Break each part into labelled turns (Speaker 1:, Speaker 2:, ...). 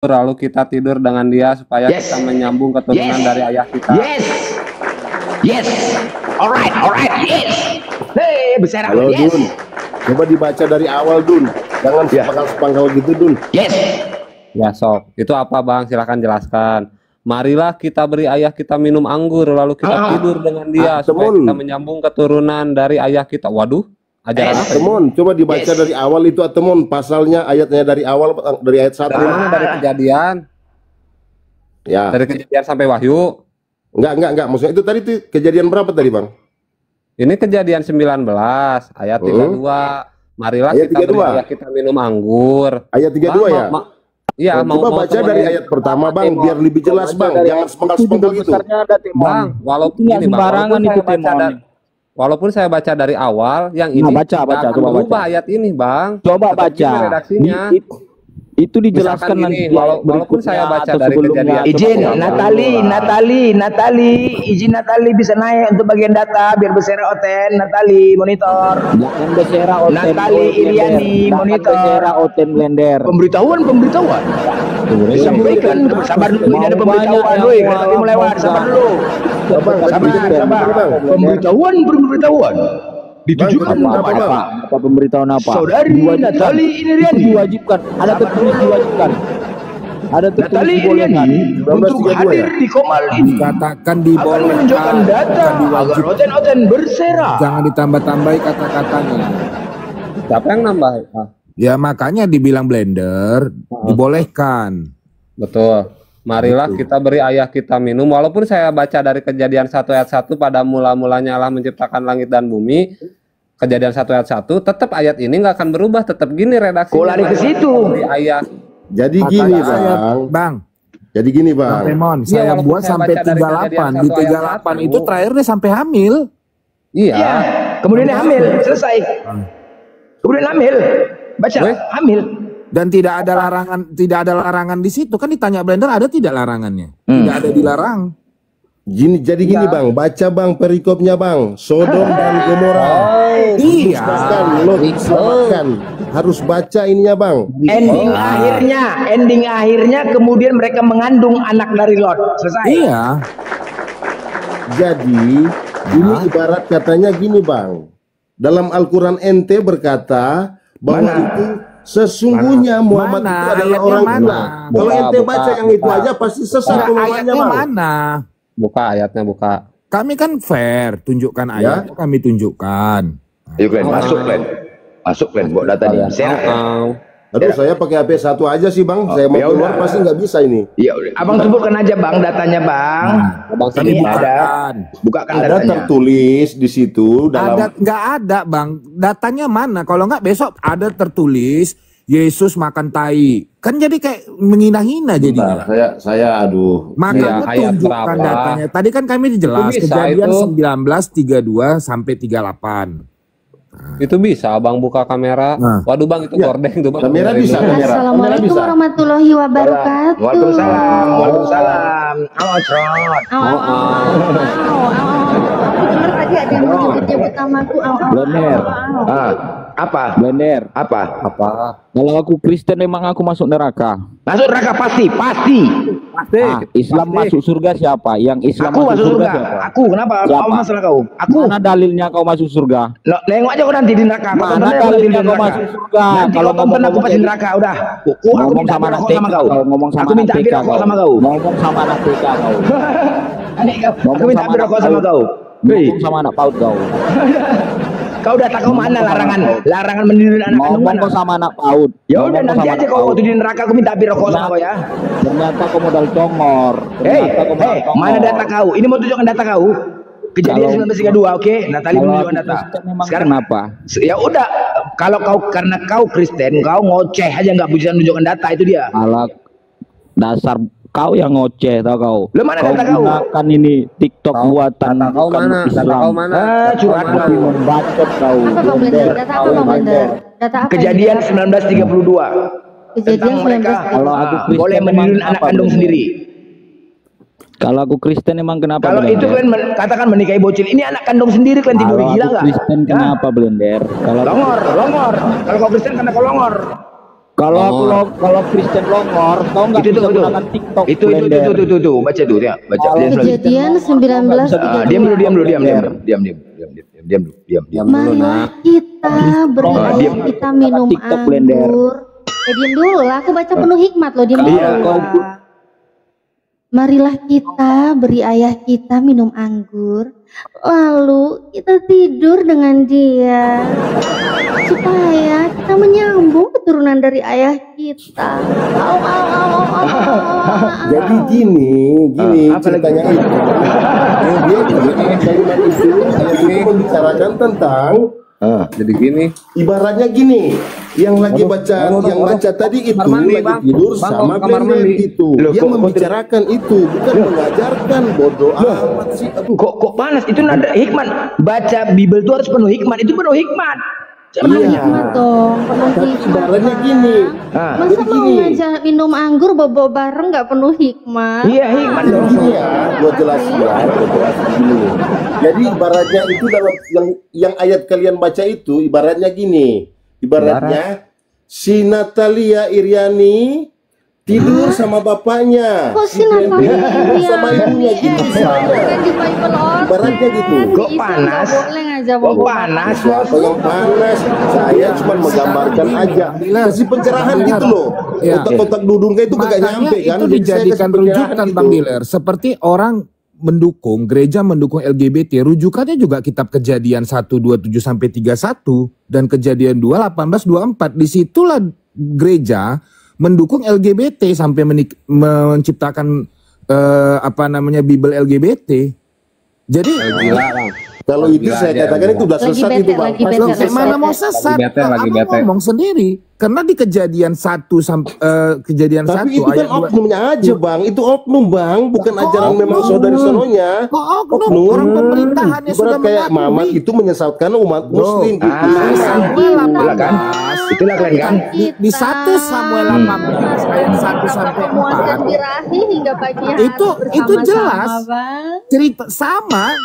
Speaker 1: lalu kita tidur dengan dia supaya kita menyambung keturunan dari ayah kita.
Speaker 2: Yes. Alright. Yes. Hei, besar.
Speaker 3: Halo,
Speaker 2: Yes.
Speaker 3: Dun. Coba dibaca dari awal, Dun. Jangan sepangkal-sepangkal gitu, Dun.
Speaker 2: Yes.
Speaker 1: Ya, sok. Itu apa, Bang? Silahkan jelaskan. Marilah kita beri ayah kita minum anggur, lalu kita tidur dengan dia supaya kita menyambung keturunan dari ayah kita. Waduh, ajaran apa?
Speaker 3: Temon, coba dibaca dari awal itu, Temon. Pasalnya, ayatnya dari awal, dari ayat 1.
Speaker 1: Dari mana? Dari Kejadian?
Speaker 3: Ya.
Speaker 1: Dari Kejadian sampai Wahyu?
Speaker 3: Enggak. Maksudnya itu tadi tuh kejadian berapa tadi, Bang?
Speaker 1: Ini Kejadian 19 ayat 32. Marilah
Speaker 3: ayat
Speaker 1: kita
Speaker 3: 32.
Speaker 1: beri ayah kita minum anggur.
Speaker 3: Ayat 32 ya?
Speaker 1: Iya,
Speaker 3: coba baca dari ayat pertama, Bang, biar lebih jelas, Bang. Jangan sepenggal-sepenggal gitu.
Speaker 1: Bang, walaupun ini sembarangan itu walaupun saya baca dari awal, yang ini
Speaker 4: baca, coba
Speaker 1: baca ayat ini, Bang.
Speaker 4: Coba baca.
Speaker 1: Redaksinya.
Speaker 4: Itu dijelaskan
Speaker 1: nanti walaupun saya baca dari Kejadian.
Speaker 2: Izin Natali, izin Natali bisa naik untuk bagian data biar bersera Oten. Natali monitor.
Speaker 4: Jangan bersera Oten.
Speaker 2: Natali Iriani monitor.
Speaker 4: Bersera Oten Blender.
Speaker 2: Pemberitahuan. Sampaikan, sabar dulu, ini ada pemberitahuan, woi, Natali melewat, sabar dulu. Sabar. Pemberitahuan. Ditujukan
Speaker 4: apa pemberitahuan apa?
Speaker 2: Saudari Natali Iriani
Speaker 4: diwajibkan, ada tertulis diwajibkan. Ada tertulis
Speaker 2: Natali Iriani untuk hadir di Komal ini.
Speaker 5: Katakan
Speaker 2: akan menunjukkan data agar Oten bersera.
Speaker 5: Jangan ditambah-tambahi kata-katanya.
Speaker 1: Siapa yang nambah?
Speaker 5: Ya makanya dibilang Blender dibolehkan.
Speaker 1: Betul. Marilah kita beri ayah kita minum. Walaupun saya baca dari Kejadian 1 ayat 1, pada mula-mulanya Allah menciptakan langit dan bumi. Kejadian 1 ayat 1, tetap ayat ini nggak akan berubah, tetap gini redaksinya.
Speaker 2: Kok lari ke situ?
Speaker 1: Ayah.
Speaker 3: Jadi gini, Bang. Jadi gini, Bang.
Speaker 5: Temon, saya buat sampai 38. Di 38 itu terakhirnya sampai hamil.
Speaker 1: Iya.
Speaker 2: Kemudian hamil, selesai. Kemudian hamil. Baca, hamil.
Speaker 5: Dan tidak ada larangan di situ. Kan ditanya Blender, ada tidak larangannya? Tidak ada dilarang.
Speaker 3: Jadi gini, Bang, baca, Bang, perikopnya, Bang. Sodom dan Gomora.
Speaker 5: Iya.
Speaker 3: Selamatkan. Harus baca ininya, Bang.
Speaker 2: Ending akhirnya kemudian mereka mengandung anak dari Lot. Selesai.
Speaker 5: Iya.
Speaker 3: Jadi ini ibarat katanya gini, Bang. Dalam Al-Quran ente berkata bahwa itu sesungguhnya Muhammad itu adalah orang gila. Kalau ente baca yang itu aja pasti sesat
Speaker 5: ayatnya,
Speaker 3: Bang.
Speaker 5: mana?
Speaker 1: Buka ayatnya, buka.
Speaker 5: Kami kan fair, tunjukkan ayat, kami tunjukkan.
Speaker 2: Ayo, Glenn, masuk, Glenn, buat data di
Speaker 3: Aduh, saya pakai HP 1 aja sih, Bang. Saya mau keluar pasti nggak bisa ini.
Speaker 2: Iya, Abang sebutkan aja, Bang, datanya, Bang.
Speaker 1: Abang
Speaker 2: ini bukakan
Speaker 3: ada
Speaker 2: datanya.
Speaker 3: Tertulis di situ dalam.
Speaker 5: Nggak ada, Bang. Datanya mana? Kalau nggak besok ada tertulis Yesus makan tai. Kan jadi kayak menghina-hina jadinya.
Speaker 3: Saya aduh.
Speaker 5: Makanya tunjukkan datanya. Tadi kan kami dijelas Kejadian 19:32 sampai 38.
Speaker 1: Itu bisa Abang buka kamera. Waduh, Bang, itu gordeng tuh, Bang.
Speaker 3: Kamera bisa, kamera.
Speaker 6: Assalamualaikum warahmatullahi wabarakatuh.
Speaker 2: Waalaikumsalam.
Speaker 6: Aku dengar tadi ada yang menyebut namaku.
Speaker 4: Blender.
Speaker 2: Apa?
Speaker 4: Blender.
Speaker 2: Apa?
Speaker 4: Kalau aku Kristen memang aku masuk neraka.
Speaker 2: Masuk neraka pasti.
Speaker 4: Islam masuk surga siapa? Yang Islam
Speaker 2: aku masuk surga.
Speaker 4: Siapa?
Speaker 2: Aku kenapa? Kau masalah kau? Aku.
Speaker 4: Mana dalilnya kau masuk surga?
Speaker 2: Nengok aja kau nanti di neraka.
Speaker 4: Mana dalilnya kau masuk surga?
Speaker 2: Nanti kalau tonton aku pasti neraka. Udah. Aku minta rokok sama kau.
Speaker 4: Aku
Speaker 2: minta rokok sama kau.
Speaker 4: Ngomong sama anak TK kau.
Speaker 2: Aku minta rokok sama kau.
Speaker 4: Ngomong sama anak PAUD kau.
Speaker 2: Kau data kau mana larangan meniru anak kandung mana?
Speaker 4: Ngomong sama anak PAUD.
Speaker 2: Ya udah nanti aja kau waktu di neraka aku minta rokok sama kau ya.
Speaker 4: Ternyata kau modal congor.
Speaker 2: Mana data kau? Ini mau tunjukkan data kau. Kejadian 1932, oke? Natali menunjukkan data.
Speaker 4: Sekarang apa?
Speaker 2: Ya udah, kalau kau karena kau Kristen, kau ngoceh aja nggak bisa menunjukkan data itu dia.
Speaker 4: Alat dasar kau yang ngoceh tau kau.
Speaker 2: Lu mana data kau?
Speaker 4: Gunakan ini TikTok buatan
Speaker 1: data kau mana?
Speaker 4: Islam.
Speaker 1: Data kau mana?
Speaker 2: Curhat
Speaker 4: Tapi membacot kau.
Speaker 6: Apa Bang Blender? Data apa Bang Blender? Data apa?
Speaker 2: Kejadian 1932.
Speaker 6: Kejadian
Speaker 2: mereka
Speaker 6: 1932.
Speaker 4: Kalau aku Kristen
Speaker 2: boleh meniru anak kandung sendiri.
Speaker 4: Kalau aku Kristen emang kenapa?
Speaker 2: Kalau itu kan katakan menikahi bocil, ini anak kandung sendiri kan tidur, gila nggak?
Speaker 4: Kristen kenapa Blender? Kalau
Speaker 2: longor. Kalau kau Kristen karena kau longor.
Speaker 4: Kalau Kristen longor, tau nggak
Speaker 2: Itu
Speaker 4: bisa
Speaker 2: tuh.
Speaker 4: gunakan TikTok.
Speaker 2: Itu baca tuh ya, baca.
Speaker 6: Kejadian 1932.
Speaker 2: Diam dulu.
Speaker 6: Marilah kita berayah, kita minum
Speaker 4: TikTok blender.
Speaker 6: anggur. Diam dulu lah, aku baca penuh hikmat loh, diam dulu.
Speaker 2: Iya.
Speaker 6: Marilah kita beri ayah kita minum anggur, lalu kita tidur dengan dia, supaya kita menyambung keturunan dari ayah kita.
Speaker 3: Jadi gini ceritanya itu. Dia kalimat itu membicarakan tentang
Speaker 1: Jadi gini.
Speaker 3: ibaratnya gini, yang lagi baca tadi itu
Speaker 1: mandi,
Speaker 3: lagi
Speaker 1: Bang.
Speaker 3: tidur
Speaker 1: Bang,
Speaker 3: sama
Speaker 1: kamar
Speaker 3: blender
Speaker 1: mandi.
Speaker 3: itu.
Speaker 2: Loh,
Speaker 3: Dia
Speaker 2: kok-
Speaker 3: membicarakan itu, bukan mengajarkan. Bodoh amat sih. Aduh.
Speaker 2: Kok panas? Itu nada hikmat. Baca Bible itu harus penuh hikmat. Itu penuh hikmat.
Speaker 6: Penuh
Speaker 3: Iya.
Speaker 6: hikmat dong, penuh
Speaker 3: Tapi
Speaker 6: hikmat.
Speaker 3: ibaratnya
Speaker 6: Bang.
Speaker 3: gini.
Speaker 2: Ah.
Speaker 6: Masa
Speaker 3: Jadi
Speaker 6: mau
Speaker 3: gini.
Speaker 6: ngajak minum anggur bobo bareng nggak penuh hikmat?
Speaker 2: Iya, hikmat dong.
Speaker 3: Gini ya, gua jelasin gini. Jadi ibaratnya itu dalam yang ayat kalian baca itu ibaratnya gini. Ibaratnya si Natalia Iriani tidur sama bapaknya.
Speaker 6: Kok si Natalia
Speaker 3: tidur sama ibunya gitu.
Speaker 6: Kan di Bible orang.
Speaker 3: Ibaratnya gitu.
Speaker 2: Kok
Speaker 6: Islam
Speaker 2: panas?
Speaker 6: nggak boleh ngajak
Speaker 2: Kok
Speaker 6: bobo
Speaker 2: panas?
Speaker 3: Siapa yang panas? Saya cuma menggambarkan aja. Kasih pencerahan gitu loh.
Speaker 5: Iya.
Speaker 3: Kotak-kotak dudung kayak itu kagak
Speaker 5: Makanya
Speaker 3: nyampe kan.
Speaker 5: itu
Speaker 3: Jadi saya
Speaker 5: dijadikan
Speaker 3: kasih pencerahan
Speaker 5: rujukan
Speaker 3: gitu.
Speaker 5: Bang Diler. Seperti orang mendukung, gereja mendukung LGBT, rujukannya juga kitab Kejadian 1:27 sampai 31 dan Kejadian 2:18 24. Disitulah gereja mendukung LGBT sampai menciptakan Bible LGBT. Jadi
Speaker 1: Gila, Bang.
Speaker 3: Kalau itu saya katakan itu udah
Speaker 6: Lagi
Speaker 3: sesat
Speaker 6: bete,
Speaker 3: itu Bang.
Speaker 6: lagi bete.
Speaker 5: loh, mana mau sesat?
Speaker 1: Lagi bete.
Speaker 5: Abang ngomong sendiri. Karena di Kejadian 1 sampai Kejadian 1
Speaker 3: Tapi itu kan
Speaker 5: ayat 2.
Speaker 3: oknumnya aja Bang. Itu oknum Bang, bukan ajaran memang saudari-sononya.
Speaker 5: Kok oknum? Orang pemerintahannya sudah
Speaker 3: Ibarat kayak
Speaker 5: mengakui.
Speaker 3: Mamat itu menyesatkan umat muslim gitu.
Speaker 5: Samuel
Speaker 2: Itulah kan?
Speaker 5: 18
Speaker 2: Itulah kalian kan?
Speaker 5: di 1 Samuel 18 ayat 1 sampai
Speaker 6: Kemuasan
Speaker 5: 4
Speaker 6: birahi hingga pagi hari
Speaker 5: itu
Speaker 6: bersama-sama,
Speaker 5: jelas.
Speaker 6: Bang.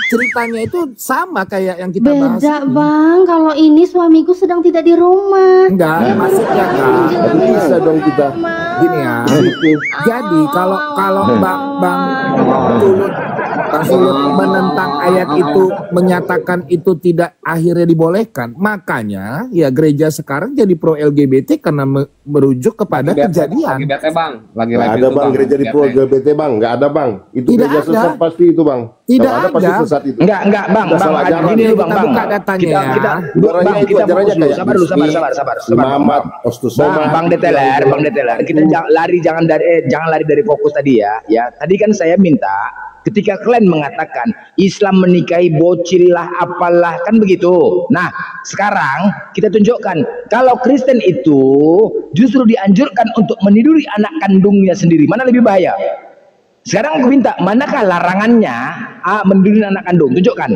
Speaker 5: ceritanya itu sama kayak yang kita bahas
Speaker 6: Beda
Speaker 5: ini.
Speaker 6: Bang, kalau ini suamiku sedang tidak di rumah.
Speaker 5: Enggak, maksudnya kan
Speaker 3: Tapi bisa dong kita.
Speaker 5: gini ya. Jadi kalau Bang Sulut menentang ayat itu, menyatakan itu tidak akhirnya dibolehkan, makanya ya gereja sekarang jadi pro LGBT karena merujuk kepada
Speaker 1: Lagi
Speaker 5: kejadian.
Speaker 1: bete, Bang. Lagi
Speaker 3: Nggak
Speaker 1: live
Speaker 3: ada
Speaker 1: itu,
Speaker 3: Bang gereja di
Speaker 1: Bete.
Speaker 3: pro LGBT Bang, nggak ada Bang. Itu
Speaker 5: Tidak
Speaker 3: gereja
Speaker 5: ada.
Speaker 3: sesat pasti itu Bang.
Speaker 5: Tidak
Speaker 3: Kalau ada pasti
Speaker 5: ada.
Speaker 3: sesat itu.
Speaker 2: Enggak, Bang.
Speaker 3: Udah salah ajaran.
Speaker 2: Gini dulu,
Speaker 5: Kita
Speaker 2: Bang.
Speaker 5: buka datanya ya.
Speaker 3: Ibaratnya
Speaker 2: Bang,
Speaker 3: itu
Speaker 2: kita
Speaker 3: ajarannya
Speaker 2: fokus dulu.
Speaker 3: kayak
Speaker 2: Sabar dulu,
Speaker 3: Disney,
Speaker 2: sabar.
Speaker 3: Mamat, Ostusoma.
Speaker 2: Bang Deteler. Kita jangan lari dari fokus tadi ya. Ya, tadi kan saya minta ketika kalian mengatakan Islam menikahi bocil lah apalah kan begitu. Nah, sekarang kita tunjukkan kalau Kristen itu justru dianjurkan untuk meniduri anak kandungnya sendiri. Mana lebih bahaya? Sekarang aku minta, manakah larangannya meniduri anak kandung? Tunjukkan.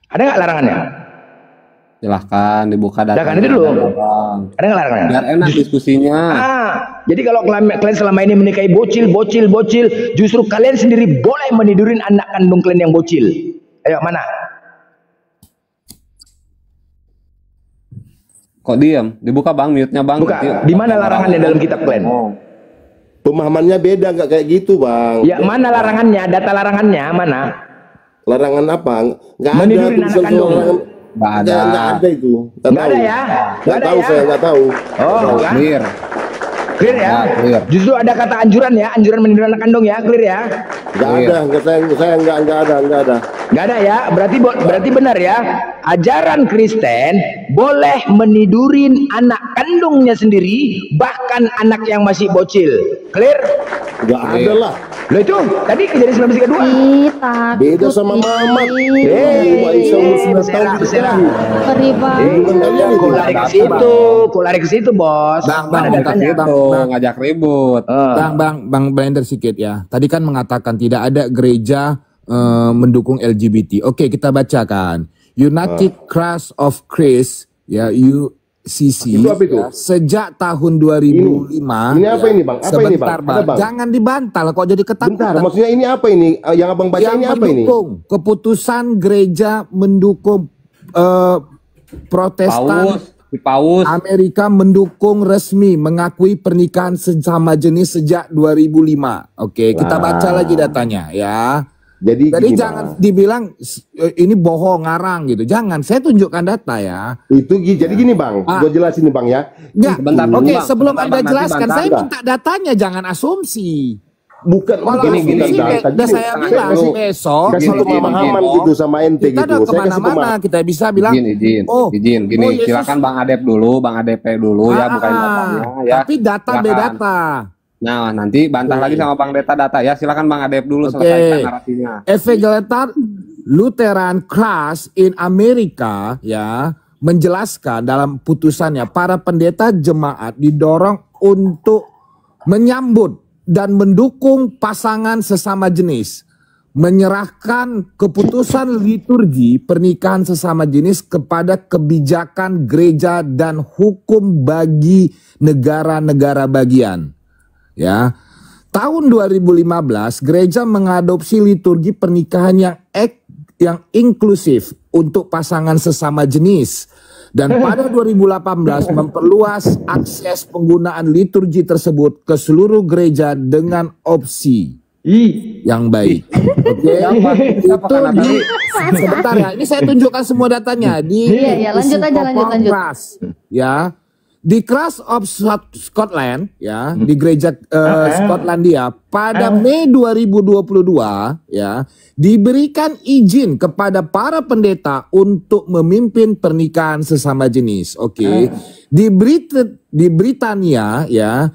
Speaker 2: Ada nggak larangannya?
Speaker 1: Silahkan dibuka
Speaker 2: Silahkan,
Speaker 1: datanya.
Speaker 2: itu dulu.
Speaker 1: Bang.
Speaker 2: Ada nggak larangannya?
Speaker 1: Biar enak diskusinya.
Speaker 2: Jadi kalau kalian selama ini menikahi bocil, justru kalian sendiri boleh menidurin anak kandung kalian yang bocil. Ayo, mana?
Speaker 1: Kok diam? Dibuka Bang, mute-nya Bang.
Speaker 2: Buka.
Speaker 1: Nanti-
Speaker 2: Di mana larangannya dalam kitab kalian?
Speaker 3: Pemahamannya beda nggak kayak gitu Bang.
Speaker 2: Ya, mana larangannya? Data larangannya mana?
Speaker 3: Larangan apa? Nggak ada
Speaker 2: Menidurin anak
Speaker 3: tulisan
Speaker 2: kandung.
Speaker 3: larangan.
Speaker 1: Nggak ada.
Speaker 3: Nggak ada itu.
Speaker 2: Nggak ada ya?
Speaker 3: Nggak tahu saya nggak tahu.
Speaker 2: Oh, enggak.
Speaker 1: Clear.
Speaker 2: Clear ya?
Speaker 1: Ya, clear.
Speaker 2: Justru ada kata anjuran ya, anjuran meniduri anak kandung ya, clear ya?
Speaker 3: Nggak ada. Saya nggak ada.
Speaker 2: Nggak ada ya? Berarti benar ya? Ajaran Kristen boleh menidurin anak kandungnya sendiri, bahkan anak yang masih bocil. Clear?
Speaker 3: Nggak ada lah.
Speaker 2: Loh itu tadi kejadian 1932.
Speaker 6: Kita
Speaker 3: Beda sama Mamat. Isa umur 9 tahun
Speaker 2: Berserah.
Speaker 6: Beribadah.
Speaker 3: Bukan kalian itu.
Speaker 2: Kok lari ke situ? Kok lari ke situ, Bos?
Speaker 5: Bang,
Speaker 2: Mana
Speaker 5: bang,
Speaker 2: datanya?
Speaker 1: Tuh, ngajak ribut.
Speaker 5: Bang Blender sedikit ya. Tadi kan mengatakan tidak ada gereja mendukung LGBT. Oke, kita bacakan. United Cross of Christ ya UCC
Speaker 3: Itu apa itu?
Speaker 5: ya, sejak tahun 2005.
Speaker 3: Ini apa ini, Bang? Apa ini, Bang?
Speaker 5: Sebentar,
Speaker 3: Ada, Bang?
Speaker 5: Jangan dibantal kok jadi
Speaker 3: Bentar,
Speaker 5: ketakutan.
Speaker 3: maksudnya ini apa ini? Yang abang baca
Speaker 5: Yang
Speaker 3: ini apa ini?
Speaker 5: mendukung keputusan gereja mendukung Protestan
Speaker 1: Paulus. Si Paus.
Speaker 5: Amerika mendukung resmi mengakui pernikahan sesama jenis sejak 2005. Oke, kita baca lagi datanya ya.
Speaker 3: Jadi
Speaker 5: jangan dibilang ini bohong ngarang gitu. Jangan, saya tunjukkan data ya.
Speaker 3: Itu jadi gini Bang, gue jelasin nih Bang ya.
Speaker 1: Sebentar,
Speaker 5: Oke,
Speaker 1: Bang.
Speaker 5: sebelum
Speaker 1: Sebentar,
Speaker 5: Anda
Speaker 1: Bang,
Speaker 5: jelaskan,
Speaker 1: nanti
Speaker 5: saya
Speaker 1: bantah.
Speaker 5: minta datanya, jangan asumsi.
Speaker 3: Bukan
Speaker 5: Kalau
Speaker 3: gini,
Speaker 5: asumsi,
Speaker 3: data,
Speaker 5: udah saya bilang besok
Speaker 3: kasih
Speaker 1: Gini,
Speaker 3: pemahaman
Speaker 1: gini.
Speaker 3: gitu sama ente
Speaker 5: kita
Speaker 3: gitu.
Speaker 5: udah
Speaker 3: Saya kasih
Speaker 5: kemana-mana, kita bisa bilang,
Speaker 1: Izin, gini.
Speaker 5: Yesus.
Speaker 1: Silakan Bang Adep dulu, Bang ADP dulu ya, bukan datanya ya.
Speaker 5: Tapi data
Speaker 1: Silakan.
Speaker 5: bedata.
Speaker 1: Nah, nanti bantah lagi sama Bang data ya. Silakan Bang Adep dulu
Speaker 5: Oke.
Speaker 1: selesaikan narasinya.
Speaker 5: Evangelical Lutheran Class in Amerika ya menjelaskan dalam putusannya para pendeta jemaat didorong untuk menyambut dan mendukung pasangan sesama jenis, menyerahkan keputusan liturgi pernikahan sesama jenis kepada kebijakan gereja dan hukum bagi negara-negara bagian. Ya. Tahun 2015 gereja mengadopsi liturgi pernikahan yang inklusif untuk pasangan sesama jenis. Dan pada 2018 memperluas akses penggunaan liturgi tersebut ke seluruh gereja dengan opsi yang baik. Oke, itu di sebentar ya. Ini saya tunjukkan semua datanya di
Speaker 6: Iya, lanjut aja, lanjut.
Speaker 5: Keras, ya. Di Cross of Scotland ya, di gereja Skotlandia pada Mei 2022 ya, diberikan izin kepada para pendeta untuk memimpin pernikahan sesama jenis. Oke. Di Britania ya,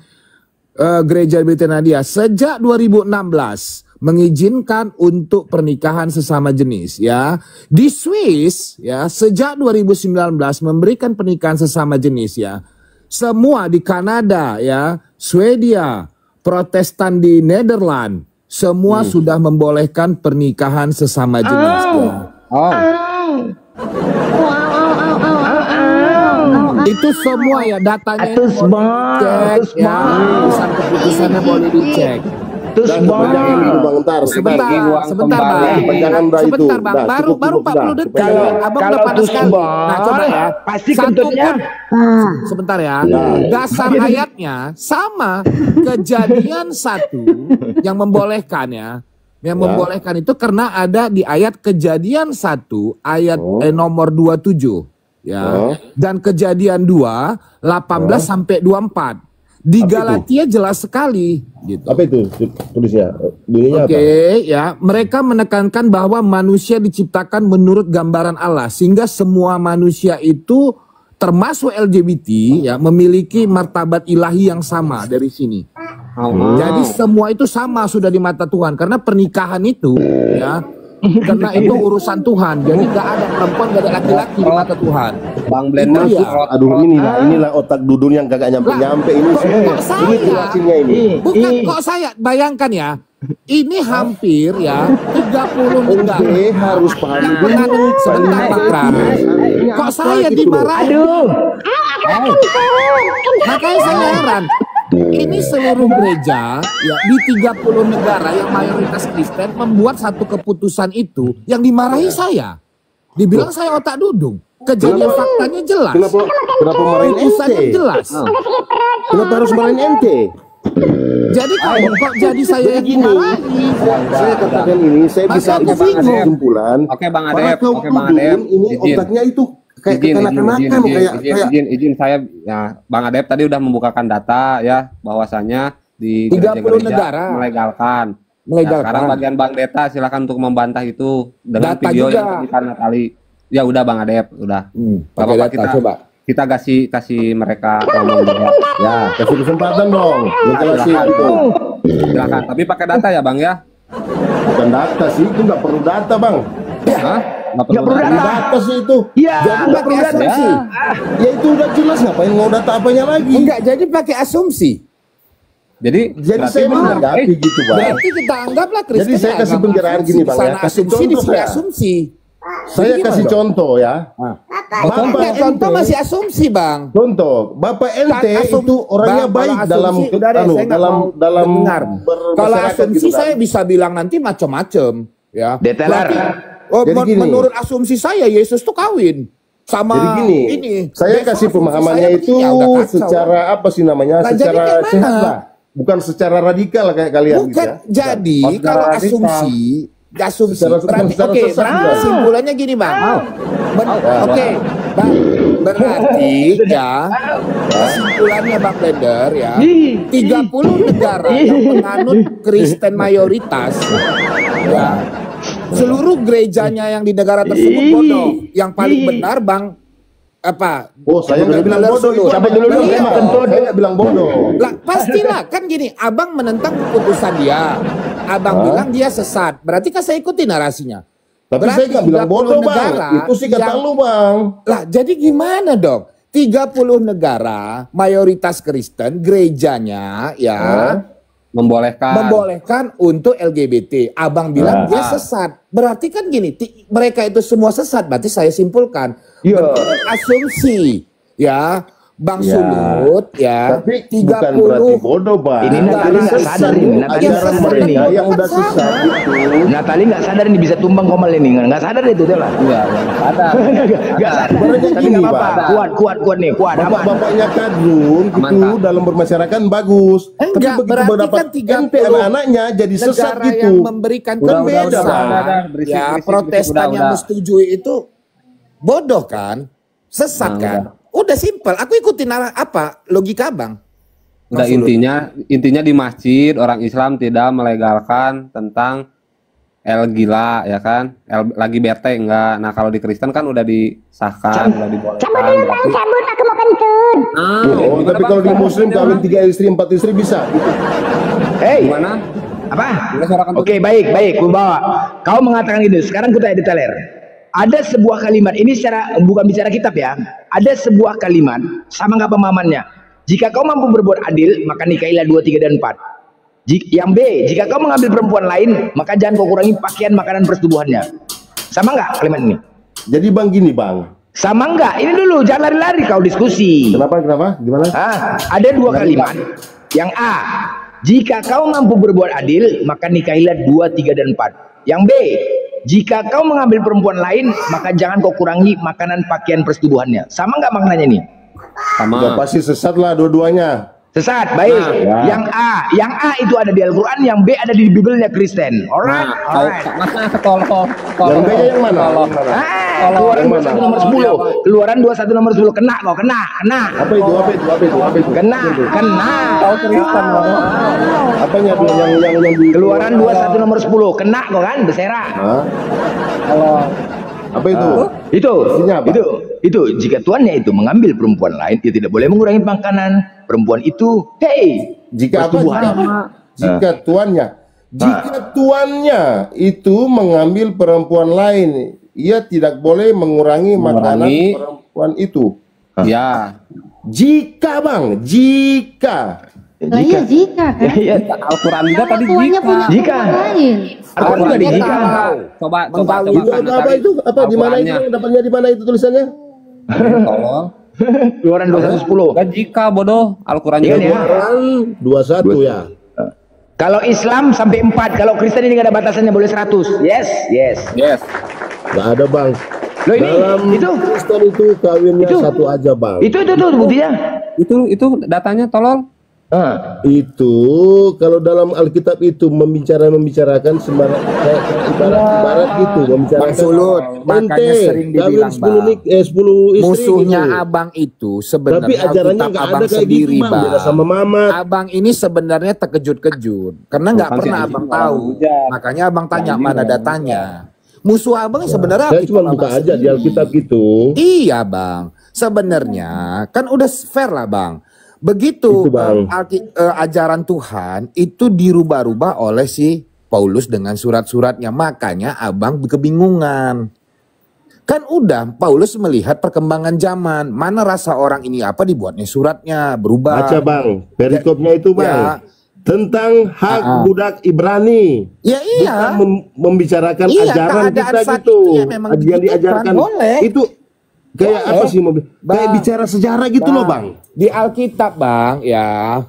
Speaker 5: gereja Britania sejak 2016 mengizinkan untuk pernikahan sesama jenis ya. Di Swiss ya, sejak 2019 memberikan pernikahan sesama jenis ya. Semua di Kanada ya, Swedia, Protestan di Nederland, semua sudah membolehkan pernikahan sesama jenis ya. Itu semua ya datanya
Speaker 2: Atus
Speaker 5: boleh
Speaker 2: bang,
Speaker 5: dicek
Speaker 2: atus
Speaker 5: ya, keputusannya boleh dicek.
Speaker 2: Terus
Speaker 3: Jangan dulu Bang, ntar
Speaker 5: Sebentar bang,
Speaker 3: Jangan dah itu.
Speaker 5: sebentar bang,
Speaker 3: Dah,
Speaker 5: baru
Speaker 3: cukup,
Speaker 5: 40 detik.
Speaker 2: Kalau-
Speaker 5: Abang
Speaker 2: kalau
Speaker 5: udah panas
Speaker 2: tuh
Speaker 5: sekali.
Speaker 2: Bang,
Speaker 5: Nah coba ya,
Speaker 2: pasti
Speaker 5: satu
Speaker 2: kentutnya.
Speaker 5: pun, sebentar ya, dasar ayatnya sama kejadian 1 yang membolehkan ya. Yang membolehkan itu karena ada di ayat kejadian 1 ayat nomor 27 ya. Dan kejadian 2 18 sampai 24. Di Galatia jelas sekali gitu.
Speaker 3: Apa itu tulisnya? Bunyinya apa?
Speaker 5: Oke, ya, mereka menekankan bahwa manusia diciptakan menurut gambaran Allah sehingga semua manusia itu termasuk LGBT ya memiliki martabat ilahi yang sama dari sini. Jadi semua itu sama sudah di mata Tuhan karena pernikahan itu ya karena itu urusan Tuhan. Jadi nggak ada perempuan, nggak ada laki-laki di mata Tuhan.
Speaker 1: Bang Blender
Speaker 5: Itu ya.
Speaker 1: Sukrot.
Speaker 3: Aduh inilah otak dudun yang kagak nyampe-nyampe ini.
Speaker 5: Kok saya?
Speaker 3: Ini jelasinnya ini.
Speaker 5: Bukan kok saya bayangkan ya. Ini hampir ya 30 negara
Speaker 3: Ente harus paham
Speaker 5: yang
Speaker 3: dulu.
Speaker 5: menganut sebentar Pak Pras. Kok saya dimarahin?
Speaker 2: Aduh,
Speaker 5: Makanya saya heran. Ini seluruh gereja ya di 30 negara yang mayoritas Kristen membuat satu keputusan itu yang dimarahi saya. Dibilang saya otak dudung. Kejadian faktanya jelas.
Speaker 3: Kenapa marahin
Speaker 5: Putusannya
Speaker 3: ente?
Speaker 5: jelas.
Speaker 3: Kenapa harus marahin ente?
Speaker 5: Jadi kok jadi saya yang
Speaker 3: Gini,
Speaker 5: dimarahi?
Speaker 3: saya katakan ini, saya bisa
Speaker 5: Aku
Speaker 3: dapat
Speaker 5: bingung.
Speaker 3: kesimpulan.
Speaker 1: Oke, Bang
Speaker 3: para
Speaker 1: Adep,
Speaker 3: kaum
Speaker 1: oke, Bang
Speaker 3: dudun
Speaker 1: Adep.
Speaker 3: ini
Speaker 1: Izin.
Speaker 3: otaknya itu kayak kekanak-kanakan, kayak
Speaker 1: izin saya ya Bang Adep tadi udah membukakan data ya bahwasanya di
Speaker 5: 30
Speaker 1: gereja-gereja
Speaker 5: negara.
Speaker 1: melegalkan.
Speaker 5: Melegalkan.
Speaker 1: Nah, sekarang bagian Bang Deta silakan untuk membantah itu dengan
Speaker 5: Data
Speaker 1: video
Speaker 5: juga.
Speaker 1: yang tadi Natali. Ya udah Bang Adep, udah.
Speaker 5: Pakai
Speaker 1: Bapak
Speaker 5: data, coba.
Speaker 1: kita kasih mereka ngomong juga.
Speaker 3: ya kasih kesempatan dong. Jelasin
Speaker 1: Silakan.
Speaker 3: itu.
Speaker 1: Silakan, tapi pakai data ya Bang ya.
Speaker 3: Bukan data sih, itu nggak perlu data bang.
Speaker 1: Hah? Nggak
Speaker 2: Nggak perlu
Speaker 3: Di data sih itu.
Speaker 2: Iya,
Speaker 3: Jadi
Speaker 2: nggak
Speaker 3: nggak
Speaker 2: perlu
Speaker 3: perlu
Speaker 2: data.
Speaker 3: asumsi. Ya itu udah jelas, ngapain mau data apanya lagi?
Speaker 5: Enggak, jadi pakai asumsi.
Speaker 1: Jadi
Speaker 3: Jadi saya menanggapi gitu bang.
Speaker 5: Berarti kita anggaplah Kristen.
Speaker 3: Jadi saya kasih pencerahan gini, Bang, ya.
Speaker 5: Sana
Speaker 3: Kasih
Speaker 5: asumsi, di
Speaker 3: contoh
Speaker 5: sini
Speaker 3: saya.
Speaker 5: asumsi.
Speaker 3: Saya
Speaker 5: Jadi
Speaker 3: kasih
Speaker 5: gimana
Speaker 3: contoh ya.
Speaker 5: Enggak, contoh masih asumsi, Bang.
Speaker 3: Contoh, Bapak LT
Speaker 5: Asum-
Speaker 3: itu orangnya
Speaker 5: Bang,
Speaker 3: baik
Speaker 5: kalau
Speaker 3: dalam
Speaker 5: asumsi, udah deh, saya nggak mau
Speaker 3: dalam
Speaker 5: dengar. Kalau
Speaker 3: bermasyarakat
Speaker 5: asumsi
Speaker 3: gitu kan.
Speaker 5: saya bisa bilang nanti macam-macam, ya.
Speaker 2: Detailer.
Speaker 5: Berarti,
Speaker 3: Jadi gini.
Speaker 5: menurut asumsi saya Yesus tuh kawin. sama
Speaker 3: Jadi gini,
Speaker 5: ini.
Speaker 3: saya
Speaker 5: Besok
Speaker 3: kasih
Speaker 5: asumsi
Speaker 3: pemahamannya
Speaker 5: saya
Speaker 3: itu
Speaker 5: begini, ya udah kacau.
Speaker 3: secara apa sih namanya?
Speaker 5: Nah, jadi
Speaker 3: secara
Speaker 5: kayak
Speaker 3: sehat
Speaker 5: mana?
Speaker 3: lah. Bukan secara radikal kayak kalian gitu
Speaker 5: Bukan,
Speaker 3: ya.
Speaker 5: jadi
Speaker 1: Oh, secara
Speaker 5: kalau
Speaker 1: radikal.
Speaker 5: asumsi
Speaker 3: Secara
Speaker 5: berarti oke,
Speaker 3: sesat juga.
Speaker 5: kesimpulannya gini bang. Oke, bang, berarti ya kesimpulannya bang Blender ya, 30 negara yang menganut Kristen mayoritas, ya seluruh gerejanya yang di negara tersebut bodoh. Yang paling benar bang apa?
Speaker 3: Oh, saya nggak bilang bodoh itu.
Speaker 2: Siapa dulu?
Speaker 3: Saya
Speaker 2: Saya
Speaker 3: kentut. Saya nggak bilang bodoh.
Speaker 5: Lah pastilah kan gini, abang menentang keputusan dia, abang bilang dia sesat, berarti kan saya ikuti narasinya.
Speaker 3: Tapi
Speaker 5: Berarti
Speaker 3: saya nggak bilang
Speaker 5: 30
Speaker 3: bodoh, Bang.
Speaker 5: negara
Speaker 3: Itu sih kata
Speaker 5: yang-
Speaker 3: lu, Bang.
Speaker 5: Lah jadi gimana dong? 30 negara mayoritas Kristen gerejanya ya membolehkan untuk LGBT. Abang bilang dia sesat. Berarti kan gini, mereka itu semua sesat. Berarti saya simpulkan menurut asumsi ya Bang Sulut ya,
Speaker 3: Tapi bukan berarti bodoh, Bang.
Speaker 2: Ini Natali nggak sadar ini. Natali nggak
Speaker 3: Ajaran
Speaker 2: sadar ini.
Speaker 3: mereka yang udah sesat itu.
Speaker 2: Natali nggak sadar ini bisa tumbang komal ini. Nggak sadar itu tuh lah.
Speaker 1: Iya, ada.
Speaker 2: Nggak sadar.
Speaker 3: Sebenarnya
Speaker 2: Tapi
Speaker 3: gini,
Speaker 2: nggak apa-apa.
Speaker 3: Bang.
Speaker 2: Kuat nih. Kuat. Aman.
Speaker 3: Bapak-bapaknya kadrun itu
Speaker 1: Mantap.
Speaker 3: dalam bermasyarakat bagus.
Speaker 5: Enggak,
Speaker 3: Tapi begitu
Speaker 5: berarti
Speaker 3: mendapat
Speaker 5: kan 30
Speaker 3: ente anak-anaknya jadi sesat
Speaker 5: negara
Speaker 3: gitu.
Speaker 5: yang memberikan
Speaker 3: Udah,
Speaker 5: kebebasan
Speaker 1: udah, berisik,
Speaker 5: ya
Speaker 1: berisik,
Speaker 5: Protestan
Speaker 1: udah.
Speaker 5: yang menyetujui itu bodoh kan, sesat kan. Udah simpel, aku ikutin apa logika abang.
Speaker 1: Udah intinya di masjid orang Islam tidak melegalkan tentang gila ya kan, lagi bete enggak. Nah kalau di Kristen kan udah disahkan, udah dibolehkan. Berarti-
Speaker 7: Cabut, aku mau kentut.
Speaker 3: Oh, tapi kalau di Muslim kawin 3 istri 4 istri bisa. Gitu.
Speaker 2: Hey,
Speaker 1: Gimana?
Speaker 2: apa?
Speaker 1: Boleh suara kentut?
Speaker 2: Oke, baik, ku bawa. Kau mengatakan gitu. Sekarang kita detaler. Ada sebuah kalimat, ini secara bukan bicara kitab ya. Ada sebuah kalimat, sama nggak pemahamannya? Jika kau mampu berbuat adil, maka nikahilah 2, 3, dan 4. Yang B, jika kau mengambil perempuan lain, maka jangan kau kurangi pakaian, makanan, persetubuhannya. Sama nggak kalimat ini?
Speaker 3: Jadi Bang gini, Bang.
Speaker 2: Sama nggak? Ini dulu, jangan lari-lari kau diskusi.
Speaker 3: Kenapa? Gimana?
Speaker 2: Ada dua kalimat. Yang A, jika kau mampu berbuat adil, maka nikahilah 2, 3, dan 4. Yang B, jika kau mengambil perempuan lain, maka jangan kau kurangi makanan, pakaian, persetubuhannya. Sama nggak maknanya nih?
Speaker 1: Sama.
Speaker 3: Ya pasti sesat lah dua-duanya.
Speaker 2: Sesat, baik. Yang A itu ada di Al-Quran, yang B ada di Bibelnya Kristen. Alright, alright.
Speaker 1: Tolong.
Speaker 3: Yang B yang mana? Yang mana?
Speaker 2: Keluaran
Speaker 3: Yang
Speaker 2: 21
Speaker 3: mana?
Speaker 2: nomor 10. Keluaran 21 nomor 10. Kena kau, kena.
Speaker 3: Apa itu?
Speaker 2: Kena.
Speaker 1: Tahu Kristen loh.
Speaker 3: Apanya tuh yang di
Speaker 2: Keluaran 21 nomor 10. Kena kau kan, bersera.
Speaker 3: Hah? Apa itu?
Speaker 2: Itu,
Speaker 3: Artinya apa?
Speaker 2: itu jika tuannya itu mengambil perempuan lain, dia tidak boleh mengurangi makanan perempuan itu. Hey,
Speaker 3: Jika apa?
Speaker 2: persetubuhan.
Speaker 3: Jika tuannya itu mengambil perempuan lain, ia tidak boleh mengurangi makanan perempuan itu.
Speaker 1: Ya.
Speaker 3: Jika Bang, jika
Speaker 6: Lah iya jika kan.
Speaker 2: Iya,
Speaker 1: Al-Quran juga tadi
Speaker 6: Tuanya punya
Speaker 2: Jika.
Speaker 6: perempuan lain.
Speaker 2: Al-Quran juga di jika.
Speaker 1: Coba
Speaker 3: itu apa itu? Apa di mana itu? Dapatnya di mana itu tulisannya?
Speaker 1: Tolong.
Speaker 2: Keluaran 21 10.
Speaker 1: Dan jika bodoh Al-Quran
Speaker 2: Iya
Speaker 1: juga.
Speaker 2: ya.
Speaker 3: Quran 21 ya.
Speaker 2: Kalau Islam sampai 4, kalau Kristen ini nggak ada batasannya, boleh 100. Yes.
Speaker 1: Yes.
Speaker 3: Gak ada Bang.
Speaker 2: Loh ini,
Speaker 3: Dalam
Speaker 2: itu,
Speaker 3: Kristen itu kawinnya
Speaker 2: Itu.
Speaker 3: satu aja Bang.
Speaker 2: itu buktinya.
Speaker 1: Itu datanya tolong.
Speaker 3: Itu kalau dalam Alkitab itu membicarakan sembarang ibarat gitu membicarakan
Speaker 5: Bang Sulut, makanya sering dibilang, Bang.
Speaker 3: 10 istri
Speaker 5: Musuhnya
Speaker 3: gitu.
Speaker 5: abang itu
Speaker 3: Tapi
Speaker 5: sebenarnya
Speaker 3: ajarannya
Speaker 5: Alkitab
Speaker 3: nggak ada
Speaker 5: abang
Speaker 3: kayak
Speaker 5: sendiri,
Speaker 3: gitu Bang.
Speaker 5: Bang.
Speaker 3: Beda sama Mamat.
Speaker 5: Abang ini sebenarnya terkejut-kejut karena nggak
Speaker 1: Bukan
Speaker 5: pernah
Speaker 1: sih,
Speaker 5: abang
Speaker 1: anjing,
Speaker 5: tahu.
Speaker 1: hujan.
Speaker 5: Makanya abang tanya mana datanya. Musuh abang sebenarnya
Speaker 3: Saya
Speaker 5: Alkitab
Speaker 3: cuma buka
Speaker 5: abang
Speaker 3: aja di
Speaker 5: sendiri.
Speaker 3: Alkitab gitu.
Speaker 5: Iya bang, sebenarnya kan udah fair lah bang. Begitu
Speaker 3: Itu, Bang.
Speaker 5: ajaran Tuhan itu dirubah-rubah oleh si Paulus dengan surat-suratnya. Makanya abang kebingungan. Kan udah Paulus melihat perkembangan zaman. Mana rasa orang ini apa dibuatnya suratnya berubah.
Speaker 3: Baca Bang, perikopnya itu Bang.
Speaker 5: Ya.
Speaker 3: Tentang hak budak Ibrani.
Speaker 5: Ya iya.
Speaker 3: Bukan membicarakan
Speaker 5: Iya,
Speaker 3: ajaran
Speaker 5: keadaan
Speaker 3: kita
Speaker 5: saat
Speaker 3: gitu.
Speaker 5: itu ya memang
Speaker 3: Yang
Speaker 5: begitu,
Speaker 3: diajarkan
Speaker 5: kan? Boleh.
Speaker 3: itu kayak
Speaker 5: Boleh.
Speaker 3: apa sih kayak
Speaker 5: Bang.
Speaker 3: bicara sejarah gitu loh Bang.
Speaker 5: Di Alkitab bang ya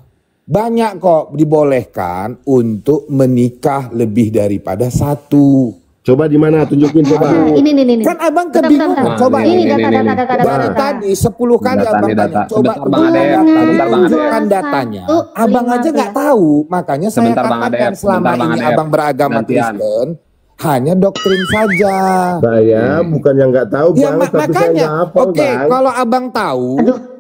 Speaker 5: banyak kok dibolehkan untuk menikah lebih daripada satu.
Speaker 3: Coba di mana? Tunjukin coba.
Speaker 6: Nah, ini.
Speaker 5: Kan abang
Speaker 6: Bentar,
Speaker 5: kebingungan.
Speaker 6: bentar.
Speaker 5: Coba
Speaker 6: Ini
Speaker 5: ini.
Speaker 6: data.
Speaker 5: Dari tadi 10 kali
Speaker 1: Data
Speaker 5: abang
Speaker 1: nih,
Speaker 5: tanya.
Speaker 1: data.
Speaker 5: Coba
Speaker 1: Sebentar, Bang Ade.
Speaker 5: tunjukkan
Speaker 1: Sebentar, Bang Ade.
Speaker 5: tunjukkan datanya. Abang aja nggak tahu. Makanya saya
Speaker 1: Sebentar, Bang Ade.
Speaker 5: katakan selama
Speaker 1: Sebentar, Bang
Speaker 5: ini
Speaker 1: Ade.
Speaker 5: abang beragama
Speaker 1: Gantian.
Speaker 5: Kristen hanya doktrin saja.
Speaker 3: Saya bukan yang nggak tahu
Speaker 5: Ya
Speaker 3: Bang, tapi saya
Speaker 5: makanya,
Speaker 3: nggak hafal
Speaker 5: oke,
Speaker 3: Bang.
Speaker 5: kalau abang tahu,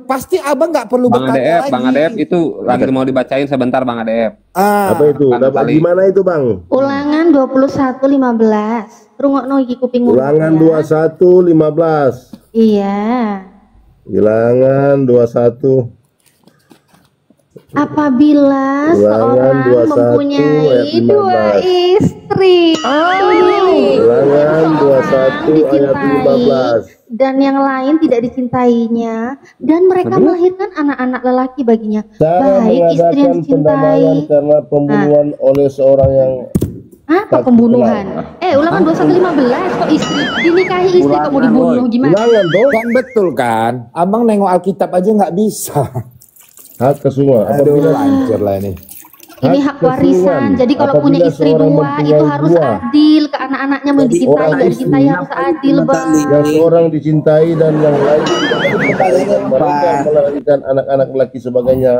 Speaker 5: pasti abang nggak perlu
Speaker 1: Bang
Speaker 5: bertanya
Speaker 1: Adep,
Speaker 5: lagi.
Speaker 1: Bang Adep itu lagi mau dibacain sebentar Bang Adep.
Speaker 3: Apa itu?
Speaker 1: Kan
Speaker 3: Dapat
Speaker 1: kali.
Speaker 3: gimana itu Bang?
Speaker 6: Ulangan 21:15. Rungokno iki kuping
Speaker 3: Ulangan
Speaker 6: ya.
Speaker 3: 21:15.
Speaker 6: Iya.
Speaker 3: Bilangan 21.
Speaker 6: Apabila
Speaker 3: Ulangan
Speaker 6: seorang
Speaker 3: 21
Speaker 6: mempunyai
Speaker 3: ayat 15.
Speaker 6: 2 istri,
Speaker 3: Ulangan 21 ayat
Speaker 6: dicintai
Speaker 3: 15.
Speaker 6: dan yang lain tidak dicintainya, dan mereka melahirkan anak-anak lelaki baginya,
Speaker 3: Cara
Speaker 6: baik istri yang
Speaker 3: mengadakan
Speaker 6: dicintai.
Speaker 3: pendamaian karena pembunuhan oleh seorang yang
Speaker 6: Apa pembunuhan? Ulangan 21:15 kok istri dinikahi istri kok mau dibunuh gimana?
Speaker 3: ulangan dong.
Speaker 5: Kan betul kan? Abang nengok Alkitab aja nggak bisa.
Speaker 3: Hak kesemua.
Speaker 5: Aduh,
Speaker 3: Apabila
Speaker 5: lanjut lah ini.
Speaker 6: Ini hak warisan. Jadi kalau punya
Speaker 3: Apabila
Speaker 6: istri
Speaker 3: seorang
Speaker 6: 2
Speaker 3: mempunyai
Speaker 6: itu harus
Speaker 3: dua.
Speaker 6: adil ke anak-anaknya, mau dicintai
Speaker 3: orang
Speaker 6: nggak dicintai
Speaker 3: istri
Speaker 6: harus adil, Bang.
Speaker 3: yang seorang dicintai dan yang lain tidak dicintai, dan mereka melahirkan anak-anak lelaki sebagainya.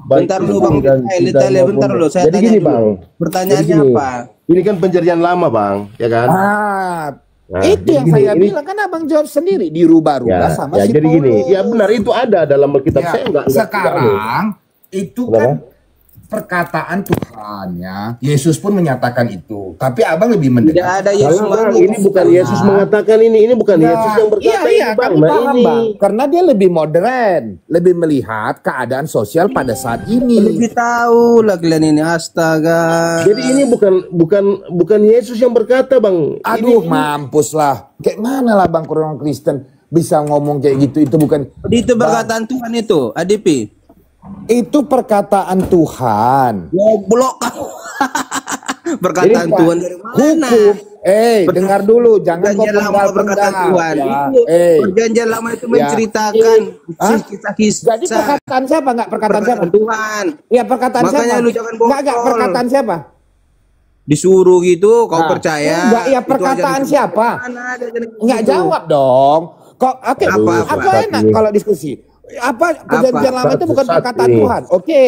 Speaker 3: Baik
Speaker 7: Bentar dulu,
Speaker 3: istri
Speaker 7: Bang.
Speaker 3: dan
Speaker 7: Detail,
Speaker 3: cinta
Speaker 7: detail, bentar
Speaker 3: maupun-
Speaker 7: dulu. Saya
Speaker 3: Jadi
Speaker 7: tanya
Speaker 3: gini
Speaker 7: dulu.
Speaker 3: Bang.
Speaker 7: Pertanyaannya
Speaker 3: Jadi gini,
Speaker 7: apa?
Speaker 3: Ini kan penjarian lama Bang, ya kan?
Speaker 5: Nah,
Speaker 3: Nah,
Speaker 5: itu
Speaker 3: jadi
Speaker 5: yang
Speaker 3: gini,
Speaker 5: saya
Speaker 3: ini-
Speaker 5: bilang kan abang jawab sendiri dirubah-rubah
Speaker 3: Ya,
Speaker 5: sama
Speaker 3: ya
Speaker 5: si
Speaker 3: jadi gini.
Speaker 5: Paulus.
Speaker 3: Ya benar itu ada dalam Alkitab.
Speaker 5: Ya,
Speaker 3: Saya enggak
Speaker 5: sekarang itu
Speaker 3: Kenapa?
Speaker 5: kan perkataan Tuhan ya. Yesus pun menyatakan itu. Tapi abang lebih
Speaker 7: Tidak
Speaker 5: mendekat.
Speaker 7: ada Yesus
Speaker 3: Bang,
Speaker 7: lagi.
Speaker 3: ini bukan Yesus mengatakan ini bukan Yesus yang berkata
Speaker 5: iya,
Speaker 3: ini Bang.
Speaker 5: kami
Speaker 3: Nah
Speaker 5: paham,
Speaker 3: ini.
Speaker 5: Bang. Karena dia lebih modern, lebih melihat keadaan sosial pada saat ini.
Speaker 7: Lebih tahu lah kalian ini, astaga.
Speaker 3: Jadi ini bukan Yesus yang berkata Bang.
Speaker 5: Aduh, mampus lah. Kayak mana lah Bang orang Kristen bisa ngomong kayak gitu? Itu bukan,
Speaker 7: Itu perkataan Tuhan itu, ADP.
Speaker 5: itu perkataan Tuhan.
Speaker 7: Goblok kamu. Perkataan
Speaker 5: Jadi,
Speaker 7: Tuhan dari mana?
Speaker 5: Hukum. Dengar dulu, jangan kau
Speaker 7: Perjanjian lama perkataan Tuhan.
Speaker 5: Ya.
Speaker 7: Itu, perjanjian lama itu menceritakan
Speaker 5: Hah?
Speaker 7: kisah-kisah.
Speaker 5: Jadi perkataan siapa? Enggak perkataan siapa?
Speaker 7: Perkataan Tuhan.
Speaker 5: Ya perkataan
Speaker 7: Makanya
Speaker 5: siapa?
Speaker 7: lu jangan bohong.
Speaker 5: Enggak, perkataan siapa?
Speaker 7: Disuruh gitu, kau
Speaker 5: Nah,
Speaker 7: percaya?
Speaker 5: enggak, ya
Speaker 7: Itu
Speaker 5: perkataan
Speaker 7: aja.
Speaker 5: siapa?
Speaker 7: Mana ada jangan
Speaker 5: Enggak
Speaker 7: gitu.
Speaker 5: jawab dong. Kok oke,
Speaker 7: Apa?
Speaker 5: apa enak kalau diskusi? Apa perjanjian lama itu bukan
Speaker 3: Satu-satu
Speaker 5: perkataan
Speaker 3: nih.
Speaker 5: Tuhan. Oke.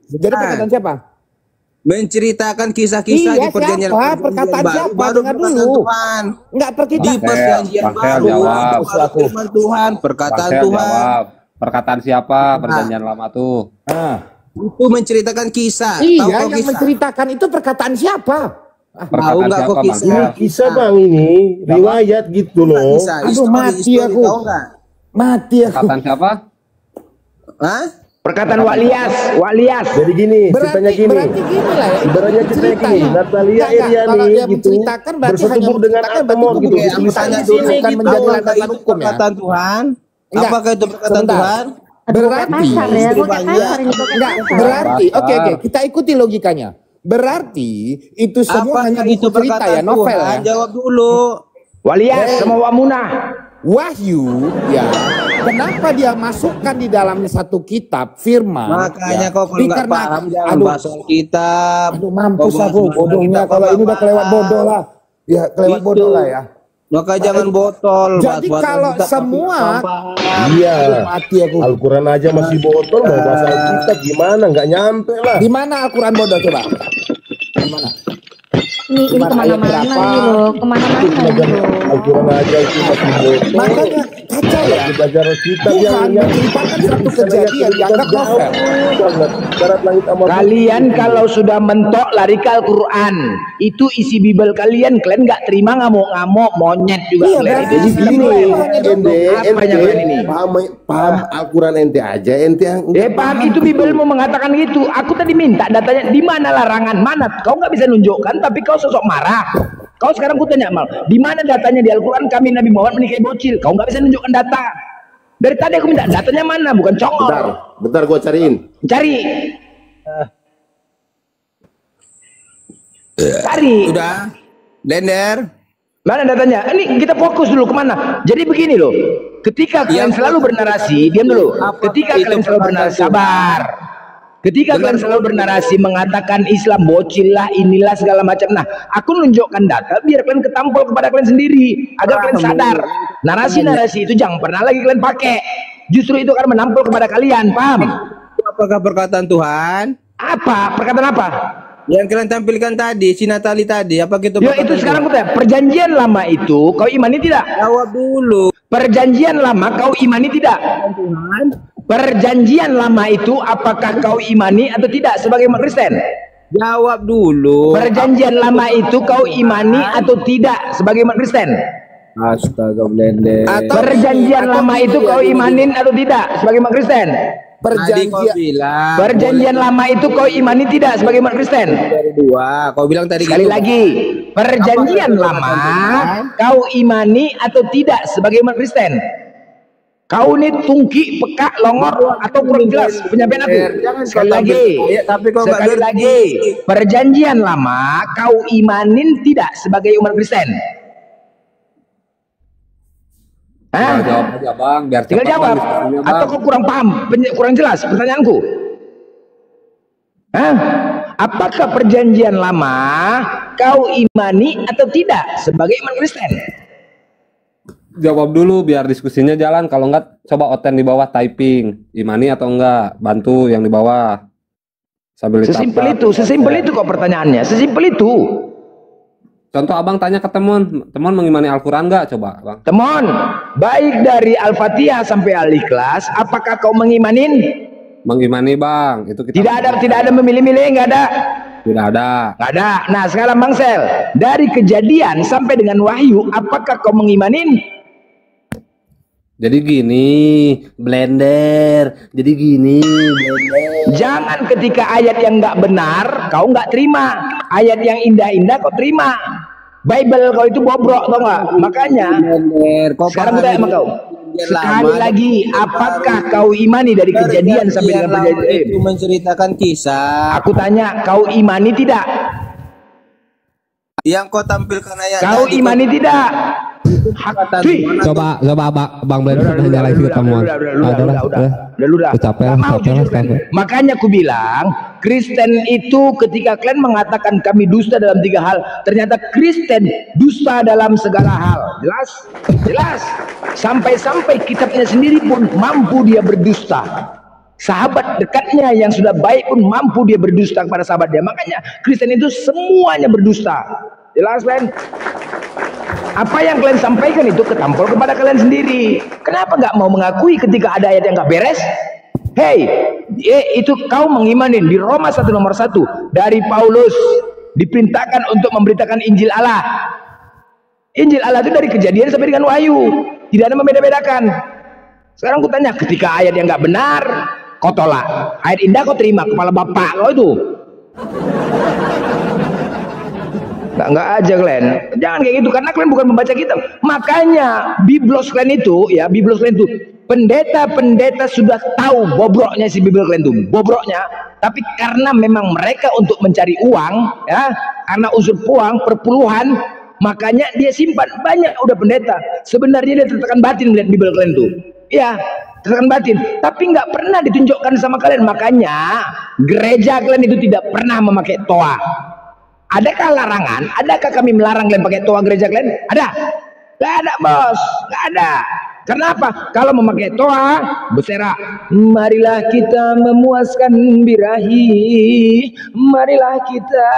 Speaker 5: Jadi perkataan siapa?
Speaker 7: Menceritakan kisah-kisah
Speaker 5: Iya,
Speaker 7: di perjanjian
Speaker 5: siapa? Perkataan
Speaker 7: baru,
Speaker 5: siapa?
Speaker 7: baru
Speaker 5: Dengar
Speaker 7: perkataan
Speaker 5: dulu.
Speaker 7: Tuhan.
Speaker 5: Enggak
Speaker 7: Di
Speaker 5: perkitaan.
Speaker 7: perjanjian
Speaker 1: Bang Sel
Speaker 7: baru,
Speaker 1: jawab.
Speaker 7: baru firman Tuhan, perkataan
Speaker 1: Bang Sel
Speaker 7: Tuhan.
Speaker 1: jawab. Perkataan siapa perjanjian lama tuh?
Speaker 5: Nah,
Speaker 7: Itu menceritakan kisah. Tahu
Speaker 5: iya,
Speaker 7: kau
Speaker 5: yang
Speaker 7: kisah?
Speaker 5: menceritakan itu perkataan siapa?
Speaker 7: Tahu nggak kok
Speaker 1: Bang
Speaker 7: kisah?
Speaker 3: Ini
Speaker 1: Sel?
Speaker 3: kisah Bang ini riwayat gitu loh.
Speaker 7: Kisah,
Speaker 5: Aduh,
Speaker 7: history,
Speaker 5: mati
Speaker 7: history,
Speaker 5: aku.
Speaker 7: tahu nggak?
Speaker 5: Mati aku.
Speaker 1: Perkataan siapa?
Speaker 7: Hah?
Speaker 2: Perkataan Walias.
Speaker 3: Jadi gini, ceritanya gini.
Speaker 5: Berarti gini lah ya.
Speaker 3: Ibaratnya ceritanya
Speaker 5: Cerita
Speaker 3: gini,
Speaker 5: ya.
Speaker 3: Natalia
Speaker 5: Enggak, kalau
Speaker 3: Iriani
Speaker 5: dia
Speaker 3: gitu
Speaker 5: menceritakan berarti hanya
Speaker 3: bersetubuh dengan
Speaker 5: menceritakan,
Speaker 3: Atamor
Speaker 5: berarti
Speaker 3: gitu.
Speaker 5: bukan
Speaker 7: Oke, aku tanya
Speaker 5: di
Speaker 7: dulu,
Speaker 5: sini bukan
Speaker 7: gitu.
Speaker 5: menjadi
Speaker 7: Apakah
Speaker 5: landasan
Speaker 7: itu
Speaker 5: hukum ya.
Speaker 7: perkataan Tuhan?
Speaker 5: Enggak.
Speaker 7: Apakah itu perkataan
Speaker 5: Sebentar.
Speaker 7: Tuhan?
Speaker 6: Aduh, kok kayak
Speaker 5: Berarti-
Speaker 6: pasar ya, kok kayak
Speaker 7: Banyak.
Speaker 6: pasar ini, kok kayak
Speaker 5: Enggak,
Speaker 6: pasar.
Speaker 5: berarti
Speaker 1: Pasar.
Speaker 5: oke, kita ikuti logikanya. Berarti itu semua hanya
Speaker 7: Apakah itu
Speaker 5: buku cerita
Speaker 7: perkataan
Speaker 5: ya, novel
Speaker 7: Tuhan?
Speaker 5: ya.
Speaker 7: Jawab dulu.
Speaker 2: Walias sama Wamunah.
Speaker 5: Wahyu ya. Kenapa dia masukkan di dalam satu kitab firman?
Speaker 7: Makanya
Speaker 5: ya.
Speaker 7: kau kalau nggak
Speaker 5: Dikarenakan-
Speaker 7: paham jangan
Speaker 5: aduh,
Speaker 7: bahas soal kitab.
Speaker 5: aduh mampus
Speaker 7: Kau bahas
Speaker 5: aku
Speaker 7: soal
Speaker 5: bodohnya
Speaker 7: kitab,
Speaker 5: kalau
Speaker 7: kau
Speaker 5: ini udah
Speaker 7: nggak
Speaker 5: kelewat
Speaker 7: paham.
Speaker 5: bodoh lah. Ya kelewat
Speaker 7: Gitu.
Speaker 5: bodoh lah ya.
Speaker 7: Maka jangan botol.
Speaker 5: Jadi
Speaker 7: bahas-bahas
Speaker 5: kalau
Speaker 7: kitab,
Speaker 5: semua-
Speaker 7: tapi kau paham.
Speaker 3: Iya.
Speaker 5: Mati aku.
Speaker 3: Al-Quran aja masih botol, mau bahasa Alkitab gimana? Nggak nyampe lah.
Speaker 5: Di mana Al-Quran bodoh coba? Di mana?
Speaker 6: Ini
Speaker 5: Gimana ayat
Speaker 6: kemana-mana
Speaker 5: berapa?
Speaker 6: ini loh, kemana-mana ini loh.
Speaker 3: Al-Quran aja itu masih botol.
Speaker 5: Makanya kacau ya.
Speaker 3: Lagi belajar kitab
Speaker 5: Tuhan
Speaker 3: yang
Speaker 5: menceritakan satu kejadian dianggap
Speaker 3: jauh
Speaker 5: novel.
Speaker 3: banget. Barat langit sama
Speaker 2: Kalian kalau sudah mentok lari ke Al-Quran, itu isi Bible kalian nggak terima ngamuk-ngamuk monyet juga.
Speaker 5: Iya,
Speaker 2: kalian.
Speaker 5: berarti
Speaker 3: Jadi gini,
Speaker 2: Apa yang kalian ini?
Speaker 3: paham Al-Quran ente aja, ente yang
Speaker 2: Paham itu Bible mau mengatakan gitu. Aku tadi minta datanya di mana larangan mana. Kau nggak bisa nunjukkan, tapi kau sosok marah. Kau sekarang ku tanya mal, di mana datanya di Al-Quran kami Nabi Muhammad menikahi bocil? Kau nggak bisa nunjukkan data. Dari tadi aku minta datanya mana, bukan congol.
Speaker 3: bentar gua cariin.
Speaker 2: Cari. Cari.
Speaker 7: Udah. Dender.
Speaker 2: Mana datanya? Ini kita fokus dulu kemana? Jadi begini loh. Ketika kalian
Speaker 7: Yang
Speaker 2: selalu bernarasi, diam dulu.
Speaker 7: Apa
Speaker 2: Ketika
Speaker 7: itu
Speaker 2: kalian selalu
Speaker 7: perkataan
Speaker 2: bernarasi,
Speaker 7: Tuhan?
Speaker 2: sabar. Ketika kalian selalu bernarasi mengatakan Islam bocil lah, inilah segala macam. Nah, aku nunjukkan data biar kalian ketampol kepada kalian sendiri, agar kalian sadar narasi-narasi itu jangan pernah lagi kalian pakai. Justru itu akan menampol kepada kalian, paham?
Speaker 7: Apakah perkataan Tuhan?
Speaker 2: Apa? Perkataan apa?
Speaker 7: Yang kalian tampilkan tadi, si Natali tadi, apa gitu?
Speaker 2: Ya itu sekarang aku tanya, perjanjian lama itu kau imani tidak?
Speaker 7: Jawab dulu.
Speaker 2: Perjanjian lama kau imani tidak?
Speaker 7: Tuhan.
Speaker 2: Perjanjian lama itu apakah kau imani atau tidak sebagai umat Kristen?
Speaker 7: Jawab dulu.
Speaker 2: Perjanjian lama itu kau imani atau tidak sebagai umat Kristen?
Speaker 7: Astaga, blender.
Speaker 2: Perjanjian lama itu kau imanin atau tidak sebagai umat Kristen? Perjanjian lama itu kau imani tidak sebagai umat Kristen?
Speaker 7: Dua. Kau bilang tadi
Speaker 2: sekali
Speaker 7: gitu.
Speaker 2: lagi, perjanjian lama kau imani atau tidak sebagai umat Kristen? Kau ini tungki, pekak, longor, atau kurang jelas penyampaian aku. Sekali lagi, perjanjian lama kau imanin tidak sebagai umat Kristen?
Speaker 1: Nah, jawab aja bang, biar
Speaker 2: tinggal jawab. Atau kau kurang paham, kurang jelas pertanyaanku? Apakah perjanjian lama kau imani atau tidak sebagai umat Kristen?
Speaker 1: Jawab dulu biar diskusinya jalan. Kalau enggak, coba oten di bawah typing. Imani atau enggak? Bantu yang di bawah. Sambil
Speaker 2: Sesimpel itu kok pertanyaannya. Sesimpel itu.
Speaker 1: Contoh abang tanya ke teman mengimani Al-Quran enggak? Coba bang.
Speaker 2: Teman, baik dari Al-Fatihah sampai Al-Ikhlas, apakah kau mengimanin?
Speaker 1: Mengimani bang. Itu kita
Speaker 2: tidak ada memilih-milih, enggak ada.
Speaker 1: Tidak ada.
Speaker 2: Nggak ada. Nah sekarang Bang Sel, dari Kejadian sampai dengan Wahyu, apakah kau mengimanin?
Speaker 1: Jadi gini, blender.
Speaker 2: Jangan ketika ayat yang nggak benar kau nggak terima, ayat yang indah-indah kau terima. Bible kau itu bobrok, tau nggak? Makanya sekarang kita emang kau sekali lagi, apakah kau imani dari Kejadian sampai dengan Perjanjian?
Speaker 7: Itu menceritakan kisah.
Speaker 2: Aku tanya, kau imani tidak?
Speaker 7: Yang kau tampilkan ayat
Speaker 2: kau
Speaker 7: tadi,
Speaker 2: imani tidak?
Speaker 1: Coba bang blender tanya lagi ke temuan.
Speaker 2: Udah. Makanya aku bilang, Kristen itu ketika kalian mengatakan kami dusta dalam 3 hal, ternyata Kristen dusta dalam segala hal. Jelas. Sampai-sampai kitabnya sendiri pun mampu dia berdusta. Sahabat dekatnya yang sudah baik pun mampu dia berdusta kepada sahabatnya. Makanya Kristen itu semuanya berdusta. Jelas kan? Apa yang kalian sampaikan itu ketampol kepada kalian sendiri. Kenapa nggak mau mengakui ketika ada ayat yang nggak beres? Itu kau mengimanin di Roma 1 nomor 1 dari Paulus diperintahkan untuk memberitakan Injil Allah. Injil Allah itu dari Kejadian sampai dengan Wahyu, tidak ada membeda-bedakan. Sekarang aku tanya, ketika ayat yang nggak benar kau tolak, ayat indah kau terima, kepala bapak kau itu. Enggak aja kalian, jangan kayak gitu, karena kalian bukan membaca kitab. Makanya biblos kalian itu, pendeta-pendeta sudah tahu bobroknya si bibel kalian itu, bobroknya. Tapi karena memang mereka untuk mencari uang, ya, karena unsur uang perpuluhan, makanya dia simpan banyak. Udah pendeta, sebenarnya dia tertekan batin melihat bibel kalian itu, ya, tertekan batin. Tapi nggak pernah ditunjukkan sama kalian. Makanya gereja kalian itu tidak pernah memakai toa. Adakah larangan? Adakah kami melarang kalian pakai toa gereja kalian? Ada? Gak ada bos, gak ada. Karena apa? Kalau memakai toa, berserak, marilah kita memuaskan birahi, marilah kita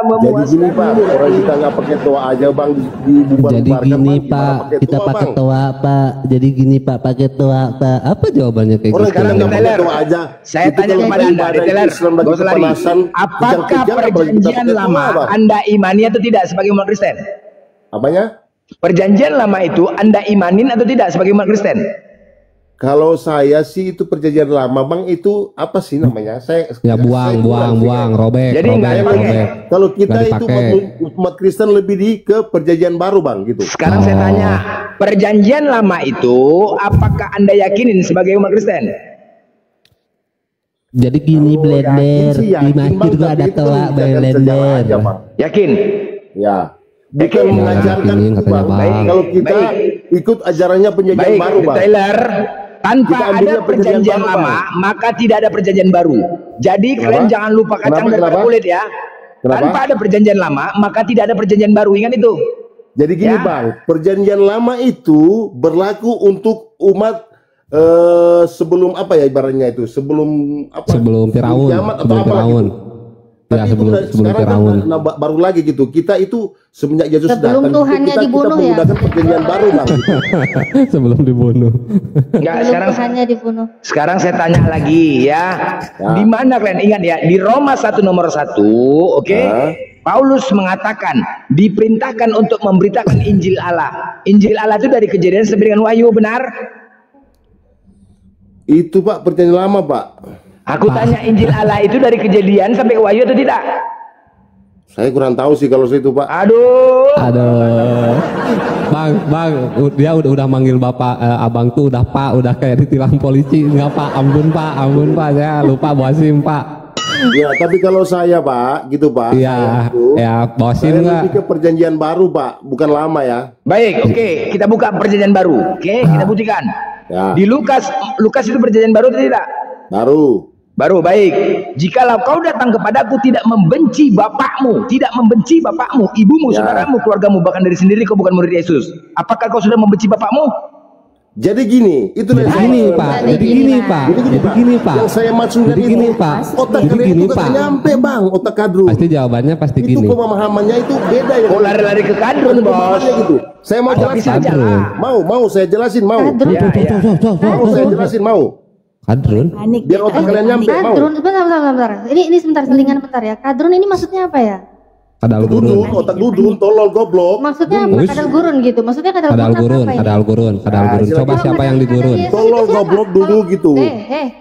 Speaker 2: memuaskan.
Speaker 3: Jadi gini Pak, orang kita nggak pakai toa aja Bang di bubar.
Speaker 8: Jadi gini Pak, kita pakai toa Pak. Jadi gini Pak, pakai toa Pak. Apa jawabannya kayak
Speaker 3: orang
Speaker 8: gitu?
Speaker 3: kita nggak pakai toa aja.
Speaker 2: Saya tanya kepada Anda, Detailer, apakah perjanjian lama Anda imani atau tidak sebagai umat Kristen?
Speaker 3: Apanya?
Speaker 2: Perjanjian lama itu Anda imanin atau tidak sebagai umat Kristen?
Speaker 3: Kalau saya sih itu perjanjian lama Bang, itu apa sih namanya?
Speaker 1: Ya buang, robek.
Speaker 2: Jadi nggak pakai.
Speaker 3: Kalau kita itu umat Kristen lebih ke perjanjian baru Bang gitu.
Speaker 2: Sekarang saya tanya, perjanjian lama itu apakah Anda yakinin sebagai umat Kristen?
Speaker 8: Jadi gini blender, di masjid juga ada toa blender.
Speaker 2: Yakin?
Speaker 3: Ya. Bukan mengajarkan itu Bang. Kalau kita ikut ajarannya penjajahan baru Bang.
Speaker 2: Taylor, Tanpa ada perjanjian lama, maka tidak ada perjanjian baru. Jadi kalian jangan lupa kacang dan kulit ya. Tanpa ada perjanjian lama, maka tidak ada perjanjian baru. Ingat itu.
Speaker 3: Jadi gini Bang, perjanjian lama itu berlaku untuk umat sebelum apa ya ibaratnya itu? Sebelum apa?
Speaker 1: Sebelum Firaun.
Speaker 3: Sebelum Firaun.
Speaker 1: Ya, sebelum Firaun.
Speaker 3: Kan, baru lagi gitu. Kita itu semenjak Yesus datang,
Speaker 6: Tuhannya
Speaker 3: kita
Speaker 6: dibunuh ya.
Speaker 3: menggunakan perjanjian baru Bang.
Speaker 1: Sebelum dibunuh.
Speaker 2: Enggak, sekarang
Speaker 6: Tuhannya dibunuh.
Speaker 2: Sekarang saya tanya lagi ya. Di mana kalian ingat ya? Di Roma 1 nomor 1, oke? Paulus mengatakan diperintahkan untuk memberitakan Injil Allah. Injil Allah itu dari Kejadian sampai dengan Wahyu, benar?
Speaker 3: Itu Pak perjanjian lama Pak.
Speaker 2: Aku tanya Injil Allah itu dari Kejadian sampai Wahyu atau tidak?
Speaker 3: Saya kurang tahu sih kalau itu Pak.
Speaker 2: Aduh.
Speaker 1: Bang, dia udah manggil bapak, abang tuh udah Pak, udah kayak ditilang polisi. Enggak Pak, ampun Pak, saya lupa Bosim Pak.
Speaker 3: Ya, tapi kalau saya Pak, gitu Pak.
Speaker 1: Iya, ya Bosim
Speaker 3: saya
Speaker 1: enggak.
Speaker 3: lebih ke perjanjian baru Pak, bukan lama ya.
Speaker 2: Baik, oke, kita buka perjanjian baru. Oke, kita buktikan.
Speaker 3: Ya.
Speaker 2: Di Lukas itu perjanjian baru atau tidak? Baru, baik. Jikalau kau datang kepadaku tidak membenci bapakmu, ibumu, saudaramu, keluargamu, bahkan dari sendiri kau bukan murid Yesus. Apakah kau sudah membenci bapakmu?
Speaker 3: Jadi gini, itu
Speaker 1: Jadi gini Pak.
Speaker 3: Yang saya maksudkan itu,
Speaker 1: Pak.
Speaker 3: otak kalian itu gak nyampe Bang, otak kadrun.
Speaker 1: Pasti jawabannya pasti
Speaker 3: Itu
Speaker 1: gini.
Speaker 3: pemahamannya itu beda ya.
Speaker 2: Kau lari-lari ke kadrun, bos.
Speaker 3: Gitu. Saya mau jelasin. Mau saya jelasin, mau. Mau saya jelasin, mau.
Speaker 1: Kadrun.
Speaker 3: Biar otak kalian nyampe, mau.
Speaker 6: Kadrun, sebentar. Ini sebentar, selingan bentar ya. Kadrun ini maksudnya apa ya?
Speaker 1: Kadal gurun.
Speaker 3: Otak dudun, tolol, goblok.
Speaker 6: Maksudnya apa? Kadal gurun gitu. Maksudnya kadal gurun apa ini?
Speaker 1: Kadal gurun. Coba siapa yang digurun?
Speaker 3: Tolol, goblok dulu gitu.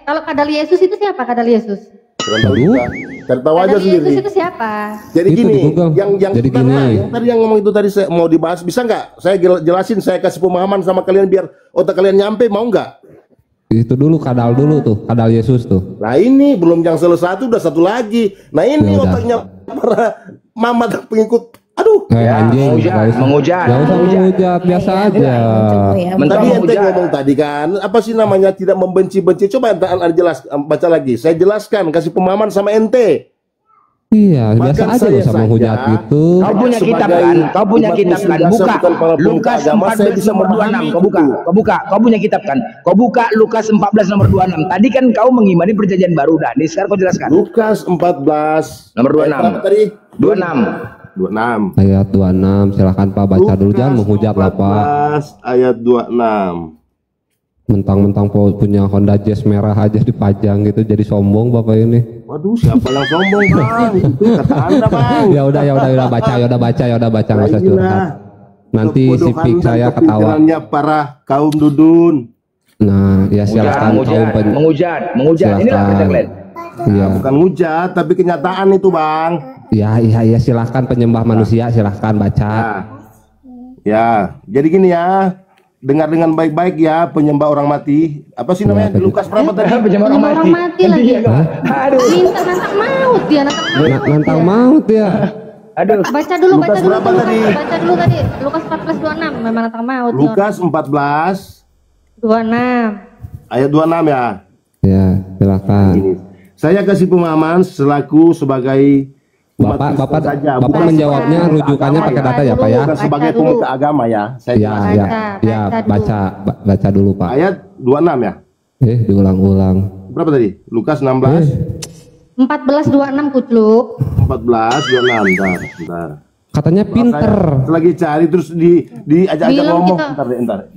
Speaker 6: Kalau kadal Yesus itu siapa? Kadal Yesus.
Speaker 3: Cari tahu aja
Speaker 6: Kadal Yesus
Speaker 3: sendiri.
Speaker 6: itu siapa?
Speaker 3: Jadi
Speaker 1: Itu
Speaker 3: gini,
Speaker 1: di Google.
Speaker 3: yang
Speaker 1: Jadi gini.
Speaker 3: yang tadi yang ngomong itu tadi saya mau dibahas, bisa nggak? Saya jelasin, saya kasih pemahaman sama kalian biar otak kalian nyampe, mau nggak?
Speaker 1: Itu dulu kadal dulu tuh, kadal Yesus tuh.
Speaker 3: Nah ini belum yang selesai udah satu lagi. Nah ini
Speaker 1: Ya udah.
Speaker 3: otaknya para mama dan pengikut. Aduh.
Speaker 1: Anjing.
Speaker 2: Menghujat.
Speaker 1: Gak usah menghujat, biasa aja.
Speaker 3: Tadi ente ngomong tadi kan, apa sih namanya tidak membenci-benci? Coba ente jelas, baca lagi. Saya jelaskan, kasih pemahaman sama ente.
Speaker 1: Iya, biasa
Speaker 3: Bahkan
Speaker 1: aja
Speaker 3: saya
Speaker 1: gak usah
Speaker 3: saja,
Speaker 1: menghujat gitu.
Speaker 2: Kau punya kitab kan? Buka Lukas 14 nomor 26. Kau punya kitab kan? Kau buka Lukas 14 nomor 26. Tadi kan kau mengimani perjanjian baru dah. Nih sekarang kau jelaskan.
Speaker 3: Lukas 14
Speaker 2: Nomor 26.
Speaker 3: berapa tadi?
Speaker 2: 26.
Speaker 1: Ayat 26, silahkan Pak baca dulu, jangan menghujat lah Pak.
Speaker 3: 14 ayat 26.
Speaker 1: Mentang-mentang punya Honda Jazz merah aja dipajang gitu, jadi sombong Bapak ini.
Speaker 3: Waduh, siapa yang sombong Bang? Itu kata Anda Bang.
Speaker 1: Ya udah baca, nggak usah curhat. Nanti si Pik saya ketawa.
Speaker 3: Jalannya para kaum dudun.
Speaker 1: Nah, ya silakan
Speaker 2: menghujat. Inilah kata kalian.
Speaker 1: Iya.
Speaker 3: Bukan hujat, tapi kenyataan itu Bang.
Speaker 1: Iya, silahkan penyembah manusia, silahkan baca.
Speaker 3: Ya, jadi gini ya. Dengar dengan baik-baik ya, penyembah orang mati. Apa sih namanya? Di Lukas berapa tadi?
Speaker 2: Penyembah orang mati
Speaker 6: lagi.
Speaker 2: Aduh.
Speaker 6: Minta nantang maut dia,
Speaker 1: Nantang maut ya.
Speaker 2: Aduh.
Speaker 6: Baca dulu
Speaker 3: Lukas berapa tadi?
Speaker 6: Baca dulu tadi. Lukas 14:26 memang nantang maut.
Speaker 3: Lukas 14
Speaker 6: 26.
Speaker 3: ayat 26 ya.
Speaker 1: Ya, silakan.
Speaker 3: Ini. Saya kasih pemahaman selaku sebagai
Speaker 1: Bapak menjawabnya rujukannya pakai data ya Pak ya.
Speaker 3: Bukan sebagai pemuka agama ya.
Speaker 1: Ya, baca dulu Pak.
Speaker 3: Ayat 26 ya.
Speaker 1: Diulang-ulang.
Speaker 3: Berapa tadi? Lukas 16
Speaker 6: 14:26 kucluk.
Speaker 3: 14 26. Bentar.
Speaker 1: Katanya pinter.
Speaker 3: Lagi cari terus diajak-ajak ngomong. Bentar.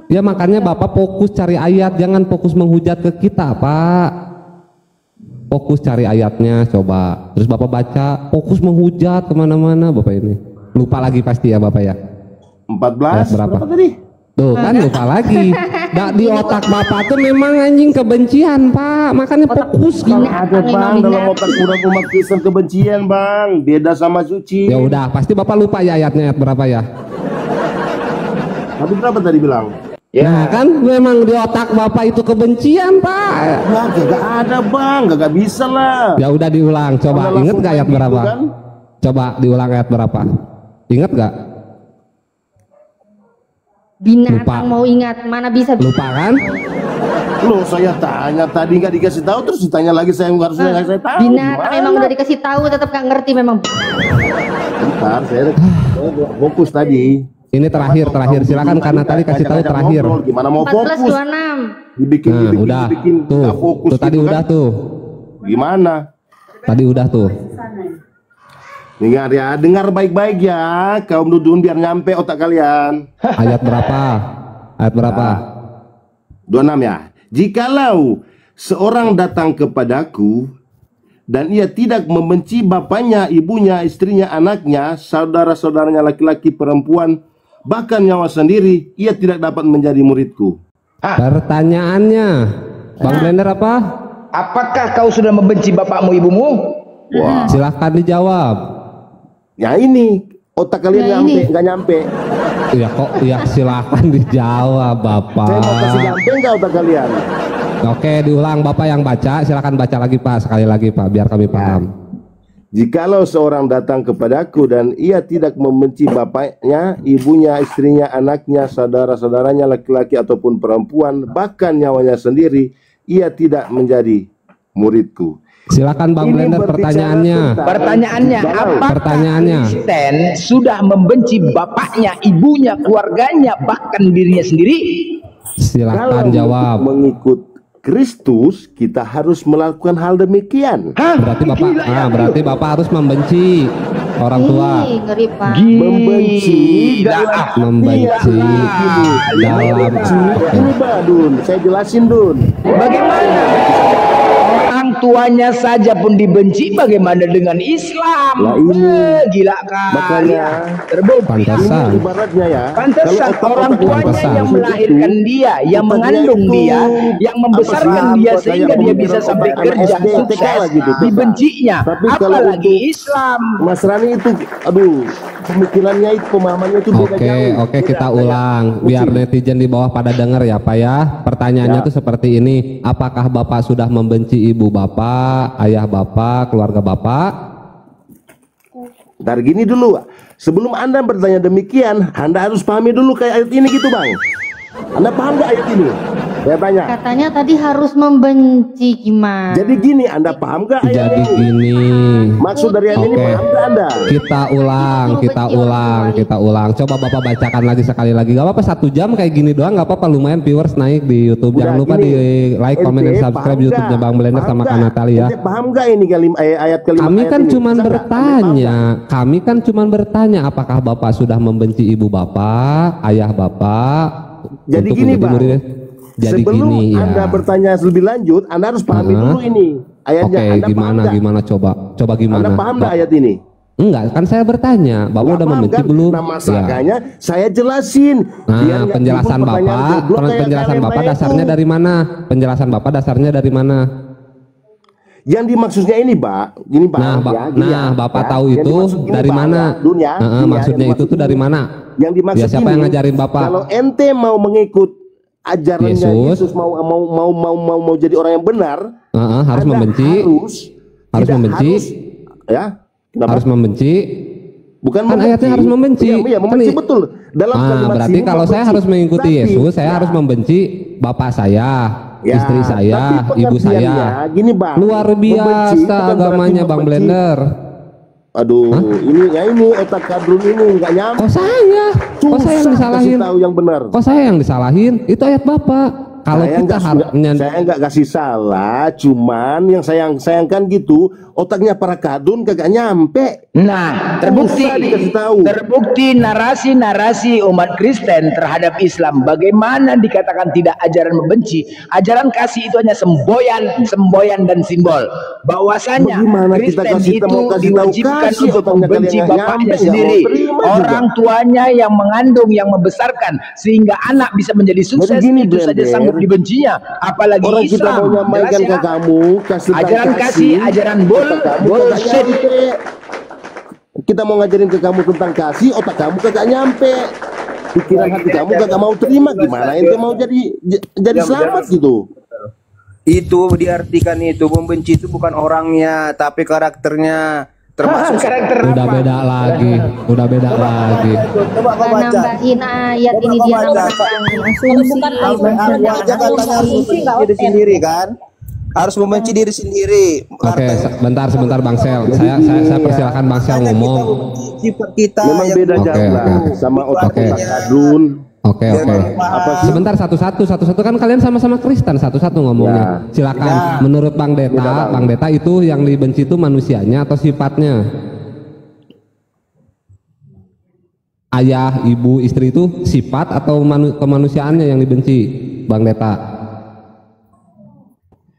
Speaker 1: Ya makanya Bapak fokus cari ayat, jangan fokus menghujat ke kita Pak. Fokus cari ayatnya coba. Terus Bapak baca, fokus menghujat kemana-mana Bapak ini. Lupa lagi pasti ya Bapak ya.
Speaker 3: 14
Speaker 1: berapa
Speaker 3: tadi?
Speaker 1: Tuh kan lupa lagi. Di otak Bapak tuh memang anjing kebencian Pak. Makanya fokus kalau
Speaker 3: ada Bang dalam otak kurang umat Kristen kebencian Bang. Beda sama suci.
Speaker 1: Ya udah, pasti Bapak lupa ya ayatnya ayat berapa ya.
Speaker 3: Tapi berapa tadi bilang?
Speaker 1: Ya nah, kan memang di otak Bapak itu kebencian Pak.
Speaker 3: Nah, gak ada Bang, gak bisa lah.
Speaker 1: Ya udah diulang, coba inget gak ayat berapa? Kan? Coba diulang ayat berapa? Ingat gak?
Speaker 6: Binatang mau ingat, mana bisa
Speaker 4: Lupa kan?
Speaker 3: Loh, saya tanya tadi nggak dikasih tahu, terus ditanya lagi saya harusnya nggak saya tahu.
Speaker 6: Binatang emang udah dikasih tahu tetap gak ngerti memang.
Speaker 3: Bentar, saya fokus tadi.
Speaker 4: Ini terakhir, silakan karena tadi kasih tahu terakhir.
Speaker 3: Gimana mau fokus?
Speaker 6: 14.26.
Speaker 3: Dibikin,
Speaker 4: Udah,
Speaker 3: nggak
Speaker 4: tuh
Speaker 3: fokus
Speaker 4: tadi
Speaker 3: gitu
Speaker 4: udah
Speaker 3: kan?
Speaker 4: tuh.
Speaker 3: Gimana?
Speaker 4: Tadi udah tuh.
Speaker 3: Dengar ya, dengar baik-baik ya, kaum dudun biar nyampe otak kalian.
Speaker 4: Ayat berapa? Ayat berapa?
Speaker 3: 26 ya. Jikalau seorang datang kepadaku dan ia tidak membenci bapaknya, ibunya, istrinya, anaknya, saudara-saudaranya laki-laki, perempuan, bahkan nyawa sendiri, ia tidak dapat menjadi muridku.
Speaker 4: Pertanyaannya, Bang Blender apa?
Speaker 2: Apakah kau sudah membenci bapakmu ibumu?
Speaker 3: Wah,
Speaker 4: Silahkan dijawab.
Speaker 3: ya ini otak kalian
Speaker 6: Ya
Speaker 3: nyampe,
Speaker 6: ini.
Speaker 3: nggak nyampe.
Speaker 4: Ya kok, ya silahkan dijawab Bapak.
Speaker 3: Saya mau kasih nyampe nggak otak kalian?
Speaker 4: Oke, diulang Bapak yang baca, silahkan baca lagi Pak, sekali lagi Pak, biar kami paham.
Speaker 3: Jikalau seorang datang kepadaku dan ia tidak membenci bapaknya, ibunya, istrinya, anaknya, saudara-saudaranya laki-laki ataupun perempuan, bahkan nyawanya sendiri, ia tidak menjadi muridku.
Speaker 4: Silakan Bang
Speaker 3: Ini
Speaker 4: Blender
Speaker 3: berbicara
Speaker 4: pertanyaannya.
Speaker 3: tentang-
Speaker 2: Pertanyaannya, apakah
Speaker 4: Pertanyaannya.
Speaker 2: Kristen sudah membenci bapaknya, ibunya, keluarganya, bahkan dirinya sendiri?
Speaker 4: Silahkan
Speaker 3: Kalau
Speaker 4: jawab.
Speaker 3: untuk mengikut Kristus, kita harus melakukan hal demikian.
Speaker 2: Hah?
Speaker 4: Berarti Bapak,
Speaker 2: Gila ya?
Speaker 4: berarti Bapak harus membenci orang tua.
Speaker 6: Ih, ngeri Pak.
Speaker 3: Membenci dalam
Speaker 4: Membenci dalam
Speaker 3: ini Dun, saya jelasin Dun.
Speaker 2: Bagaimana? Orang tuanya saja pun dibenci, bagaimana dengan Islam?
Speaker 3: Lah ini.
Speaker 2: Gila kan?
Speaker 3: Makanya
Speaker 2: terbukti.
Speaker 4: Pantesan.
Speaker 3: Ini ibaratnya ya.
Speaker 2: Pantesan
Speaker 3: kalau
Speaker 2: orang
Speaker 3: otak-otak
Speaker 2: tuanya
Speaker 4: Pantesan.
Speaker 2: yang melahirkan dia, yang
Speaker 3: otaknya
Speaker 2: mengandung
Speaker 3: itu,
Speaker 2: dia, yang membesarkan
Speaker 3: apa sih,
Speaker 2: dia
Speaker 3: kayak
Speaker 2: sehingga dia bisa
Speaker 3: pemikiran
Speaker 2: sampai
Speaker 3: otak
Speaker 2: kerja
Speaker 3: anak SD, TK
Speaker 2: sukses,
Speaker 3: lah gitu, TK.
Speaker 2: dibencinya.
Speaker 3: Tapi kalau
Speaker 2: Apalagi
Speaker 3: untuk
Speaker 2: Islam.
Speaker 3: Mas Rani itu, aduh, pemikirannya itu, pemahamannya itu beda
Speaker 4: Oke,
Speaker 3: jauh.
Speaker 4: oke,
Speaker 3: Beda,
Speaker 4: kita
Speaker 3: kayak
Speaker 4: ulang
Speaker 3: kucing.
Speaker 4: biar netizen di bawah pada dengar ya Pak ya. Pertanyaannya
Speaker 3: Ya.
Speaker 4: tuh seperti ini, apakah Bapak sudah membenci ibu Bapak, ayah Bapak, keluarga Bapak?
Speaker 3: Ntar gini dulu, sebelum Anda bertanya demikian, Anda harus pahami dulu kayak ayat ini gitu Bang. Anda paham gak ayat ini? Saya tanya.
Speaker 6: Katanya tadi harus membenci gimana?
Speaker 3: Jadi gini, Anda paham gak ayat
Speaker 4: Jadi
Speaker 3: ini?
Speaker 4: gini,
Speaker 3: Maksud dari ayat ini
Speaker 4: Oke.
Speaker 3: paham gak Anda?
Speaker 4: kita ulang, kita ulang. Coba Bapak bacakan lagi sekali lagi. Gak apa-apa 1 jam kayak gini doang, gak apa-apa, lumayan viewers naik di YouTube. Jangan
Speaker 3: Udah,
Speaker 4: lupa
Speaker 3: gini.
Speaker 4: di like, comment, dan
Speaker 3: Ente
Speaker 4: subscribe
Speaker 3: paham
Speaker 4: YouTube-nya
Speaker 3: nggak?
Speaker 4: Bang Blender
Speaker 3: Paham
Speaker 4: sama
Speaker 3: nggak?
Speaker 4: Kak Natali ya.
Speaker 3: Ente paham gak ini ayat kelima
Speaker 4: Kami
Speaker 3: ayat
Speaker 4: kan
Speaker 3: ini?
Speaker 4: cuman
Speaker 3: Bisa nggak?
Speaker 4: bertanya, kami kan cuman bertanya apakah Bapak sudah membenci ibu Bapak, ayah Bapak?
Speaker 3: Jadi
Speaker 4: untuk
Speaker 3: gini
Speaker 4: menjadi
Speaker 3: Bang,
Speaker 4: murid? Jadi
Speaker 3: sebelum
Speaker 4: gini ya.
Speaker 3: Anda bertanya lebih lanjut, Anda harus pahami dulu ini ayatnya.
Speaker 4: Oke,
Speaker 3: Anda paham
Speaker 4: gimana
Speaker 3: nggak?
Speaker 4: gimana coba gimana?
Speaker 3: Anda paham nggak
Speaker 4: Ba-
Speaker 3: ayat ini?
Speaker 4: Enggak, kan saya bertanya, Bapak
Speaker 3: Nggak
Speaker 4: udah
Speaker 3: paham
Speaker 4: membenci
Speaker 3: kan?
Speaker 4: belum?
Speaker 3: Nah,
Speaker 4: Ya.
Speaker 3: makanya saya jelasin. Biar
Speaker 4: Nah,
Speaker 3: nggak
Speaker 4: penjelasan
Speaker 3: timbul pertanyaan
Speaker 4: Bapak,
Speaker 3: goblok kayak
Speaker 4: penjelasan
Speaker 3: kalian
Speaker 4: Bapak
Speaker 3: itu.
Speaker 4: dasarnya dari mana? Penjelasan Bapak dasarnya dari mana?
Speaker 3: Yang dimaksudnya ini, Pak. Ini Pak.
Speaker 4: Nah,
Speaker 3: gini ya,
Speaker 4: Bapak
Speaker 3: ya.
Speaker 4: tahu
Speaker 3: Yang
Speaker 4: itu
Speaker 3: dimaksud gini,
Speaker 4: dari
Speaker 3: Pak,
Speaker 4: mana?
Speaker 3: ya. Dunia,
Speaker 4: Heeh,
Speaker 3: yang
Speaker 4: maksudnya itu
Speaker 3: dimaksud
Speaker 4: tuh dari
Speaker 3: gini.
Speaker 4: mana?
Speaker 3: Yang dimaksud
Speaker 4: Ya, siapa
Speaker 3: ini,
Speaker 4: yang ngajarin Bapak?
Speaker 3: Kalau ente mau mengikut ajarannya
Speaker 4: Yesus.
Speaker 3: Yesus, mau jadi orang yang benar,
Speaker 4: Harus
Speaker 3: Anda
Speaker 4: membenci,
Speaker 3: harus tidak
Speaker 4: membenci.
Speaker 3: ya. Kenapa?
Speaker 4: harus membenci.
Speaker 3: Bukan
Speaker 4: Kan ayatnya harus membenci.
Speaker 3: Iya, membenci
Speaker 4: Kan-
Speaker 3: betul. Dalam kalimat
Speaker 4: Berarti
Speaker 3: sini
Speaker 4: kalau saya
Speaker 3: membenci.
Speaker 4: harus mengikuti
Speaker 3: Tapi,
Speaker 4: Yesus, saya
Speaker 3: ya,
Speaker 4: harus membenci bapak saya,
Speaker 3: ya,
Speaker 4: istri saya,
Speaker 3: tapi
Speaker 4: ibu saya.
Speaker 3: pengertiannya gini, Bang.
Speaker 4: Luar
Speaker 3: Membenci
Speaker 4: biasa
Speaker 3: bukan berarti
Speaker 4: agamanya Bang
Speaker 3: membenci.
Speaker 4: Blender.
Speaker 3: Aduh, ini otak kadrun ini nggak nyampe.
Speaker 4: Kok saya yang
Speaker 3: Susah
Speaker 4: disalahin?
Speaker 3: kasih tahu yang benar.
Speaker 4: Kok saya yang disalahin? Itu ayat Bapak. Kalau kita
Speaker 3: saya nggak kasih salah, cuman yang sayangkan gitu, otaknya para kadun kagak nyampe.
Speaker 2: Nah, terbukti
Speaker 3: Susah dikasih tahu.
Speaker 2: terbukti narasi-narasi umat Kristen terhadap Islam. Bagaimana dikatakan tidak ajaran membenci? Ajaran kasih itu hanya semboyan dan simbol. Bahwasanya
Speaker 3: Bagaimana kita
Speaker 2: Kristen itu
Speaker 3: mau kasih tahu
Speaker 2: diwajibkan
Speaker 3: kasih,
Speaker 2: untuk
Speaker 3: otaknya
Speaker 2: membenci
Speaker 3: kalian nggak
Speaker 2: bapaknya
Speaker 3: nyampe, nggak
Speaker 2: sendiri,
Speaker 3: mau terima juga.
Speaker 2: orang tuanya yang mengandung, yang membesarkan, sehingga anak bisa menjadi sukses.
Speaker 3: Jadi gini,
Speaker 2: Itu saja
Speaker 3: Blender.
Speaker 2: sanggup dibencinya, apalagi
Speaker 3: Orang kita
Speaker 2: Islam.
Speaker 3: mau nyampaikan
Speaker 2: Jelas
Speaker 3: ke
Speaker 2: ya?
Speaker 3: kamu,
Speaker 2: Ajaran kasih, ajaran
Speaker 3: otak kamu kagak
Speaker 2: bullshit.
Speaker 3: nyampe. Kita mau ngajarin ke kamu tentang kasih, otak kamu kagak nyampe. Pikiran hati kamu kagak mau terima, gimana ente mau jadi selamat gitu.
Speaker 7: Itu diartikan itu membenci itu bukan orangnya tapi karakternya. termasuk
Speaker 2: karakter
Speaker 4: Udah
Speaker 2: apa?
Speaker 4: beda lagi, udah beda lagi.
Speaker 7: coba kau baca.
Speaker 6: nambahin ayat
Speaker 7: Coba
Speaker 6: ini
Speaker 7: kau
Speaker 6: dia
Speaker 7: baca.
Speaker 6: nambahkan asumsi.
Speaker 7: Aku aja katanya harus membenci diri sendiri kan, harus membenci diri sendiri.
Speaker 4: Oke, sebentar Bang Sel. Saya persilakan Bang Sel ngomong.
Speaker 7: Sifat kita
Speaker 3: Memang
Speaker 7: yang
Speaker 3: beda
Speaker 4: Oke,
Speaker 3: jauh lah
Speaker 4: oke.
Speaker 3: sama otak-otak
Speaker 4: Oke.
Speaker 3: kadun.
Speaker 4: Oke. Sebentar satu-satu kan kalian sama-sama Kristen, satu-satu ngomongnya. Silakan.
Speaker 7: Ya.
Speaker 4: Menurut Bang Deta, Bang Deta itu yang dibenci itu manusianya atau sifatnya? Ayah, ibu, istri itu sifat atau kemanusiaannya yang dibenci, Bang Deta?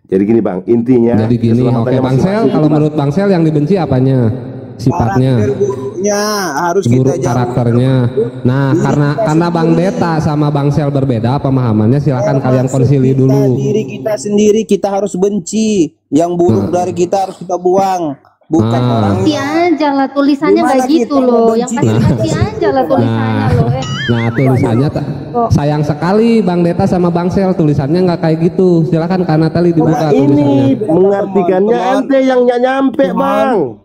Speaker 3: Jadi gini Bang, intinya
Speaker 4: Jadi gini, oke
Speaker 3: keselamatannya
Speaker 4: Bang Sel,
Speaker 3: masing-masing.
Speaker 4: kalau menurut Bang Sel yang dibenci apanya? Sifatnya,
Speaker 7: karakter buruknya harus kita
Speaker 4: buruk
Speaker 7: jauhi.
Speaker 4: karakternya. Nah, karena Bang Deta sama Bang Sel berbeda pemahamannya, silakan kalian konsili dulu.
Speaker 7: Diri kita sendiri kita harus benci, yang buruk dari kita harus kita buang, bukan orang.
Speaker 6: Pasti aja lah tulisannya
Speaker 7: Gimana
Speaker 6: nggak gitu
Speaker 7: kita
Speaker 6: loh.
Speaker 7: membenci
Speaker 6: Yang pasti aja lah tulisannya loh.
Speaker 4: Nah, tulisannya sayang sekali Bang Deta sama Bang Sel tulisannya nggak kayak gitu. Silakan Kak Natali dibuka tulisannya.
Speaker 3: Ini mengartikannya ente yang nggak nyampe Bang.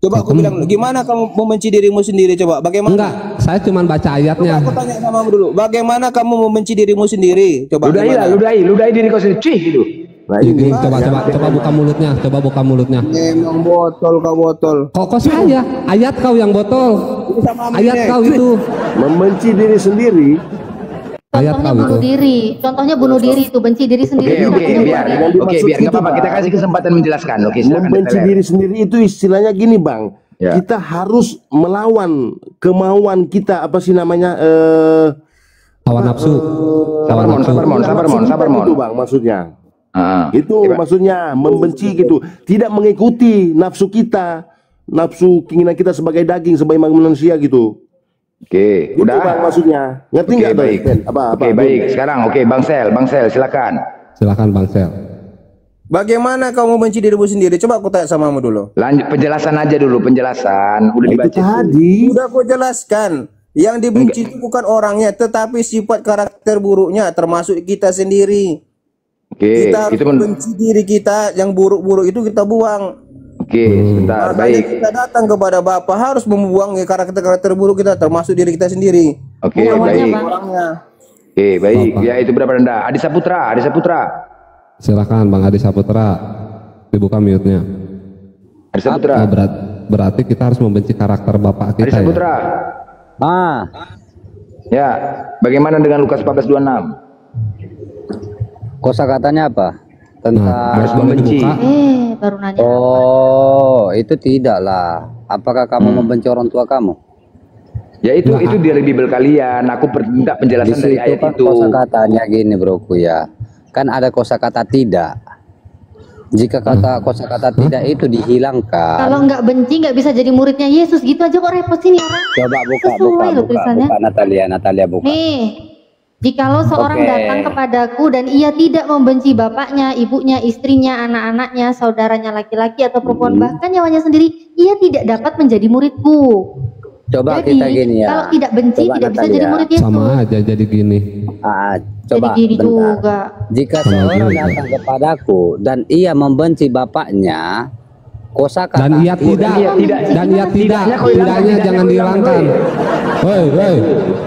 Speaker 7: Coba aku bilang, gimana kamu membenci dirimu sendiri? Coba, bagaimana?
Speaker 4: Enggak, saya cuma baca ayatnya.
Speaker 7: Coba aku tanya sama kamu dulu, bagaimana kamu membenci dirimu sendiri? Coba.
Speaker 2: Ludahi diri kau sendiri. Cih gitu.
Speaker 3: Nah
Speaker 4: Ini,
Speaker 3: ini
Speaker 4: coba buka mulutnya, coba buka mulutnya.
Speaker 7: Memang botol kau botol.
Speaker 4: Kok saya? Ayat kau yang botol. Ayat kau itu.
Speaker 3: membenci diri sendiri.
Speaker 4: Ayat
Speaker 6: Contohnya
Speaker 4: kau
Speaker 6: bunuh
Speaker 4: itu.
Speaker 6: diri. Contohnya bunuh diri itu benci diri sendiri.
Speaker 2: Biar nggak apa-apa. Kita kasih kesempatan menjelaskan. Oke, silakan.
Speaker 3: Membenci
Speaker 2: Deta.
Speaker 3: diri sendiri itu istilahnya gini Bang.
Speaker 2: Ya.
Speaker 3: Kita harus melawan kemauan kita, apa sih namanya,
Speaker 4: Hawa nafsu. Hawa
Speaker 2: Sabar,
Speaker 4: nafsu.
Speaker 2: sabar, mon.
Speaker 3: itu Bang maksudnya.
Speaker 2: Ah.
Speaker 3: Itu maksudnya membenci gitu, tidak mengikuti nafsu kita, nafsu keinginan kita sebagai daging, sebagai manusia gitu.
Speaker 2: Oke,
Speaker 3: Itu
Speaker 2: udah.
Speaker 3: Bang maksudnya. Ngerti
Speaker 2: Oke,
Speaker 3: nggak tuh?
Speaker 2: baik.
Speaker 3: Ben? Apa?
Speaker 2: Oke, baik. Sekarang Bang Sel silakan.
Speaker 4: Silakan Bang Sel.
Speaker 7: Bagaimana kamu membenci dirimu sendiri? Coba aku tanya sama kamu dulu.
Speaker 2: Lanjut penjelasan aja dulu, penjelasan. Udah
Speaker 3: Itu
Speaker 2: dibaca.
Speaker 3: tadi.
Speaker 7: Udah aku jelaskan. Yang dibenci itu bukan orangnya, tetapi sifat karakter buruknya, termasuk kita sendiri.
Speaker 2: Oke,
Speaker 7: Kita harus
Speaker 2: itu
Speaker 7: membenci diri kita, yang buruk-buruk itu kita buang.
Speaker 2: Oke, sebentar.
Speaker 7: Makanya
Speaker 2: Baik.
Speaker 7: kita datang kepada Bapa harus membuang karakter-karakter buruk kita, termasuk diri kita sendiri.
Speaker 2: Oke,
Speaker 6: Namanya,
Speaker 2: baik.
Speaker 6: Bang.
Speaker 7: Orangnya.
Speaker 2: Oke, baik.
Speaker 4: Bapak.
Speaker 2: Ya, itu berapa Anda? Adi Saputra.
Speaker 4: Silakan Bang Adi Saputra. Dibuka mute-nya.
Speaker 2: Adi Saputra.
Speaker 4: Oh, berarti kita harus membenci karakter bapak
Speaker 2: Adi
Speaker 4: kita ya.
Speaker 2: Saputra. Ya, bagaimana dengan Lukas 14:26?
Speaker 9: Kosakatanya apa?
Speaker 4: Nah, harus boleh
Speaker 2: membenci.
Speaker 4: dibuka.
Speaker 6: Baru nanya.
Speaker 9: Oh, itu tidaklah. Apakah kamu membenci orang tua kamu?
Speaker 2: Ya itu dari Bible kalian. Aku minta
Speaker 9: Di
Speaker 2: penjelasan dari
Speaker 9: situ
Speaker 2: ayat
Speaker 9: kan
Speaker 2: itu.
Speaker 9: kosakatanya gini, broku ya. Kan ada kosakata tidak. Jika kata kosakata tidak itu dihilangkan.
Speaker 6: Kalau nggak benci nggak bisa jadi muridnya Yesus gitu aja kok repot sini orang.
Speaker 9: Coba
Speaker 6: Sesuai loh tulisannya.
Speaker 9: Natalia buka.
Speaker 6: Nih, jikalau seorang
Speaker 9: Oke.
Speaker 6: datang kepadaku dan ia tidak membenci bapaknya, ibunya, istrinya, anak-anaknya, saudaranya laki-laki atau perempuan, bahkan nyawanya sendiri, ia tidak dapat menjadi muridku.
Speaker 9: Coba
Speaker 6: Jadi,
Speaker 9: kita gini ya.
Speaker 6: kalau tidak benci
Speaker 9: Coba
Speaker 6: tidak bisa
Speaker 9: Natalia.
Speaker 6: jadi murid Yesus.
Speaker 4: Sama aja jadi gini.
Speaker 9: Coba
Speaker 6: Jadi gini
Speaker 9: bentar.
Speaker 6: juga.
Speaker 9: Jika
Speaker 4: Sama
Speaker 9: seorang
Speaker 4: juga.
Speaker 9: datang kepadaku dan ia membenci bapaknya, kosakata
Speaker 4: Dan ia tidak, dan ia tidak, tidaknya jangan dihilangkan. Woi,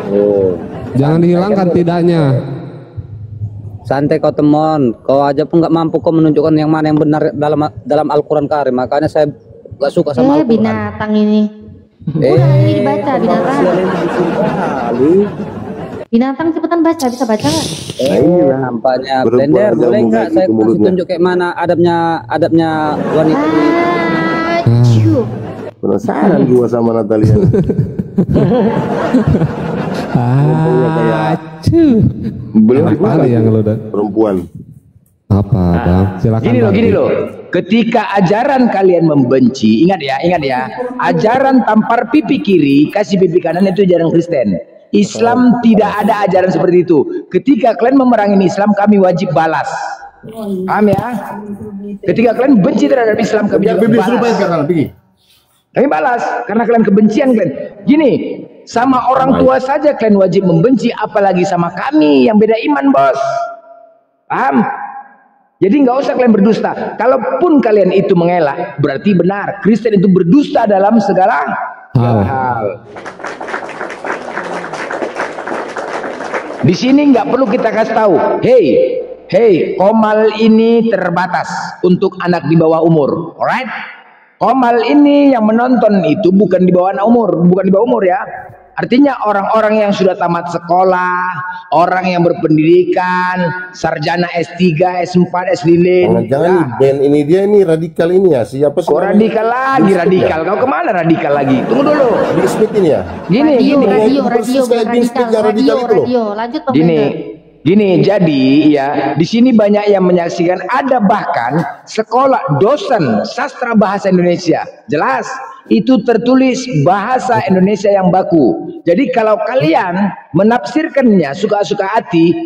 Speaker 9: Oh,
Speaker 4: jangan dihilangkan tidaknya.
Speaker 9: santai kau temon, kau aja pun nggak mampu kau menunjukkan yang mana yang benar dalam Al-Quran Karim. Makanya saya nggak suka sama Al-Quran.
Speaker 6: Binatang ini. Udah ini dibaca binatang. Binatang cepetan baca, bisa baca nggak?
Speaker 9: Nampaknya
Speaker 3: Berubah
Speaker 9: blender,
Speaker 3: aja
Speaker 9: boleh nggak
Speaker 3: muka
Speaker 9: saya
Speaker 3: gitu
Speaker 9: kasih
Speaker 3: mulutnya.
Speaker 9: tunjuk kayak mana adabnya wanita di
Speaker 6: Acuh.
Speaker 3: Penasaran gua sama Natalia.
Speaker 2: Belum
Speaker 4: Apa yang lo udah?
Speaker 3: Perempuan.
Speaker 4: Apa Bang? Silakan. Bang.
Speaker 2: Gini loh. Ketika ajaran kalian membenci, ingat ya, ajaran tampar pipi kiri, kasih pipi kanan itu ajaran Kristen. Islam tidak ada ajaran seperti itu. Ketika kalian memerangi Islam, kami wajib balas. Paham ya? Ketika kalian benci terhadap Islam, kami balas. Kami balas karena kalian kebencian kalian. Gini, sama orang tua saja kalian wajib membenci, apalagi sama kami yang beda iman, bos. Paham? Jadi nggak usah kalian berdusta. Kalaupun kalian itu mengelak, berarti benar Kristen itu berdusta dalam segala hal. Di sini nggak perlu kita kasih tahu, hey, Komal ini terbatas untuk anak di bawah umur, alright? Komal ini yang menonton itu bukan di bawah umur ya. Artinya orang-orang yang sudah tamat sekolah, orang yang berpendidikan, sarjana S3, S4, S5.
Speaker 3: Jangan band ini dia ini radikal ini ya. Siapa sih?
Speaker 2: Radikal lagi, radikal. Kau kemana radikal lagi? Tunggu dulu.
Speaker 3: Di Smith ini ya.
Speaker 6: Radio. Lanjut
Speaker 2: Gini, jadi ya di sini banyak yang menyaksikan, ada bahkan sekolah dosen sastra bahasa Indonesia. Jelas itu tertulis bahasa Indonesia yang baku. Jadi kalau kalian menafsirkannya suka-suka hati,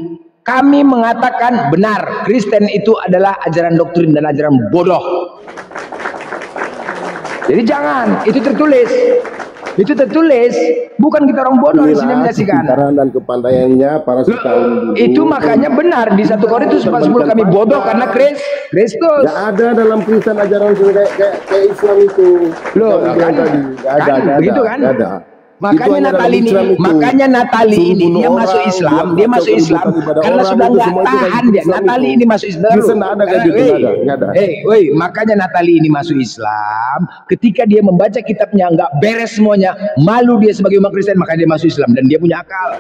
Speaker 2: kami mengatakan benar Kristen itu adalah ajaran doktrin dan ajaran bodoh. Jadi jangan, itu tertulis. Itu tertulis, bukan kita orang bodoh di sini menyaksikan.
Speaker 3: Dan kepandaiannya para sekaum dulu.
Speaker 2: Itu makanya benar di 1 Korintus 4:10 kami bodoh karena Kristus.
Speaker 3: Gak ada dalam Kristen ajaran kayak Islam itu.
Speaker 2: Loh, kan, begitu kan?
Speaker 3: Gak ada.
Speaker 2: Makanya Natali ini dia masuk Islam, karena sudah nggak tahan dia. Natali ini masuk Islam. Makanya Natali ini masuk Islam. Ketika dia membaca kitabnya nggak beres semuanya, malu dia sebagai umat Kristen, makanya dia masuk Islam dan dia punya akal.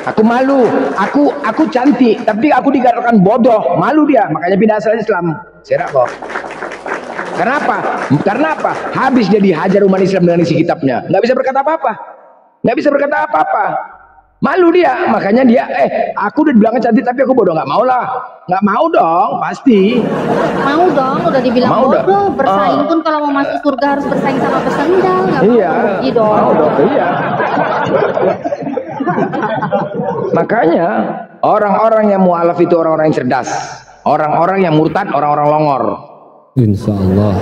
Speaker 2: Aku malu, aku cantik, tapi aku dikatakan bodoh, malu dia, makanya pindah asal Islam. Serak kok. Kenapa? Karena apa? Habis dia dihajar umat Islam dengan isi kitabnya, nggak bisa berkata apa-apa, malu dia, makanya dia, aku udah bilangnya cantik tapi aku bodoh, nggak mau dong, pasti.
Speaker 6: Mau dong, udah dibilang mau bodoh, bersaing pun kalau mau masuk surga harus bersaing sama pesendal, nggak
Speaker 2: rugi dong. Mau dong, iya. Makanya orang-orang yang mualaf itu orang-orang yang cerdas, orang-orang yang murtad, orang-orang longor.
Speaker 4: Insya Allah.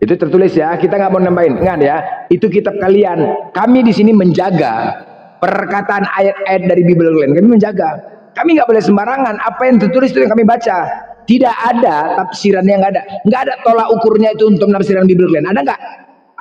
Speaker 2: Itu tertulis ya. Kita nggak mau nambahin. Ingat ya, itu kitab kalian. Kami di sini menjaga perkataan ayat-ayat dari Bible kalian. Kami menjaga. Kami nggak boleh sembarangan. Apa yang tertulis itu yang kami baca. Tidak ada tafsirannya, nggak ada tolak ukurnya itu untuk menafsirkan Bible kalian. Ada nggak?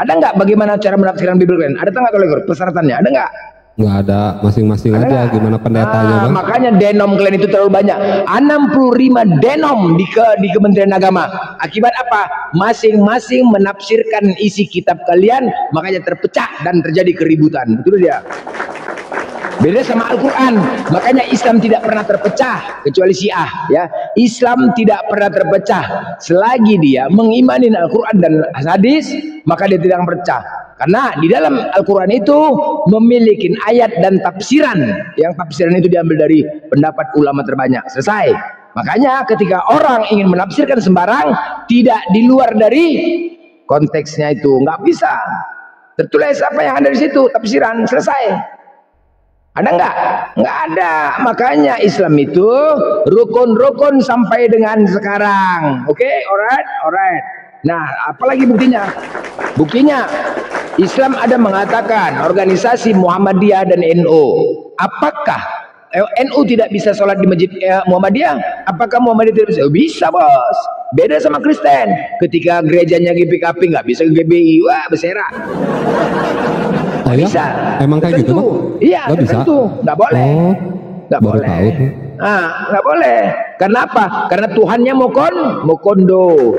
Speaker 2: Ada nggak bagaimana cara menafsirkan Bible kalian? Ada nggak tolak ukur persyaratannya? Ada nggak?
Speaker 4: Nggak ada, masing-masing aja gimana pendetanya Bang.
Speaker 2: Makanya denom kalian itu terlalu banyak, 65 denom di Kementerian Agama. Akibat apa? Masing-masing menafsirkan isi kitab kalian, makanya terpecah dan terjadi keributan. Betul dia. Beda sama Al-Quran. Makanya Islam tidak pernah terpecah kecuali Syiah ya. Islam tidak pernah terpecah selagi dia mengimani Al-Quran dan hadis, maka dia tidak akan pecah. Karena di dalam Al-Quran itu memiliki ayat dan tafsiran, yang tafsiran itu diambil dari pendapat ulama terbanyak. Selesai. Makanya ketika orang ingin menafsirkan sembarang, tidak di luar dari konteksnya itu, nggak bisa. Tertulis apa yang ada di situ, tafsiran, selesai. Ada nggak? Nggak ada. Makanya Islam itu rukun-rukun sampai dengan sekarang. Oke, alright. Nah, apalagi buktinya? Buktinya Islam ada mengatakan organisasi Muhammadiyah dan NU. Apakah NU tidak bisa sholat di masjid Muhammadiyah? Apakah Muhammadiyah tidak bisa? Bisa bos. Beda sama Kristen. Ketika gerejanya GPKP nggak bisa ke GBI, wah berserak. Nggak bisa.
Speaker 4: Emang kayak gitu Bang?
Speaker 2: Iya, tentu. Nggak boleh. Nggak boleh. Nggak boleh. Karena apa? Karena Tuhannya mokondo.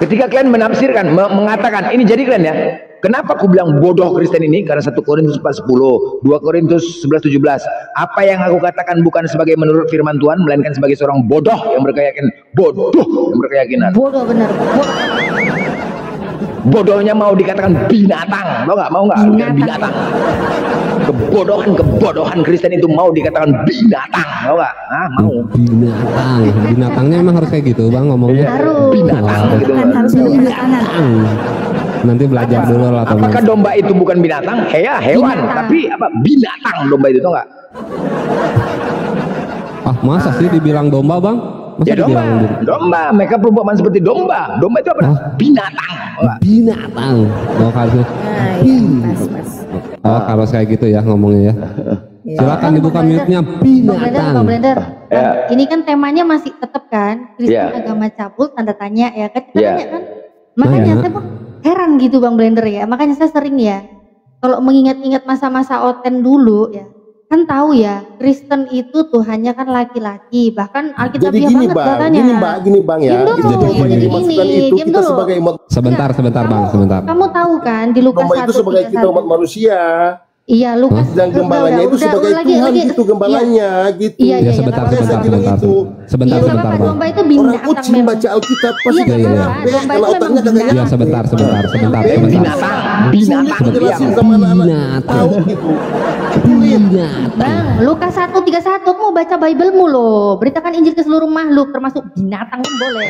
Speaker 2: Ketika kalian menafsirkan, mengatakan ini jadi kalian ya. Kenapa aku bilang bodoh Kristen ini? Karena 1 Korintus 4:10, 2 Korintus 11:17. Apa yang aku katakan bukan sebagai menurut firman Tuhan, melainkan sebagai seorang bodoh yang berkeyakinan. Bodoh benar. Bodohnya mau dikatakan binatang, mau nggak? Binatang. Kebodohan Kristen itu mau dikatakan binatang, mau nggak? Mau.
Speaker 4: Binatangnya emang harus kayak gitu Bang ngomongnya.
Speaker 6: Harus.
Speaker 2: Binatang gitu.
Speaker 6: Harus binatang.
Speaker 4: Nanti belajar dulu lah.
Speaker 2: Apakah domba itu bukan binatang? Hewan. Tapi apa? Binatang domba itu, tau nggak?
Speaker 4: Masa sih dibilang domba Bang?
Speaker 2: Ya domba, domba. Mereka perumpamaan seperti domba. Domba itu apa? Binatang.
Speaker 4: Binatang. Oh, harusnya.
Speaker 10: Nah, iya, pas.
Speaker 4: Oh, kalau kayak gitu ya ngomongnya ya. Silakan dibuka mute-nya. Binatang.
Speaker 6: Bang Blender.
Speaker 2: Ya.
Speaker 6: Ini kan temanya masih tetap kan Kristen
Speaker 2: Ya.
Speaker 6: agama cabul tanda tanya ya kan kita
Speaker 2: Ya.
Speaker 6: tanya kan. Makanya saya pun heran gitu Bang Blender ya. Makanya saya sering ya kalau mengingat-ingat masa-masa Oten dulu ya. Kan tahu ya, Kristen itu Tuhannya kan laki-laki, bahkan Alkitab
Speaker 3: Jadi
Speaker 6: dia
Speaker 3: gini
Speaker 6: banget
Speaker 3: bang,
Speaker 6: katanya.
Speaker 3: gini bang ya.
Speaker 6: Diam dulu,
Speaker 3: Jadi
Speaker 6: jadi
Speaker 3: yang dimaksudkan
Speaker 6: gini,
Speaker 3: itu
Speaker 6: diam
Speaker 3: kita
Speaker 6: dulu.
Speaker 3: sebagai umat.
Speaker 4: Sebentar bang, sebentar.
Speaker 6: Kamu tahu kan di Lukas
Speaker 3: Domba itu
Speaker 6: 1:31.
Speaker 3: sebagai kita umat manusia.
Speaker 6: Iya, Lukas.
Speaker 3: Dan gembalanya itu sebagai Tuhan gitu gembalanya gitu.
Speaker 6: Iya,
Speaker 4: Ya sebentar. Sebentar bang.
Speaker 6: Domba itu
Speaker 3: Orang
Speaker 6: binatang
Speaker 3: kucing
Speaker 6: memang.
Speaker 3: baca Alkitab pasti
Speaker 6: Iya,
Speaker 3: gak
Speaker 6: iya.
Speaker 3: nyampe.
Speaker 6: Domba
Speaker 3: Kalau
Speaker 6: itu
Speaker 3: otaknya
Speaker 6: memang
Speaker 3: kagak
Speaker 4: Ya sebentar.
Speaker 2: Binatang.
Speaker 3: Binatang jelasin sama anak-anak tahu gitu.
Speaker 6: Bang, Lukas 1:31 aku mau baca Bible-mu loh. Beritakan Injil ke seluruh makhluk termasuk binatang pun boleh.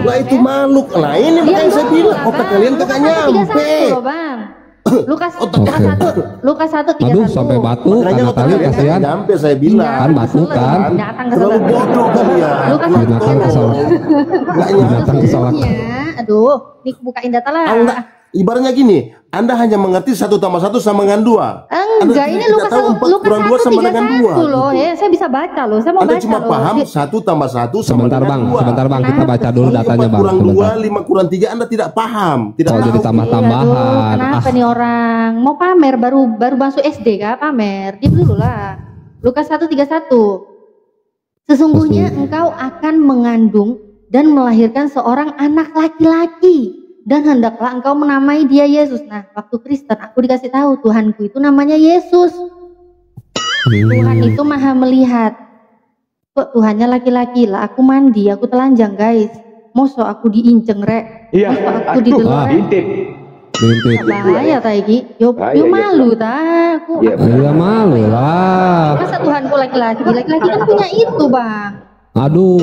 Speaker 3: Lah itu makhluk. Nah ini makanya saya bilang otak kalian kagak nyampe.
Speaker 6: Loh, Bang. Lukas 1:31.
Speaker 4: Aduh, sampai batu.
Speaker 3: Makanya otak
Speaker 4: Natali
Speaker 3: kalian kagak
Speaker 4: kasihan.
Speaker 3: nyampe saya bilang.
Speaker 4: Kan batu kan.
Speaker 6: Binatang
Speaker 3: Terlalu
Speaker 6: keselan.
Speaker 3: bodoh kalian.
Speaker 6: Lukas
Speaker 4: Binatang kesal. Binatang kesalak.
Speaker 6: Aduh, ini bukain data lah.
Speaker 3: Anda, ibaratnya gini, Anda hanya mengerti 1 tambah 1 sama dengan 2.
Speaker 6: Enggak, ini Lukas
Speaker 3: 1 sama dengan 2.
Speaker 6: loh. Ya, saya bisa baca loh. Saya mau
Speaker 3: Anda
Speaker 6: baca
Speaker 3: cuma
Speaker 6: loh.
Speaker 3: paham 1 tambah 1 sama
Speaker 4: Sebentar
Speaker 3: dengan
Speaker 4: bang,
Speaker 3: 2.
Speaker 4: sebentar bang, kita baca dulu datanya bang.
Speaker 3: kurang
Speaker 4: Sebentar.
Speaker 3: 2, 5 kurang 3 Anda tidak paham. Tidak
Speaker 4: Oh
Speaker 3: tahu.
Speaker 4: jadi tambah-tambahan.
Speaker 6: Kenapa nih orang mau pamer baru masuk SD kah pamer? Diam dulu lah. Lukas 1:31. Sesungguhnya engkau akan mengandung dan melahirkan seorang anak laki-laki dan hendaklah engkau menamai dia Yesus. Nah, waktu Kristen aku dikasih tahu Tuhanku itu namanya Yesus. Tuhan itu maha melihat. Kok Tuhannya laki-laki lah, aku mandi, aku telanjang guys. Mosok aku diinceng rek.
Speaker 2: Iya.
Speaker 6: Mosok aku didelok rek.
Speaker 2: Intip.
Speaker 4: Bintit.
Speaker 6: Bahaya ta iki. Yo malu ta aku.
Speaker 4: Iya malu lah.
Speaker 6: Masa Tuhanku laki-laki? Laki-laki kan punya itu, Bang.
Speaker 4: Aduh.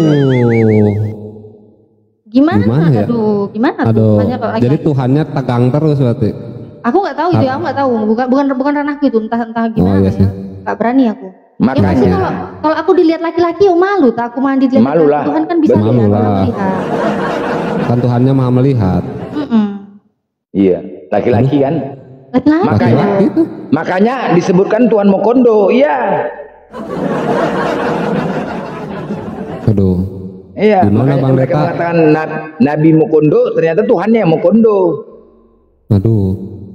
Speaker 6: Gimana
Speaker 4: ya?
Speaker 6: Gimana tuh?
Speaker 4: Aduh.
Speaker 6: Tuhannya kalau
Speaker 4: Jadi
Speaker 6: laki-laki?
Speaker 4: Tuhannya tegang terus berarti.
Speaker 6: Aku nggak tahu itu ya, aku nggak tahu. Bukan ranahku itu, entah gimana
Speaker 4: iya sih.
Speaker 6: ya. Nggak berani aku. Ya
Speaker 2: Makanya.
Speaker 6: pasti kalau aku dilihat laki-laki ya malu, tak aku mandi dilihat
Speaker 2: Malu
Speaker 6: laki-laki.
Speaker 2: lah.
Speaker 6: Tuhan kan bisa
Speaker 4: Malu
Speaker 6: lihat,
Speaker 4: lah.
Speaker 6: melihat.
Speaker 4: Kan Tuhannya maha melihat.
Speaker 2: Iya, laki-laki kan.
Speaker 6: Laki-laki.
Speaker 4: Laki-laki itu.
Speaker 2: Makanya disebutkan Tuhan Mokondo. Iya.
Speaker 4: Aduh.
Speaker 2: Iya,
Speaker 4: Gimana,
Speaker 2: makanya
Speaker 4: Bang
Speaker 2: mereka
Speaker 4: Deta?
Speaker 2: mengatakan Nabi Mokondo, ternyata Tuhannya yang Mokondo.
Speaker 4: Aduh.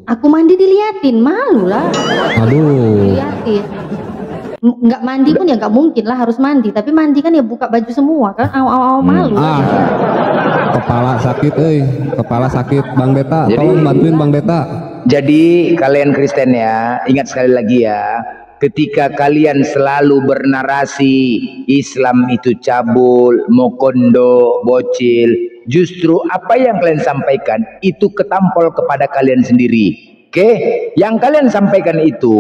Speaker 6: Aku mandi diliatin, malu lah.
Speaker 4: Aduh.
Speaker 6: Diliatin. Nggak mandi pun ya nggak mungkin lah harus mandi. Tapi mandi kan ya buka baju semua kan. Aw malu.
Speaker 4: Kepala sakit, kepala sakit, Bang Deta.
Speaker 2: Jadi-
Speaker 4: Tolong bantuin Bang Deta.
Speaker 2: Jadi kalian Kristen ya, ingat sekali lagi ya, ketika kalian selalu bernarasi Islam itu cabul, mokondo, bocil, justru apa yang kalian sampaikan itu ketampol kepada kalian sendiri. Oke, yang kalian sampaikan itu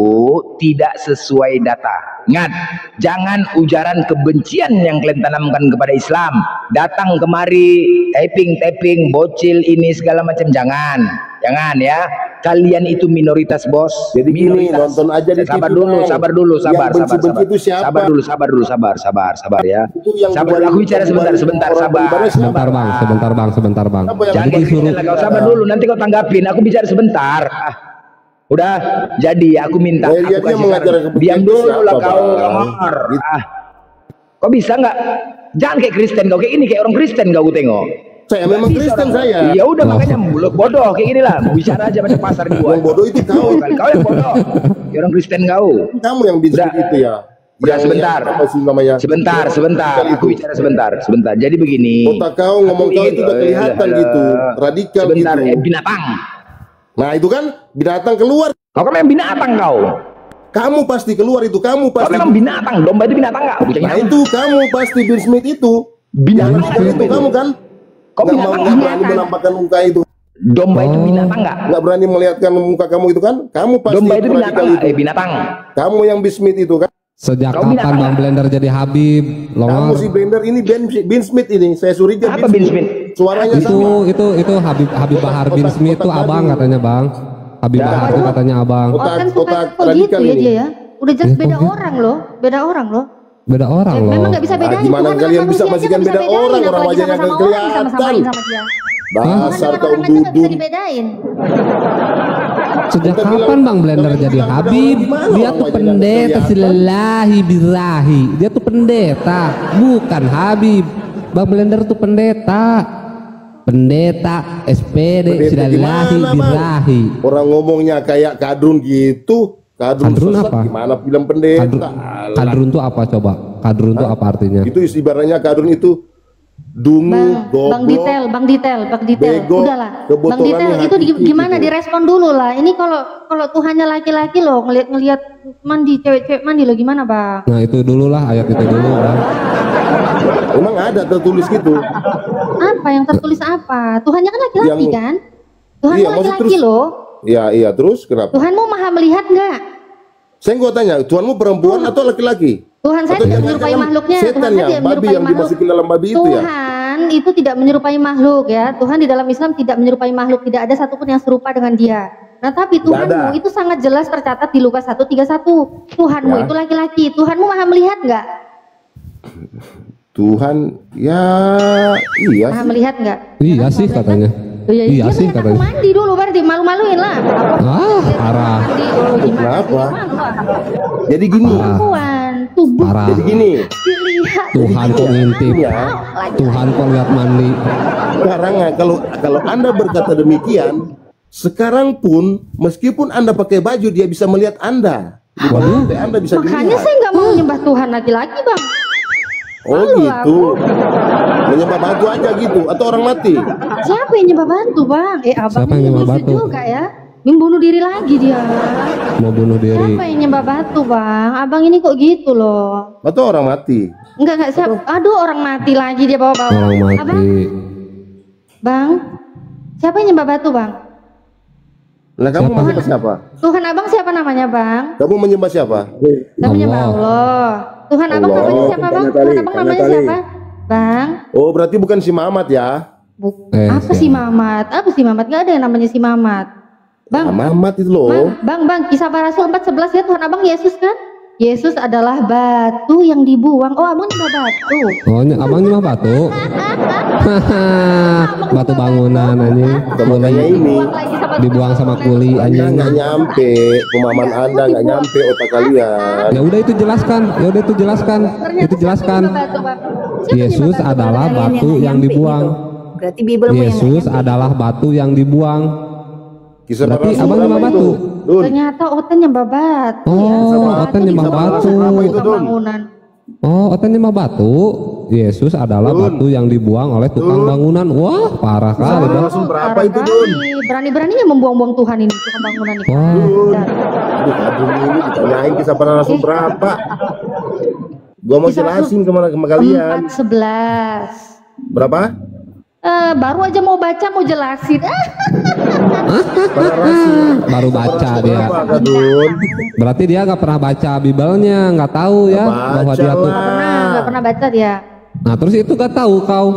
Speaker 2: tidak sesuai data. Ingat, jangan ujaran kebencian yang kalian tanamkan kepada Islam. Datang kemari, taping, bocil ini segala macam, jangan ya. Kalian itu minoritas bos.
Speaker 3: Jadi gini, nonton aja di
Speaker 2: Sabar
Speaker 3: TV,
Speaker 2: dulu,
Speaker 3: Bang.
Speaker 2: sabar dulu, sabar.
Speaker 3: Yang benci-benci itu siapa?
Speaker 2: Sabar ya.
Speaker 3: Itu yang
Speaker 2: Sabar, aku bicara sebentar, sabar.
Speaker 4: Sebentar bang.
Speaker 2: Jangan kayak gini lah, kau sabar dulu, nanti kau tanggapin. Aku bicara sebentar. Udah, jadi aku minta.
Speaker 3: Dia
Speaker 2: Aku kasih
Speaker 3: mengajar
Speaker 2: saran.
Speaker 3: kebencian
Speaker 2: Diam
Speaker 3: itu
Speaker 2: dulu
Speaker 3: siapa,
Speaker 2: lah kau,
Speaker 3: Bang?
Speaker 2: ngomor. Kau bisa nggak? Jangan kayak Kristen kau, kayak ini kayak orang Kristen kau tengok.
Speaker 3: Saya memang Kristen saya.
Speaker 2: Ya udah makanya mulut bodoh kayak gini lah. Bicara aja macam pasar dibuat.
Speaker 3: Yang bodoh itu kau.
Speaker 2: Kau yang bodoh. Kayak orang Kristen kau.
Speaker 3: Kamu yang bisik itu ya.
Speaker 2: Udah sebentar.
Speaker 3: Apa sih namanya?
Speaker 2: Sebentar. Aku bicara sebentar. Jadi begini.
Speaker 3: Otak kau ngomong kau itu udah kelihatan gitu. Radikal
Speaker 2: sebentar,
Speaker 3: gitu.
Speaker 2: binatang.
Speaker 3: Nah itu kan binatang keluar.
Speaker 2: Kau kan memang binatang kau.
Speaker 3: Kamu pasti keluar itu. Kamu
Speaker 2: Kau
Speaker 3: pasti.
Speaker 2: memang binatang. Domba itu binatang nggak?
Speaker 3: Nah itu kamu pasti Bill Smith itu.
Speaker 2: Binatang
Speaker 3: Yang itu kamu kan.
Speaker 2: Kau
Speaker 3: Nggak
Speaker 2: binatang
Speaker 3: mau berani menampakkan muka itu.
Speaker 2: Domba itu binatang nggak?
Speaker 3: Nggak berani melihatkan muka kamu itu kan. Kamu pasti
Speaker 2: Domba itu
Speaker 3: radikal
Speaker 2: binatang. Binatang.
Speaker 3: Kamu yang Bill Smith itu kan.
Speaker 4: Sejak
Speaker 2: Kau
Speaker 4: kapan
Speaker 2: binatang
Speaker 4: Bang
Speaker 2: nggak?
Speaker 4: Blender jadi Habib?
Speaker 3: Kamu
Speaker 4: Longor.
Speaker 3: si Blender ini Bin Smith ini. Saya curiga
Speaker 2: Apa Bin Smith?
Speaker 3: Suaranya sama.
Speaker 4: Itu Habib Bahar bin Smith itu abang katanya Bang. Habib Bahar itu katanya abang.
Speaker 6: Oh kan
Speaker 3: Otak
Speaker 6: suka kok gitu
Speaker 3: radikal
Speaker 6: ya
Speaker 3: ini.
Speaker 6: dia ya. Udah jelas beda orang loh.
Speaker 4: Beda orang loh.
Speaker 6: Memang nggak bisa bedain.
Speaker 3: Gimana
Speaker 6: Tuhan
Speaker 3: kalian
Speaker 6: sama
Speaker 3: bisa
Speaker 6: manusia
Speaker 3: pastikan
Speaker 6: aja
Speaker 3: beda
Speaker 6: nggak bisa
Speaker 3: orang?
Speaker 6: bedain,
Speaker 3: Orang
Speaker 6: apalagi
Speaker 3: wajahnya
Speaker 6: sama-sama
Speaker 3: nggak
Speaker 6: orang, sama-samain
Speaker 3: kelihatan.
Speaker 6: sama dia.
Speaker 3: Dasar
Speaker 6: Tuhan
Speaker 3: kau
Speaker 6: dengan orang aja nggak bisa
Speaker 3: duduk.
Speaker 6: dibedain.
Speaker 4: Sejak kapan Bang Blender jadi Habib? Dia tuh pendeta silalahi birahi. Dia tuh pendeta, bukan Habib. Bang Blender tuh pendeta. Pendeta SPD silalahi birahi.
Speaker 3: Orang ngomongnya kayak kadrun gitu.
Speaker 4: Kadrun
Speaker 3: sesat,
Speaker 4: apa?
Speaker 3: Gimana bilang pendeta?
Speaker 4: Kadrun tuh apa coba? Kadrun tuh apa artinya?
Speaker 3: Itu ibaratnya kadrun itu dungu,
Speaker 6: Bang Detail,
Speaker 3: bego,
Speaker 6: udahlah. Bang
Speaker 3: kebotolannya
Speaker 6: Detail itu
Speaker 3: hakiki
Speaker 6: gimana
Speaker 3: gitu.
Speaker 6: direspon dulu lah. Ini kalau Tuhannya laki-laki loh, ngelihat mandi cewek-cewek mandi loh, gimana Bang?
Speaker 4: Nah itu dulu lah, ayat itu dulu Bang.
Speaker 3: Emang ada tertulis gitu?
Speaker 6: Apa yang tertulis apa? Tuhannya kan laki-laki kan? Tuhan
Speaker 3: Iya, maksud
Speaker 6: laki-laki
Speaker 3: terus-
Speaker 6: loh.
Speaker 3: Iya, terus kenapa?
Speaker 6: Tuhanmu maha melihat nggak?
Speaker 3: Saya gua tanya, Tuhanmu perempuan atau laki-laki?
Speaker 6: Tuhan saya
Speaker 3: Atau
Speaker 6: tidak
Speaker 3: jangan-jangan
Speaker 6: menyerupai makhluknya.
Speaker 3: setan
Speaker 6: Tuhan
Speaker 3: yang
Speaker 6: tidak
Speaker 3: babi
Speaker 6: menyerupai
Speaker 3: yang
Speaker 6: makhluk.
Speaker 3: dimasukin dalam babi itu ya?
Speaker 6: Tuhan itu tidak menyerupai makhluk ya. Tuhan di dalam Islam tidak menyerupai makhluk. Tidak ada satupun yang serupa dengan dia. Nah tapi Tuhanmu itu sangat jelas tercatat di Lukas 1:31. Tuhanmu
Speaker 3: Ya.
Speaker 6: itu laki-laki. Tuhanmu maha melihat nggak?
Speaker 3: Tuhan, ya iya
Speaker 6: Maha
Speaker 3: sih.
Speaker 6: melihat nggak?
Speaker 4: Iya sih katanya.
Speaker 6: Oh, iya,
Speaker 4: Iya
Speaker 6: dia
Speaker 4: sih
Speaker 6: melihat aku
Speaker 4: katanya.
Speaker 6: mandi dulu berarti malu-maluin lah.
Speaker 4: Parah.
Speaker 6: Mandi, oh, gimana?
Speaker 3: Kenapa?
Speaker 6: Malu lah.
Speaker 3: Jadi gini,
Speaker 6: Perempuan, tubuh
Speaker 4: Parah.
Speaker 3: jadi gini.
Speaker 6: dilihat.
Speaker 4: Tuhan kok ngintip.
Speaker 3: Ya,
Speaker 4: Tuhan kok lihat mandi.
Speaker 3: sekarang kalau Anda berkata demikian, sekarang pun meskipun Anda pakai baju dia bisa melihat Anda. Di bawah lantai Anda bisa
Speaker 6: Makanya
Speaker 3: dilihat.
Speaker 6: saya nggak mau nyembah Tuhan laki-laki bang.
Speaker 3: Oh
Speaker 6: Malu
Speaker 3: gitu. Menyembah batu aja gitu atau orang mati?
Speaker 6: Siapa yang nyembah batu bang? Abang
Speaker 4: Siapa yang nyembah
Speaker 6: lucu
Speaker 4: batu?
Speaker 6: juga ya. Membunuh diri lagi dia.
Speaker 4: Mau bunuh diri.
Speaker 6: Siapa yang nyembah batu bang? Abang ini kok gitu loh.
Speaker 3: Atau orang mati?
Speaker 6: Enggak siapa. Aduh orang mati lagi dia bawa-bawa.
Speaker 4: Orang mati.
Speaker 6: Abang, bang, siapa yang nyembah batu bang?
Speaker 3: Nah kamu
Speaker 4: Siapa?
Speaker 3: menyembah siapa?
Speaker 6: Tuhan abang siapa namanya bang?
Speaker 3: Kamu menyembah siapa?
Speaker 6: Saya menyembah Allah. Tuhan abang
Speaker 3: Allah.
Speaker 6: namanya siapa bang? Tuhan abang namanya siapa? Bang,
Speaker 3: Oh berarti bukan si Mamat ya?
Speaker 6: apa sih Mamat? Apa sih Mamat? Gak ada yang namanya si Mamat. Bang,
Speaker 3: Nah, Mamat itu loh.
Speaker 6: Bang, Kisah Para Rasul 4:11 ya, Tuhan abang Yesus kan? Yesus adalah batu yang dibuang. Oh, abang nyembah batu.
Speaker 4: Oh, abang nyembah batu. Batu bangunan anjing.
Speaker 3: Makanya ini
Speaker 4: Dibuang sama kuli
Speaker 3: Anda
Speaker 4: anjing.
Speaker 3: nggak nyampe, pemahaman Anda nggak nyampe otak kalian.
Speaker 4: Ya udah itu jelaskan. Itu jelaskan. Yesus adalah batu yang dibuang.
Speaker 10: Berarti Bibelmu yang
Speaker 4: Yesus adalah batu yang dibuang.
Speaker 3: Kisah
Speaker 4: Berarti
Speaker 3: Rasul
Speaker 4: abang
Speaker 3: berapa
Speaker 4: nyembah
Speaker 3: itu?
Speaker 4: batu.
Speaker 3: Dun,
Speaker 6: Ternyata Oten nyembah batu.
Speaker 4: Oh, Oten nyembah batu.
Speaker 3: Apa itu, Dun?
Speaker 6: Bangunan.
Speaker 4: Oh, Oten nyembah batu. Yesus adalah batu yang dibuang oleh tukang bangunan. Wah, parah kali bang.
Speaker 3: Rasul berapa itu Dun?
Speaker 6: Berani-beraninya membuang-buang Tuhan ini tukang bangunan ini.
Speaker 4: Wah.
Speaker 6: Dan
Speaker 3: Aduh, kadung ini ditanyain kisah para Rasul berapa? Gua mau
Speaker 6: Kisah
Speaker 3: jelasin sama kalian.
Speaker 6: 4:11.
Speaker 3: Berapa?
Speaker 6: Baru aja mau baca mau jelasin.
Speaker 3: Para Rasul.
Speaker 4: Baru baca dia.
Speaker 3: Berapa, Dun?
Speaker 4: Berarti dia nggak pernah baca Bibelnya, nggak tahu ya bahwa dia tuh.
Speaker 6: Nggak pernah baca dia.
Speaker 4: Nah terus itu nggak tahu kau.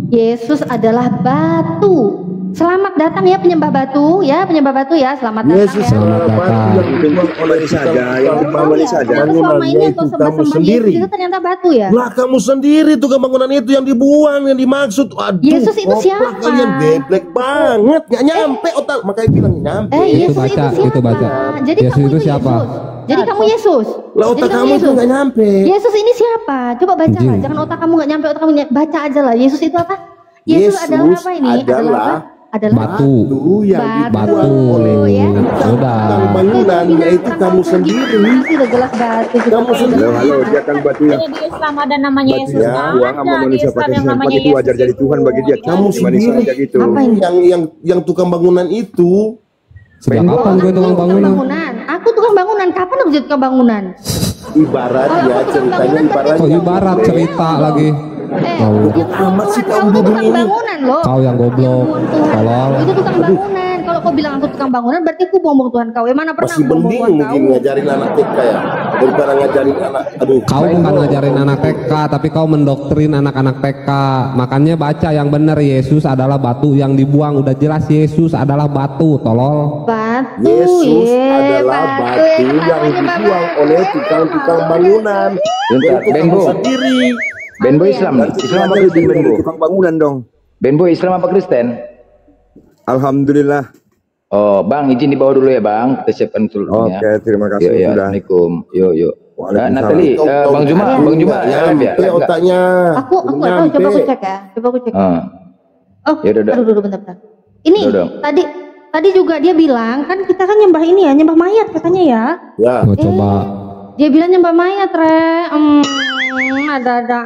Speaker 6: Yesus adalah batu. Selamat datang ya penyembah batu ya, selamat datang
Speaker 3: Yesus
Speaker 6: ya.
Speaker 3: adalah batu yang dibuang oleh
Speaker 7: saja, yang dibangun saja.
Speaker 6: Ternyata selama ini
Speaker 3: Yaitu
Speaker 6: untuk
Speaker 3: kamu
Speaker 6: sembah-sembah
Speaker 3: sendiri.
Speaker 6: Yesus itu ternyata batu ya.
Speaker 3: Lah kamu sendiri tuh bangunan itu yang dibuang, yang dimaksud. Aduh,
Speaker 6: Yesus itu
Speaker 3: goblok
Speaker 6: siapa?
Speaker 3: Kalian geblek banget, nggak nyampe otak. Makanya bilang nyampe.
Speaker 6: Yesus
Speaker 4: baca,
Speaker 6: itu siapa?
Speaker 4: itu baca.
Speaker 6: Jadi
Speaker 4: Yesus
Speaker 6: kamu
Speaker 4: itu siapa?
Speaker 6: Yesus. Jadi kamu Yesus.
Speaker 3: Lah otak
Speaker 6: Jadi
Speaker 3: kamu tuh nggak nyampe.
Speaker 6: Yesus ini siapa? Coba baca lah.
Speaker 4: Anjing.
Speaker 6: Jangan otak kamu nggak nyampe, otak kamu baca aja lah. Yesus itu apa? Yesus adalah apa ini? Adalah
Speaker 4: Batu.
Speaker 3: Batu yang
Speaker 4: Batu.
Speaker 3: dibuang oleh
Speaker 6: ya.
Speaker 3: tukang bangunan, yaitu kamu sendiri.
Speaker 6: Sudah jelas batu.
Speaker 3: Kamu sendiri.
Speaker 7: Halo, dia kan batu yang
Speaker 11: Jadi di Islam ada namanya Yesus.
Speaker 7: batunya buang sama manusia pakai
Speaker 11: yang
Speaker 7: sempak
Speaker 11: namanya
Speaker 7: itu wajar
Speaker 11: Yesus
Speaker 7: jadi Tuhan bagi dia.
Speaker 3: Kamu
Speaker 7: Di manusia
Speaker 3: sendiri.
Speaker 7: aja gitu.
Speaker 6: Apa ini?
Speaker 3: Yang tukang bangunan itu.
Speaker 4: Sejak kapan gue tukang bangunan?
Speaker 6: Aku tukang bangunan. Kapan aku jadi tukang bangunan?
Speaker 3: Ibarat ya ceritanya ibarat.
Speaker 4: Kok ibarat cerita lagi?
Speaker 3: Goblok amat sih kamu duduk
Speaker 6: tukang
Speaker 3: ini.
Speaker 6: bangunan loh.
Speaker 4: Kau yang goblok. Tolol.
Speaker 6: Itu tukang bangunan. Kalau kau bilang aku tukang bangunan, berarti aku buang-buang Tuhan kau. Mana pernah
Speaker 3: Masih
Speaker 6: aku buang-buang
Speaker 3: mending
Speaker 6: Tuhan
Speaker 3: mungkin
Speaker 6: kau?
Speaker 3: ngajarin anak TK ya. daripada ngajarin anak. Aduh.
Speaker 4: Kau bukan ngajarin anak TK, tapi kau mendoktrin anak-anak TK. Makanya baca yang benar, Yesus adalah batu yang dibuang. Udah jelas Yesus adalah batu, tolol.
Speaker 6: Batu,
Speaker 3: Yesus adalah batu yang dibuang oleh tukang-tukang bangunan.
Speaker 2: Benbo
Speaker 3: Sendiri.
Speaker 2: Benbo Islam apa Kristen Benbo?
Speaker 5: Tukang bangunan dong.
Speaker 2: Benbo Islam apa Kristen?
Speaker 5: Alhamdulillah.
Speaker 2: Oh, Bang, izin dibawa dulu ya, Bang. Kita siapkan tulungnya.
Speaker 5: Oke, terima kasih.
Speaker 2: Yuk,
Speaker 5: Sudah.
Speaker 2: Assalamualaikum. Yuk.
Speaker 5: Waalaikumsalam.
Speaker 2: Natali, Bang Juma ya, live ya?
Speaker 3: Nyampe otaknya.
Speaker 6: Aku coba aku cek ya. Coba aku cek. Oh,
Speaker 2: Ya udah.
Speaker 6: aduh, bentar. Ini
Speaker 2: Udah.
Speaker 6: tadi juga dia bilang kan kita kan nyembah ini ya, nyembah mayat katanya ya.
Speaker 3: Ya.
Speaker 4: Mau coba.
Speaker 6: Dia bilang nyembah mayat, ada-ada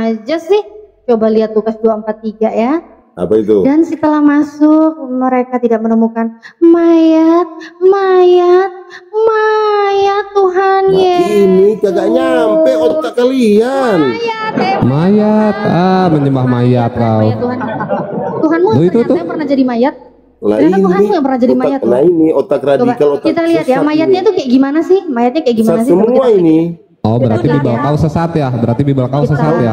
Speaker 6: aja sih. Coba lihat Lukas 2:43 ya.
Speaker 3: Apa itu?
Speaker 6: Dan setelah masuk mereka tidak menemukan mayat Tuhan Yesus.
Speaker 3: Ini kagak nyampe otak kalian.
Speaker 4: Mayat, menyembah mayat kau.
Speaker 6: Mayat Tuhan. Tuhanmu
Speaker 4: Loh, itu
Speaker 6: ternyata
Speaker 4: tuh.
Speaker 6: yang pernah jadi mayat.
Speaker 3: Lah
Speaker 6: Ternyata
Speaker 3: ini
Speaker 6: Tuhanmu yang pernah jadi mayat.
Speaker 3: Nah ini otak
Speaker 6: Coba
Speaker 3: radikal, otak
Speaker 6: kita lihat ya
Speaker 3: sesat
Speaker 6: mayatnya
Speaker 3: ini.
Speaker 6: tuh kayak gimana sih? Mayatnya kayak gimana
Speaker 3: Sesat
Speaker 6: sih? Coba
Speaker 3: semua
Speaker 6: kita-
Speaker 3: ini.
Speaker 4: Oh, berarti
Speaker 6: Kita
Speaker 4: Bibel
Speaker 6: lihat
Speaker 4: kau sesat ya? Berarti Bibel kau sesat ya?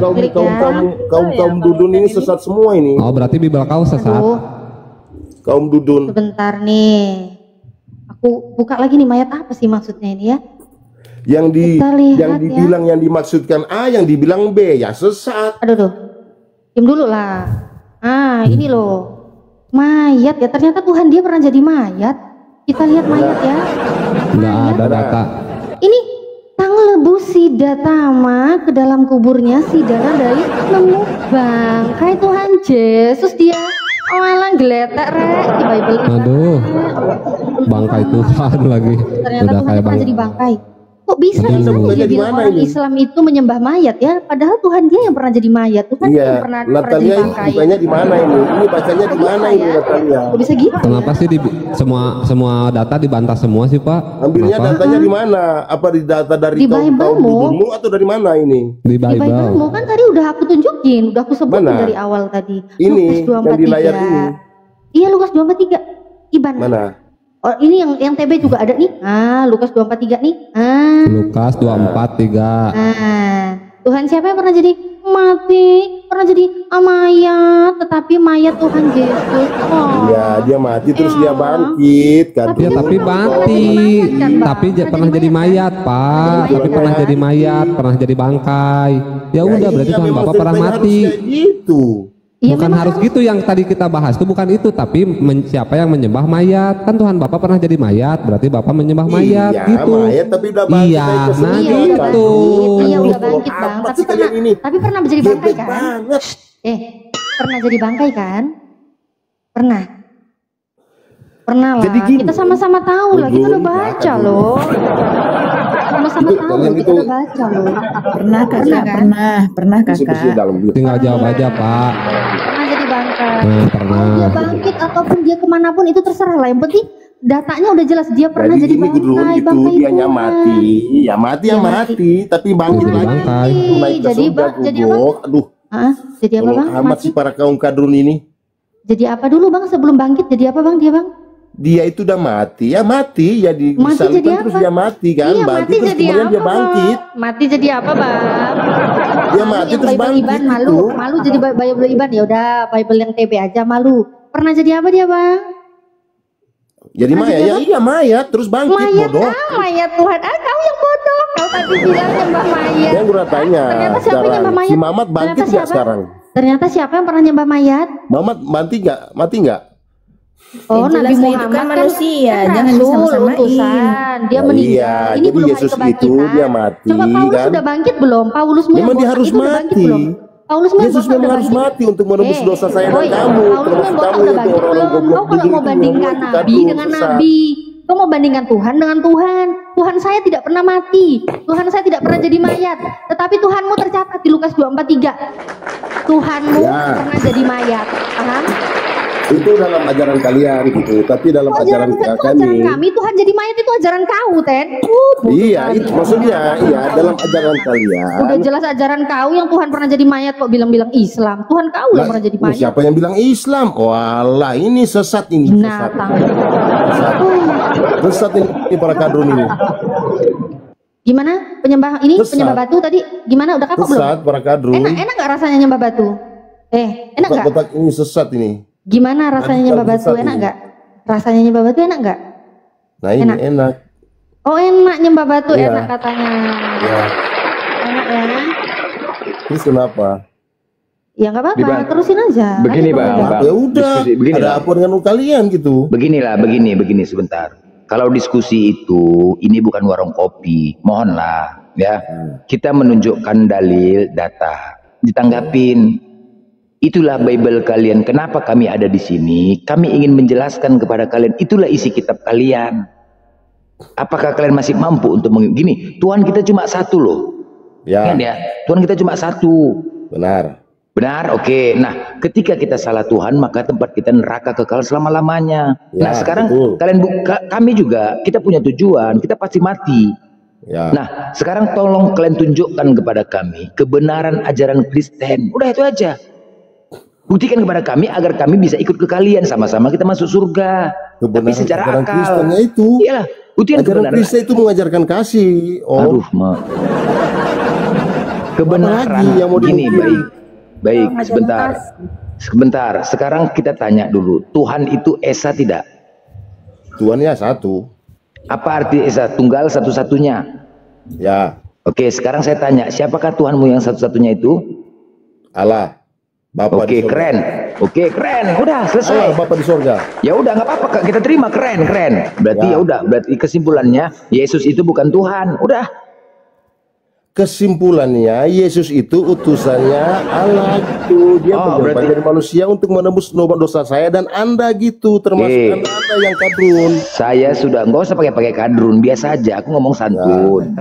Speaker 3: Kaum dudun ini sesat semua ini.
Speaker 4: Oh, berarti Bibel kau sesat.
Speaker 6: Aduh,
Speaker 3: Kaum dudun.
Speaker 6: sebentar nih. Aku buka lagi nih mayat apa sih maksudnya ini ya? Kita lihat
Speaker 3: Yang
Speaker 6: ya.
Speaker 3: dibilang yang dimaksudkan A, yang dibilang B, ya sesat.
Speaker 6: Aduh. Diam dulu lah. Ini loh. Mayat ya. Ternyata Tuhan dia pernah jadi mayat. Kita lihat mayat ya.
Speaker 4: Nggak ada data.
Speaker 6: Ini tang lebu Sidatama ke dalam kuburnya Sidana dari nemu bangkai Tuhan Yesus dia. Awalan geletek rek di Bible ini.
Speaker 4: Aduh, bangkai Tuhan lagi.
Speaker 6: Ternyata
Speaker 4: Udah
Speaker 6: Tuhan
Speaker 4: kayak
Speaker 6: pernah
Speaker 4: bang.
Speaker 6: jadi bangkai. Kok bisa
Speaker 4: Aduh.
Speaker 6: sih
Speaker 3: Bangkai
Speaker 6: dia
Speaker 3: di
Speaker 6: bilang
Speaker 3: mana
Speaker 6: orang
Speaker 3: ini?
Speaker 6: Islam itu menyembah mayat ya? Padahal Tuhan dia yang pernah jadi mayat. Tuhan dia
Speaker 3: Iya,
Speaker 6: yang pernah jadi
Speaker 3: Natalia ini
Speaker 6: bangkai.
Speaker 3: bukanya di mana ini? Ini bacanya di
Speaker 6: Kok
Speaker 3: mana
Speaker 6: bisa
Speaker 3: ini
Speaker 6: ya?
Speaker 3: Natalia?
Speaker 6: Kok bisa gitu?
Speaker 4: Kenapa
Speaker 6: ya?
Speaker 4: sih semua data dibantah semua sih Pak?
Speaker 3: Ambilnya
Speaker 4: Kenapa?
Speaker 3: datanya di mana? Apa di data dari
Speaker 6: Di
Speaker 3: kaum
Speaker 6: Bible-mu?
Speaker 3: dudunmu atau dari mana ini?
Speaker 4: Di
Speaker 6: Di
Speaker 4: Bible.
Speaker 6: Bible-mu kan tadi udah aku tunjukin, udah aku sebutin
Speaker 3: Mana?
Speaker 6: dari awal tadi.
Speaker 3: Ini,
Speaker 6: Lukas
Speaker 3: yang di layar
Speaker 6: 2:43.
Speaker 3: ini.
Speaker 6: Iya Lukas 2:43. Iban.
Speaker 3: Mana?
Speaker 6: Oh ini yang TB juga ada nih. Lukas 2:43 nih.
Speaker 4: Lukas 2:43.
Speaker 6: Tuhan siapa yang pernah jadi mati, pernah jadi mayat, tetapi mayat Tuhan Yesus.
Speaker 3: Iya, dia mati terus dia bangkit kan.
Speaker 4: Ya tapi mati, tapi pernah jadi mayat Pak, tapi pernah jadi mayat, pernah jadi bangkai. Ya udah berarti Tuhan Bapak pernah mati.
Speaker 3: Gitu.
Speaker 6: Iya,
Speaker 4: Bukan
Speaker 6: memang
Speaker 4: harus gitu yang tadi kita bahas itu bukan itu, tapi siapa yang menyembah mayat? Kan Tuhan Bapak pernah jadi mayat, berarti Bapak menyembah mayat
Speaker 3: Iya,
Speaker 4: gitu.
Speaker 3: mayat tapi udah bangkit.
Speaker 4: Iya,
Speaker 3: aja
Speaker 4: nah
Speaker 3: sendiri.
Speaker 6: Iya, udah
Speaker 4: gitu.
Speaker 6: bangkit. Iya udah bangkit bang.
Speaker 3: Apa
Speaker 6: Tapi
Speaker 3: sih
Speaker 6: pernah,
Speaker 3: kalian ini?
Speaker 6: tapi pernah menjadi bangkai
Speaker 3: Gebek
Speaker 6: kan?
Speaker 3: banget.
Speaker 6: Pernah jadi bangkai kan? Pernah. Pernah lah.
Speaker 3: Jadi gini,
Speaker 6: kita sama-sama tahu lah. Kita udah
Speaker 3: Dudun,
Speaker 6: baca
Speaker 3: jangan
Speaker 6: loh. Sama-sama
Speaker 3: Itu,
Speaker 6: tahu.
Speaker 3: kalian
Speaker 6: Kita
Speaker 3: itu-
Speaker 6: udah baca loh.
Speaker 10: Pernah kakak,
Speaker 6: kan?
Speaker 10: pernah
Speaker 3: Bersih-bersih
Speaker 10: kakak.
Speaker 3: dalam dulu.
Speaker 4: Tinggal jawab aja Pak.
Speaker 6: Pernah jadi bangkai.
Speaker 4: Pernah.
Speaker 6: Mau dia bangkit ataupun dia kemanapun itu terserah lah. Yang penting datanya udah jelas dia pernah jadi
Speaker 3: ini Gudrun
Speaker 6: bangkai.
Speaker 3: itu
Speaker 6: Bangkai
Speaker 3: dianya
Speaker 6: Tuhan.
Speaker 3: mati. Ya mati ya
Speaker 6: Dia
Speaker 3: mati, tapi bangkit
Speaker 4: Jadi
Speaker 3: lagi.
Speaker 4: bangkai.
Speaker 3: Naik ke
Speaker 6: Jadi
Speaker 3: surga
Speaker 6: jadi apa?
Speaker 3: gubuk. Aduh,
Speaker 6: Jadi apa bang?
Speaker 3: tolong amat
Speaker 6: Mati?
Speaker 3: sih para kaum kadrun ini.
Speaker 6: Jadi apa dulu bang sebelum bangkit? Jadi apa bang dia bang?
Speaker 3: Dia itu udah mati, ya mati, ya
Speaker 6: Mati
Speaker 3: disalibkan
Speaker 6: jadi
Speaker 3: terus
Speaker 6: apa?
Speaker 3: dia mati kan,
Speaker 6: Iya
Speaker 3: bangkit
Speaker 6: mati
Speaker 3: terus
Speaker 6: jadi
Speaker 3: kemudian
Speaker 6: apa
Speaker 3: dia bangkit.
Speaker 6: bang? Mati jadi apa bang?
Speaker 3: Dia mati
Speaker 6: yang
Speaker 3: terus
Speaker 6: Bible
Speaker 3: bangkit
Speaker 6: Iban
Speaker 3: itu.
Speaker 6: malu jadi Bible Iban ya udah Bible yang TB aja malu. Pernah jadi apa dia bang?
Speaker 3: Jadi
Speaker 6: Mati
Speaker 3: mayat,
Speaker 6: dia,
Speaker 3: ya
Speaker 6: Bang?
Speaker 3: iya mayat terus bangkit
Speaker 6: Mayat
Speaker 3: bodoh.
Speaker 6: mayat Tuhan. Kau yang bodoh. Kau tadi bilang nyembah mayat.
Speaker 3: Yang gue tanya
Speaker 6: Ternyata siapa yang
Speaker 3: sekarang,
Speaker 6: nyembah mayat?
Speaker 3: si Mamat bangkit
Speaker 6: Ternyata
Speaker 3: nggak
Speaker 6: siapa?
Speaker 3: sekarang?
Speaker 6: Ternyata siapa yang pernah nyembah mayat?
Speaker 3: Mamat mati nggak? Mati nggak?
Speaker 6: Oh,
Speaker 10: Yang
Speaker 6: Nabi
Speaker 10: jelas itu
Speaker 6: Muhammad
Speaker 10: kan manusia,
Speaker 6: kan
Speaker 10: jangan
Speaker 6: rasul,
Speaker 10: disama-samain.
Speaker 6: utusan. Dia
Speaker 3: Nah,
Speaker 6: meninggal.
Speaker 3: iya,
Speaker 6: Ini
Speaker 3: jadi
Speaker 6: belum hari
Speaker 3: Yesus itu
Speaker 6: kebangkitan.
Speaker 3: dia mati,
Speaker 6: Coba Paulus
Speaker 3: kan?
Speaker 6: sudah bangkit belum? Paulusmu yang
Speaker 3: Memang dia
Speaker 6: botak
Speaker 3: harus
Speaker 6: itu udah bangkit
Speaker 3: mati.
Speaker 6: belum? Paulusmu yang
Speaker 3: Yesus
Speaker 6: botak
Speaker 3: memang
Speaker 6: udah
Speaker 3: harus
Speaker 6: bangkit?
Speaker 3: mati untuk menebus dosa saya dan
Speaker 6: Boy,
Speaker 3: kamu.
Speaker 6: Paulus
Speaker 3: Termasuk
Speaker 6: yang botak
Speaker 3: kamu
Speaker 6: udah
Speaker 3: itu
Speaker 6: bangkit
Speaker 3: orang-orang
Speaker 6: belum?
Speaker 3: goblok
Speaker 6: Kau kalau
Speaker 3: begini
Speaker 6: mau
Speaker 3: itu,
Speaker 6: bandingkan
Speaker 3: itu
Speaker 6: nabi
Speaker 3: kadung,
Speaker 6: dengan
Speaker 3: sesat.
Speaker 6: nabi, kau mau bandingkan Tuhan dengan Tuhan. Tuhan saya tidak pernah mati. Tuhan saya tidak pernah jadi mayat. Tetapi Tuhanmu tercatat di Lukas 2:43. Tuhanmu
Speaker 3: Ya.
Speaker 6: pernah jadi mayat. Paham?
Speaker 3: Itu dalam ajaran kalian gitu, tapi dalam ajaran
Speaker 6: Ajaran
Speaker 3: kami.
Speaker 6: kami Tuhan jadi mayat itu ajaran kau, Ten.
Speaker 3: Iya, itu maksudnya, iya dalam ajaran kalian.
Speaker 6: Udah jelas ajaran kau yang Tuhan pernah jadi mayat kok bilang-bilang Islam. Tuhan kau yang pernah jadi mayat.
Speaker 3: Siapa yang bilang Islam? Walah, ini sesat ini.
Speaker 6: Binatang.
Speaker 3: Sesat ini para kadrun ini.
Speaker 6: Gimana penyembah ini
Speaker 3: Sesat.
Speaker 6: penyembah batu tadi? Gimana udah kapok belum?
Speaker 3: Sesat para kadrun.
Speaker 6: Enak nggak rasanya nyembah batu? Enak nggak?
Speaker 3: Kotak ini sesat ini.
Speaker 6: Gimana rasanya nyembah batu? Enak nggak? Rasanya nyembah batu enak nggak?
Speaker 3: Nah ini enak.
Speaker 6: Oh enak nyembah batu,
Speaker 3: Iya.
Speaker 6: enak katanya.
Speaker 3: Ya.
Speaker 6: Enak ya?
Speaker 3: Terus kenapa?
Speaker 6: Ya nggak apa-apa,
Speaker 2: Bang.
Speaker 6: terusin aja.
Speaker 2: Begini,
Speaker 6: Lanjut,
Speaker 2: Bang.
Speaker 6: Bang.
Speaker 3: Ya udah.
Speaker 2: Begini,
Speaker 3: Ada
Speaker 2: Bang.
Speaker 3: apa dengan kalian gitu?
Speaker 2: Begini sebentar. Kalau diskusi itu, ini bukan warung kopi. Mohonlah, ya. Kita menunjukkan dalil, data, ditanggapin. Itulah Bible kalian. Kenapa kami ada di sini? Kami ingin menjelaskan kepada kalian. Itulah isi kitab kalian. Apakah kalian masih mampu untuk gini? Tuhan kita cuma satu loh.
Speaker 3: Ya.
Speaker 2: Ingat ya, Tuhan kita cuma satu.
Speaker 3: Benar.
Speaker 2: Benar, oke. Nah, ketika kita salah Tuhan, maka tempat kita neraka kekal selama-lamanya.
Speaker 3: Ya,
Speaker 2: Nah, sekarang
Speaker 3: betul.
Speaker 2: kalian kami juga, kita punya tujuan, kita pasti mati.
Speaker 3: Ya.
Speaker 2: Nah, sekarang tolong kalian tunjukkan kepada kami kebenaran ajaran Kristen. Udah itu aja. Buktikan kepada kami agar kami bisa ikut ke kalian, sama-sama kita masuk surga. Tapi secara
Speaker 3: ajaran
Speaker 2: akal.
Speaker 3: Kristennya itu.
Speaker 2: Iyalah, buktikan
Speaker 3: Ajaran
Speaker 2: kebenaran.
Speaker 3: Kristen itu mengajarkan kasih.
Speaker 2: Aduh, kebenaran
Speaker 3: Apalagi yang mau
Speaker 2: gini,
Speaker 3: dihukum?
Speaker 2: baik, sebentar. Sekarang kita tanya dulu, Tuhan itu esa tidak?
Speaker 3: Tuhannya satu.
Speaker 2: Apa arti esa? Tunggal satu-satunya.
Speaker 3: Ya.
Speaker 2: Oke, sekarang saya tanya, siapakah Tuhanmu yang satu-satunya itu?
Speaker 3: Allah. Bapa
Speaker 2: Oke,
Speaker 3: di surga.
Speaker 2: keren. Oke, keren. Udah selesai.
Speaker 3: Allah, Bapa di surga.
Speaker 2: Ya udah, nggak apa-apa, Kak. Kita terima, keren. Berarti ya udah, berarti kesimpulannya Yesus itu bukan Tuhan. Udah.
Speaker 3: Kesimpulannya Yesus itu utusannya Allah itu. Dia berubah jadi manusia untuk menebus dosa saya dan Anda gitu, termasuk Anda yang kadrun.
Speaker 2: Saya sudah nggak usah pakai kadrun, biasa aja. Aku ngomong santun.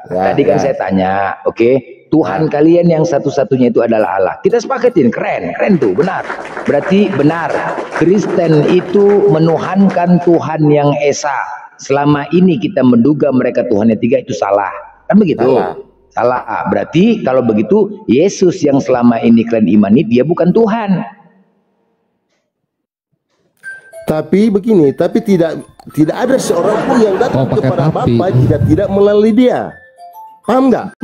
Speaker 2: Tadi kan saya tanya, oke, Tuhan kalian yang satu-satunya itu adalah Allah. Kita sepakatin, keren tuh, benar. Berarti benar, Kristen itu menuhankan Tuhan yang esa. Selama ini kita menduga mereka Tuhan yang tiga, itu salah, kan begitu? Salah. Berarti kalau begitu Yesus yang selama ini kalian imani dia bukan Tuhan.
Speaker 3: Tapi begini, tapi tidak ada seorang pun yang datang kepada Bapa jika tidak melalui dia. Paham nggak?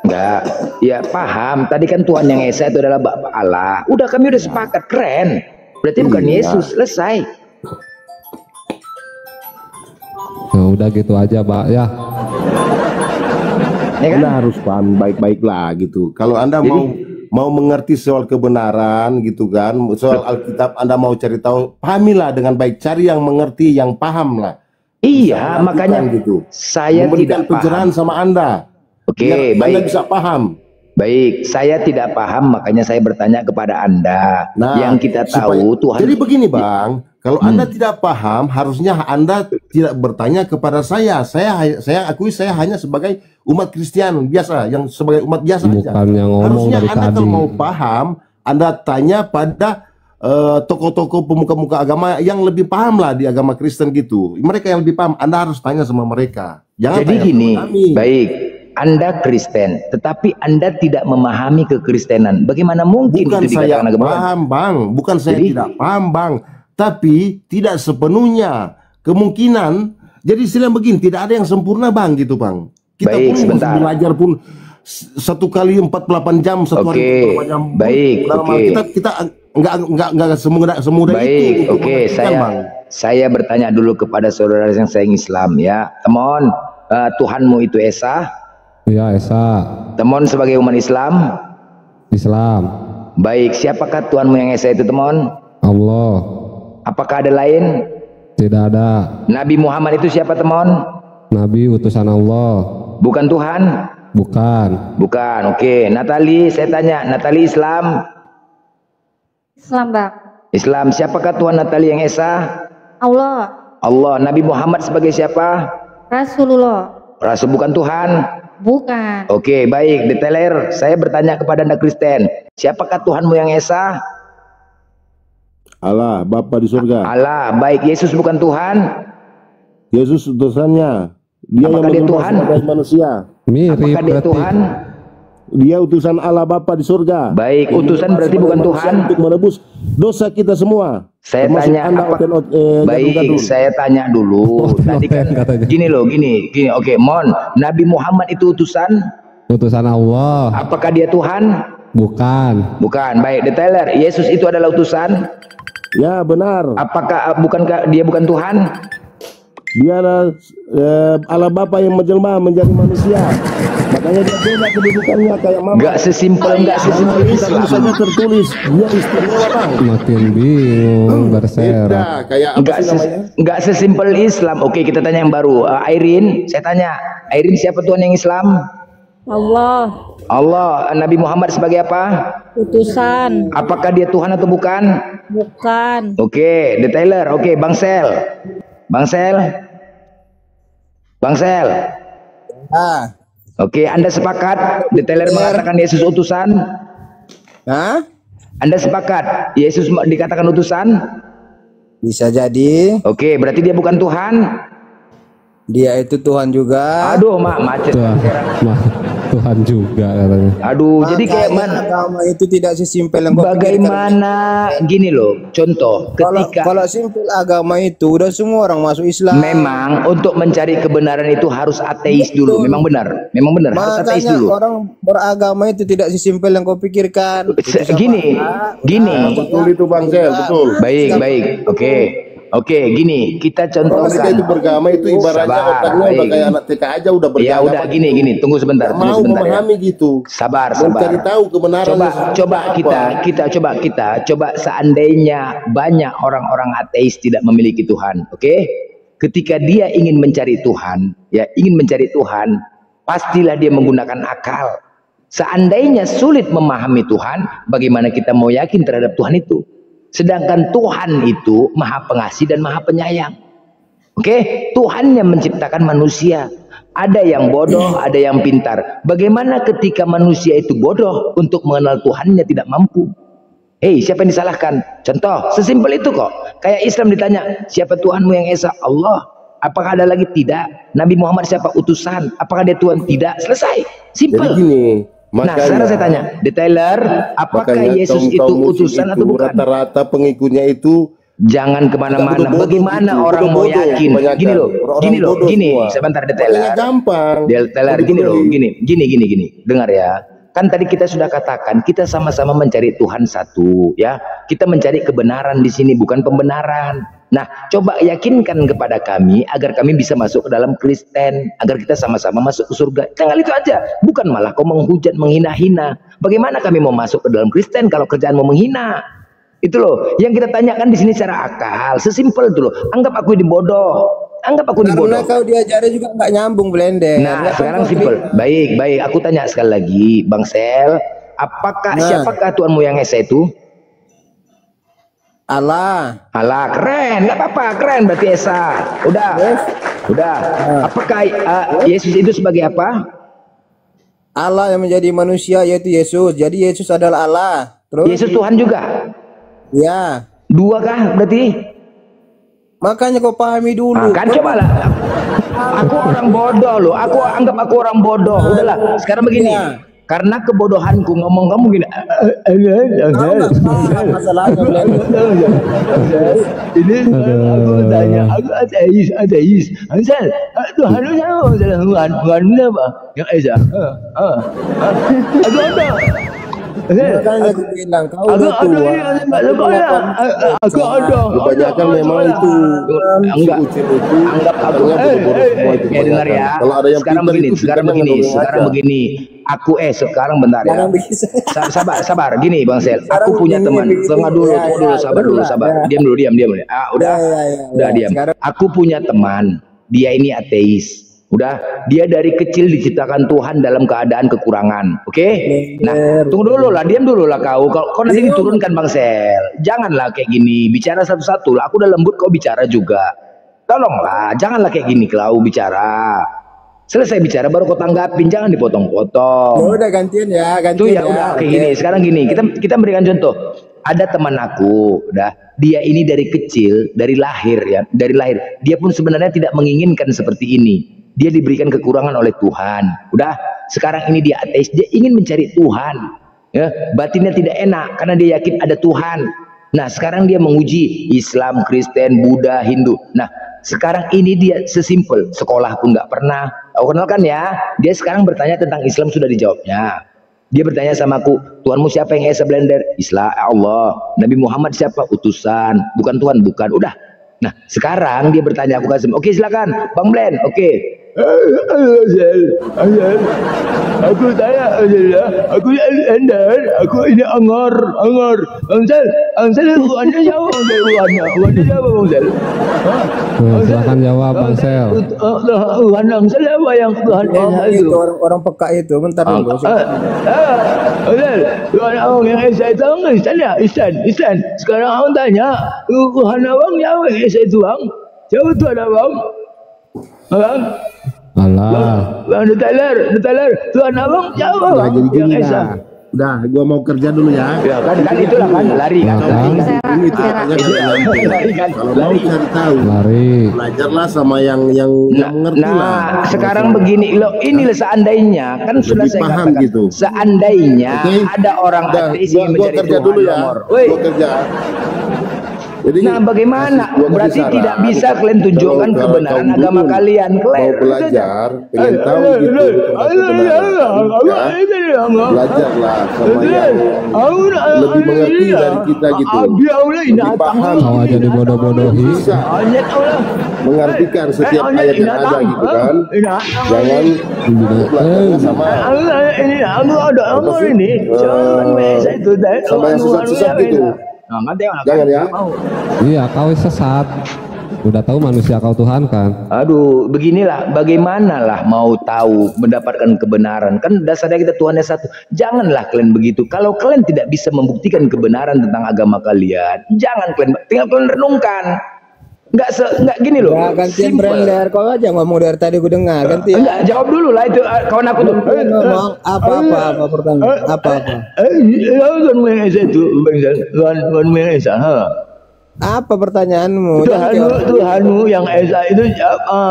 Speaker 2: Enggak. Ya paham. Tadi kan Tuhan yang esa itu adalah Bapa Allah. Udah, kami udah sepakat, keren. Berarti bukan Yesus, selesai.
Speaker 4: Nah, udah gitu aja, Pak ya.
Speaker 2: Ya kan?
Speaker 3: Anda harus paham baik-baik lah gitu. Kalau Anda mau mengerti soal kebenaran gitu kan, soal Alkitab, Anda mau cari tahu, pahamilah dengan baik, cari yang mengerti, yang paham lah.
Speaker 2: Iya, makanya
Speaker 3: gitu.
Speaker 2: Saya
Speaker 3: memberikan
Speaker 2: tidak
Speaker 3: pencerahan sama Anda.
Speaker 2: Oke,
Speaker 3: biar
Speaker 2: baik.
Speaker 3: Anda bisa paham.
Speaker 2: Baik, saya tidak paham, makanya saya bertanya kepada Anda. Yang kita tahu Tuhan.
Speaker 3: Jadi begini, Bang, kalau Anda tidak paham, harusnya Anda tidak bertanya kepada saya. Saya akui saya hanya sebagai umat Kristen biasa, yang sebagai umat biasa aja.
Speaker 4: Bukan yang ngomong
Speaker 3: Harusnya
Speaker 4: dari
Speaker 3: Anda
Speaker 4: tadi.
Speaker 3: kalau mau paham, Anda tanya pada tokoh-tokoh pemuka-pemuka agama yang lebih paham lah di agama Kristen gitu. Mereka yang lebih paham, Anda harus tanya sama mereka. Jangan
Speaker 2: Jadi
Speaker 3: tanya
Speaker 2: gini,
Speaker 3: sama kami.
Speaker 2: baik, Anda Kristen, tetapi Anda tidak memahami kekristenan. Bagaimana mungkin
Speaker 3: Bukan
Speaker 2: itu
Speaker 3: saya
Speaker 2: dikatakan agama?
Speaker 3: paham, Bang. Bukan saya tidak paham, Bang. Tapi tidak sepenuhnya. Kemungkinan. Jadi istilah begini, tidak ada yang sempurna, Bang, gitu, Bang. Kita
Speaker 2: Baik,
Speaker 3: pun
Speaker 2: sebentar.
Speaker 3: belajar pun 1 kali 48 jam, satu hari 48 jam.
Speaker 2: Baik,
Speaker 3: Dalam
Speaker 2: oke.
Speaker 3: kita enggak semudah
Speaker 2: Baik,
Speaker 3: itu.
Speaker 2: oke,
Speaker 3: Bang.
Speaker 2: saya bertanya dulu kepada saudara yang sayang Islam ya. Temon, Tuhanmu itu esa?
Speaker 4: Ya, esa.
Speaker 2: Temon sebagai umat Islam?
Speaker 4: Islam.
Speaker 2: Baik, siapakah Tuhanmu yang esa itu, Temon?
Speaker 4: Allah.
Speaker 2: Apakah ada lain?
Speaker 4: Tidak ada.
Speaker 2: Nabi Muhammad itu siapa, Temon?
Speaker 4: Nabi utusan Allah.
Speaker 2: Bukan Tuhan?
Speaker 4: Bukan.
Speaker 2: Bukan, oke. Natali, saya tanya, Natali Islam?
Speaker 6: Islam, Bang.
Speaker 2: Islam, siapakah Tuhan Natali yang esa?
Speaker 6: Allah.
Speaker 2: Allah. Nabi Muhammad sebagai siapa?
Speaker 6: Rasulullah.
Speaker 2: Rasul, bukan Tuhan?
Speaker 6: Bukan.
Speaker 2: Oke, baik. Detailer, saya bertanya kepada Anda Kristen, siapakah Tuhanmu yang esa?
Speaker 3: Allah, Bapa di surga.
Speaker 2: Allah, baik. Yesus bukan Tuhan?
Speaker 3: Yesus utusannya. Dia
Speaker 2: Apakah dia
Speaker 3: yang
Speaker 2: Tuhan?
Speaker 3: menyembah manusia.
Speaker 4: Mirip
Speaker 2: Apakah dia
Speaker 4: berarti.
Speaker 2: Tuhan?
Speaker 3: Dia utusan Allah Bapa di surga.
Speaker 2: Baik, utusan berarti bukan Tuhan.
Speaker 3: Untuk menebus dosa kita semua.
Speaker 2: Saya
Speaker 3: Termasuk
Speaker 2: tanya
Speaker 3: Anda
Speaker 2: apa? Baik,
Speaker 3: gadun-gadun.
Speaker 2: saya tanya dulu. Tadi kan gini loh, gini. Oke, Mon, Nabi Muhammad itu utusan?
Speaker 4: Utusan Allah.
Speaker 2: Apakah dia Tuhan?
Speaker 4: Bukan.
Speaker 2: Bukan. Baik, detailer. Yesus itu adalah utusan?
Speaker 3: Ya, benar.
Speaker 2: Apakah bukankah dia bukan Tuhan?
Speaker 3: Dia adalah Allah Bapa yang menjelma menjadi manusia. Makanya dia beda kedudukannya kayak mama.
Speaker 2: Gak sesimpel
Speaker 3: Islam saja tertulis dia istimewa, Bang.
Speaker 4: Makin bingung berserak.
Speaker 3: Beda kayak apa sih namanya?
Speaker 2: Gak sesimpel Islam. Oke, kita tanya yang baru. Airin, saya tanya. Airin, siapa Tuhan yang Islam?
Speaker 10: Allah.
Speaker 2: Allah. Nabi Muhammad sebagai apa?
Speaker 10: Utusan.
Speaker 2: Apakah dia Tuhan atau bukan?
Speaker 10: Bukan.
Speaker 2: Oke, detailer. Oke, Bang Sel. Oke, Anda sepakat detailer mengatakan Yesus utusan?
Speaker 7: Hah?
Speaker 2: Anda sepakat Yesus dikatakan utusan?
Speaker 7: Bisa jadi.
Speaker 2: Oke, berarti dia bukan Tuhan?
Speaker 7: Dia itu Tuhan juga.
Speaker 2: Aduh, macet.
Speaker 4: Tuhan juga katanya.
Speaker 2: Aduh, jadi kayak mana?
Speaker 7: Agama itu tidak sesimpel yang kau
Speaker 2: Bagaimana gini loh, contoh ketika
Speaker 7: kalau simpel agama itu udah semua orang masuk Islam.
Speaker 2: Memang untuk mencari kebenaran itu harus ateis dulu. Memang benar harus ateis
Speaker 7: Makanya
Speaker 2: dulu.
Speaker 7: orang beragama itu tidak sesimpel yang kau pikirkan.
Speaker 2: Gini.
Speaker 3: Betul itu Bang Sel, betul.
Speaker 2: Baik. Oke, gini, kita
Speaker 3: Kalau kita
Speaker 2: contohkan.
Speaker 3: itu beragama itu ibaratnya otaknya udah kayak anak TK aja udah beragama.
Speaker 2: Ya udah gini, tunggu sebentar.
Speaker 3: Mau memahami gitu.
Speaker 2: Sabar.
Speaker 3: Mencari tahu kebenaran.
Speaker 2: Coba seandainya banyak orang-orang ateis tidak memiliki Tuhan, oke? Ketika dia ingin mencari Tuhan, pastilah dia menggunakan akal. Seandainya sulit memahami Tuhan, bagaimana kita mau yakin terhadap Tuhan itu? Sedangkan Tuhan itu Maha Pengasih dan Maha Penyayang. Oke, Tuhan yang menciptakan manusia. Ada yang bodoh, ada yang pintar. Bagaimana ketika manusia itu bodoh untuk mengenal Tuhannya tidak mampu? Siapa yang disalahkan? Contoh, sesimpel itu kok. Kayak Islam ditanya, siapa Tuhanmu yang Esa? Allah. Apakah ada lagi? Tidak. Nabi Muhammad siapa? Utusan. Apakah dia Tuhan? Tidak. Selesai. Simpel.
Speaker 3: Jadi gini.
Speaker 2: Nah, sekarang saya tanya, detailer, apakah Yesus itu utusan atau bukan?
Speaker 3: Rata-rata pengikutnya itu
Speaker 2: jangan kemana-mana. Bagaimana orang mau yakin? Gini. Sebentar, detailer.
Speaker 3: Gampang.
Speaker 2: Detailer, gini. Dengar ya. Kan tadi kita sudah katakan kita sama-sama mencari Tuhan satu, ya. Kita mencari kebenaran di sini, bukan pembenaran. Nah, coba yakinkan kepada kami agar kami bisa masuk ke dalam Kristen, agar kita sama-sama masuk ke surga. Tinggal itu aja, bukan malah kau menghujat, menghina-hina. Bagaimana kami mau masuk ke dalam Kristen kalau kerjaan mau menghina? Itu loh, yang kita tanyakan di sini secara akal, sesimpel itu loh. Anggap aku ini bodoh.
Speaker 7: Karena kau diajari juga nggak nyambung, Blender.
Speaker 2: Nah, sekarang simpel. Baik. Aku tanya sekali lagi, Bang Sel, siapakah Tuhanmu yang Esa itu?
Speaker 7: Allah,
Speaker 2: keren, nggak apa-apa, keren berarti Esa. Udah. Apakah Yesus itu sebagai apa?
Speaker 7: Allah yang menjadi manusia yaitu Yesus. Jadi Yesus adalah Allah. Terus
Speaker 2: Yesus Tuhan juga?
Speaker 7: Ya.
Speaker 2: Dua kah berarti?
Speaker 7: Makanya kau pahami dulu.
Speaker 2: Kan cobalah. Aku orang bodoh loh. Anggap aku orang bodoh. Udahlah. Sekarang begini. Karena kebodohanku ngomong kamu gini. Ini aku tanya, aku ateis. Ansel, Tuhanmu siapa? Tuhanmu siapa? Yang Esa. Aku ada.
Speaker 3: Makanya aku bilang kau udah tua.
Speaker 2: Aku ada.
Speaker 3: Kebanyakan memang itu.
Speaker 2: Enggak. Anggap aku. Dengar ya.
Speaker 3: Kalau ada yang
Speaker 2: sekarang begini. Aku sekarang bentar ya. Sabar. Gini Bang Sel. Aku punya teman. Tunggu dulu. Sabar. Diam. Udah diam. Aku punya teman. Dia ini ateis. Udah, dia dari kecil diciptakan Tuhan dalam keadaan kekurangan. Oke? Nah, tunggu dulu lah, diam dulu lah kau. Kau nanti diturunkan Bang Sel. Janganlah kayak gini, bicara satu-satu lah. Aku udah lembut, kau bicara juga. Tolonglah, janganlah kayak gini kau bicara. Selesai bicara baru kau tanggapin, jangan dipotong-potong.
Speaker 7: Udah gantian ya.
Speaker 2: Udah kayak gini. Sekarang gini, kita berikan contoh. Ada teman aku, dia ini dari kecil, dari lahir. Dia pun sebenarnya tidak menginginkan seperti ini. Dia diberikan kekurangan oleh Tuhan. Udah, sekarang ini dia ateis, dia ingin mencari Tuhan. Ya, batinnya tidak enak karena dia yakin ada Tuhan. Nah, sekarang dia menguji Islam, Kristen, Buddha, Hindu. Nah, sekarang ini dia sesimpel, sekolah pun nggak pernah. Aku kenal kan ya, dia sekarang bertanya tentang Islam sudah dijawabnya. Dia bertanya sama aku, Tuhanmu siapa yang Esa Blender? Islam, Allah. Nabi Muhammad siapa? Utusan. Bukan Tuhan, bukan. Udah. Nah, sekarang dia bertanya, aku kasih. Oke, silakan, Bang Blend. Oke. Aku tanya aja, aku Ender, aku ini Angor. Bangsal Tuhannya jawab, Tuhannya jawab Bangsal.
Speaker 1: Silakan jawab Bang Sel.
Speaker 2: Tuhan Bangsal apa yang Tuhan Esa itu?
Speaker 7: Orang peka itu, bentar dulu.
Speaker 2: Tuhan Abang yang Esa itu Islam. Sekarang Abang tanya, Tuhan Abang jawab yang Esa itu Bang. Jawab Tuhan Abang. Abang.
Speaker 1: Alah.
Speaker 2: Bang Detaler. Tuhan Abang jawab Bang yang Esa.
Speaker 3: Udah, gua mau kerja dulu ya.
Speaker 2: Ya kan itulah kan lari kan.
Speaker 3: Ini ceritanya kan. Kalau mau cari tahu, belajarlah sama yang mengerti lah.
Speaker 2: Nah, sekarang begini loh, inilah seandainya kan sudah saya
Speaker 3: paham
Speaker 2: katakan.
Speaker 3: gitu.
Speaker 2: Seandainya ada orang ateis yang mencari
Speaker 3: kerja
Speaker 2: Tuhan.
Speaker 3: dulu ya. Gua kerja. Jadi,
Speaker 2: nah bagaimana? Berarti tidak bisa kalian tunjukkan kebenaran agama kalian.
Speaker 3: Mau belajar, pengen tahu gitu belajarlah sama yang lebih mengerti dari kita gitu. Lebih paham.
Speaker 1: Kau aja dibodoh-bodohi.
Speaker 3: Bisa mengartikan setiap ayat yang ada gitu kan. Jangan sama sama yang susah-susah gitu. Jangan ya.
Speaker 1: Iya, kau sesat. Udah tahu manusia kau Tuhan kan.
Speaker 2: Aduh, beginilah bagaimana lah mau tahu mendapatkan kebenaran. Kan dasarnya kita Tuhan yang satu. Janganlah kalian begitu. Kalau kalian tidak bisa membuktikan kebenaran tentang agama kalian, jangan tinggal kalian renungkan. Enggak gini loh.
Speaker 7: Ya, gantian Blender. Kau aja ngomong dari tadi gue dengar. Gantian.
Speaker 2: Enggak, jawab dulu lah itu kawan aku tuh.
Speaker 7: Ngomong apa pertanyaan? Apa? Apa pertanyaanmu?
Speaker 2: Tuhanmu yang Esa itu siapa?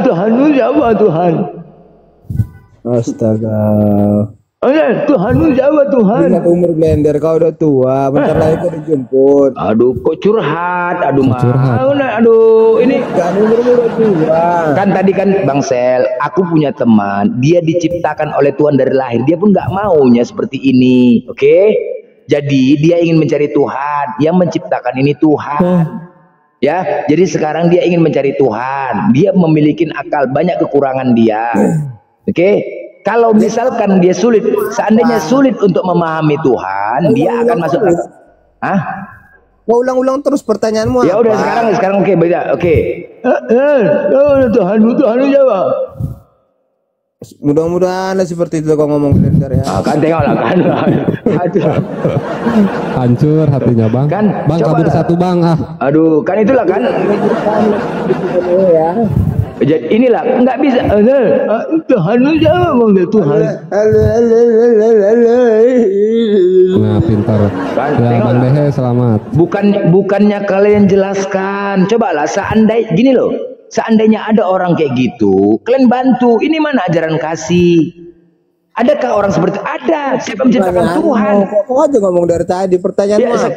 Speaker 2: Tuhanmu siapa Tuhan?
Speaker 7: Astaga.
Speaker 2: Tuhanmu siapa Tuhan?
Speaker 7: Ingat umur Blender, kau udah tua, bentar lagi kau dijemput.
Speaker 2: Aduh, kok curhat? Aduh, ini
Speaker 7: kan umurmu udah tua.
Speaker 2: Kan tadi kan Bang Sel, aku punya teman, dia diciptakan oleh Tuhan dari lahir, dia pun nggak maunya seperti ini, oke? Jadi dia ingin mencari Tuhan, yang menciptakan ini Tuhan. Ya, jadi sekarang dia ingin mencari Tuhan, dia memiliki akal, banyak kekurangan dia, oke? Kalau misalkan dia seandainya sulit untuk memahami Tuhan, dia akan masuk. Hah?
Speaker 7: Mau ulang-ulang terus pertanyaanmu.
Speaker 2: Ya udah sekarang oke, beda. Oke. Tuhanmu jawab.
Speaker 7: Mudah-mudahan seperti itu kau ngomong Blender ya.
Speaker 2: Kan tengoklah kan.
Speaker 1: Hancur hatinya Bang.
Speaker 2: Kan,
Speaker 1: Bang kabur satu Bang ah.
Speaker 2: Aduh, kan itulah kan. Jadi inilah nggak bisa. Tuhan jawab Bang Tuhan.
Speaker 1: Nah pintar. Ya Bang Dehe selamat.
Speaker 2: Bukannya kalian jelaskan. Cobalah seandainya ada orang kayak gitu, kalian bantu. Ini mana ajaran kasih? Adakah orang seperti ada? Siapa menciptakan Tuhan?
Speaker 7: Kok aja ngomong dari tadi pertanyaanmu apa?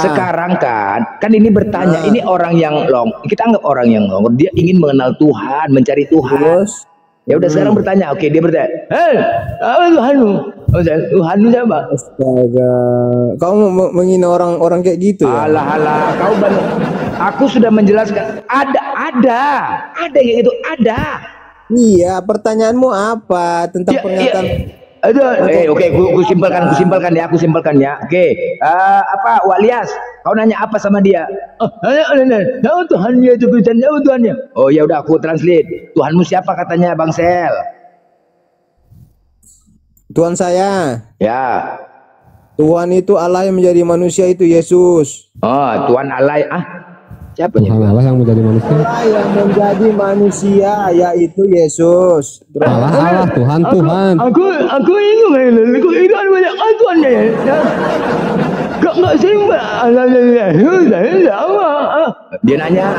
Speaker 2: Sekarang kan ini bertanya, ini orang yang kita anggap orang yang dia ingin mengenal Tuhan, mencari Tuhan. Terus? Ya udah sekarang bertanya, oke dia bertanya, apa Tuhanmu? Tuhanmu siapa?
Speaker 7: Astaga, kau menghina orang kayak gitu ya?
Speaker 2: Alah, kau aku sudah menjelaskan, ada yang itu ada.
Speaker 7: Iya, pertanyaanmu apa tentang pernyataan?
Speaker 2: Oke, aku simpelkan ya. Oke, apa Walias? Kau nanya apa sama dia? Tahu Tuhannya itu Kristen, tahu Tuhannya. Oh ya udah, aku translate. Tuhanmu siapa katanya Bang Sel?
Speaker 7: Tuhan saya.
Speaker 2: Ya.
Speaker 7: Tuhan itu Allah yang menjadi manusia itu Yesus.
Speaker 2: Oh, Tuhan Allah. Siapa
Speaker 1: Tuhan Allah yang menjadi manusia?
Speaker 7: Allah yang menjadi manusia yaitu Yesus.
Speaker 1: Allah Tuhan.
Speaker 2: Aku ingin itu ada banyak Tuhannya ya. Enggak sembah. Dia nanya.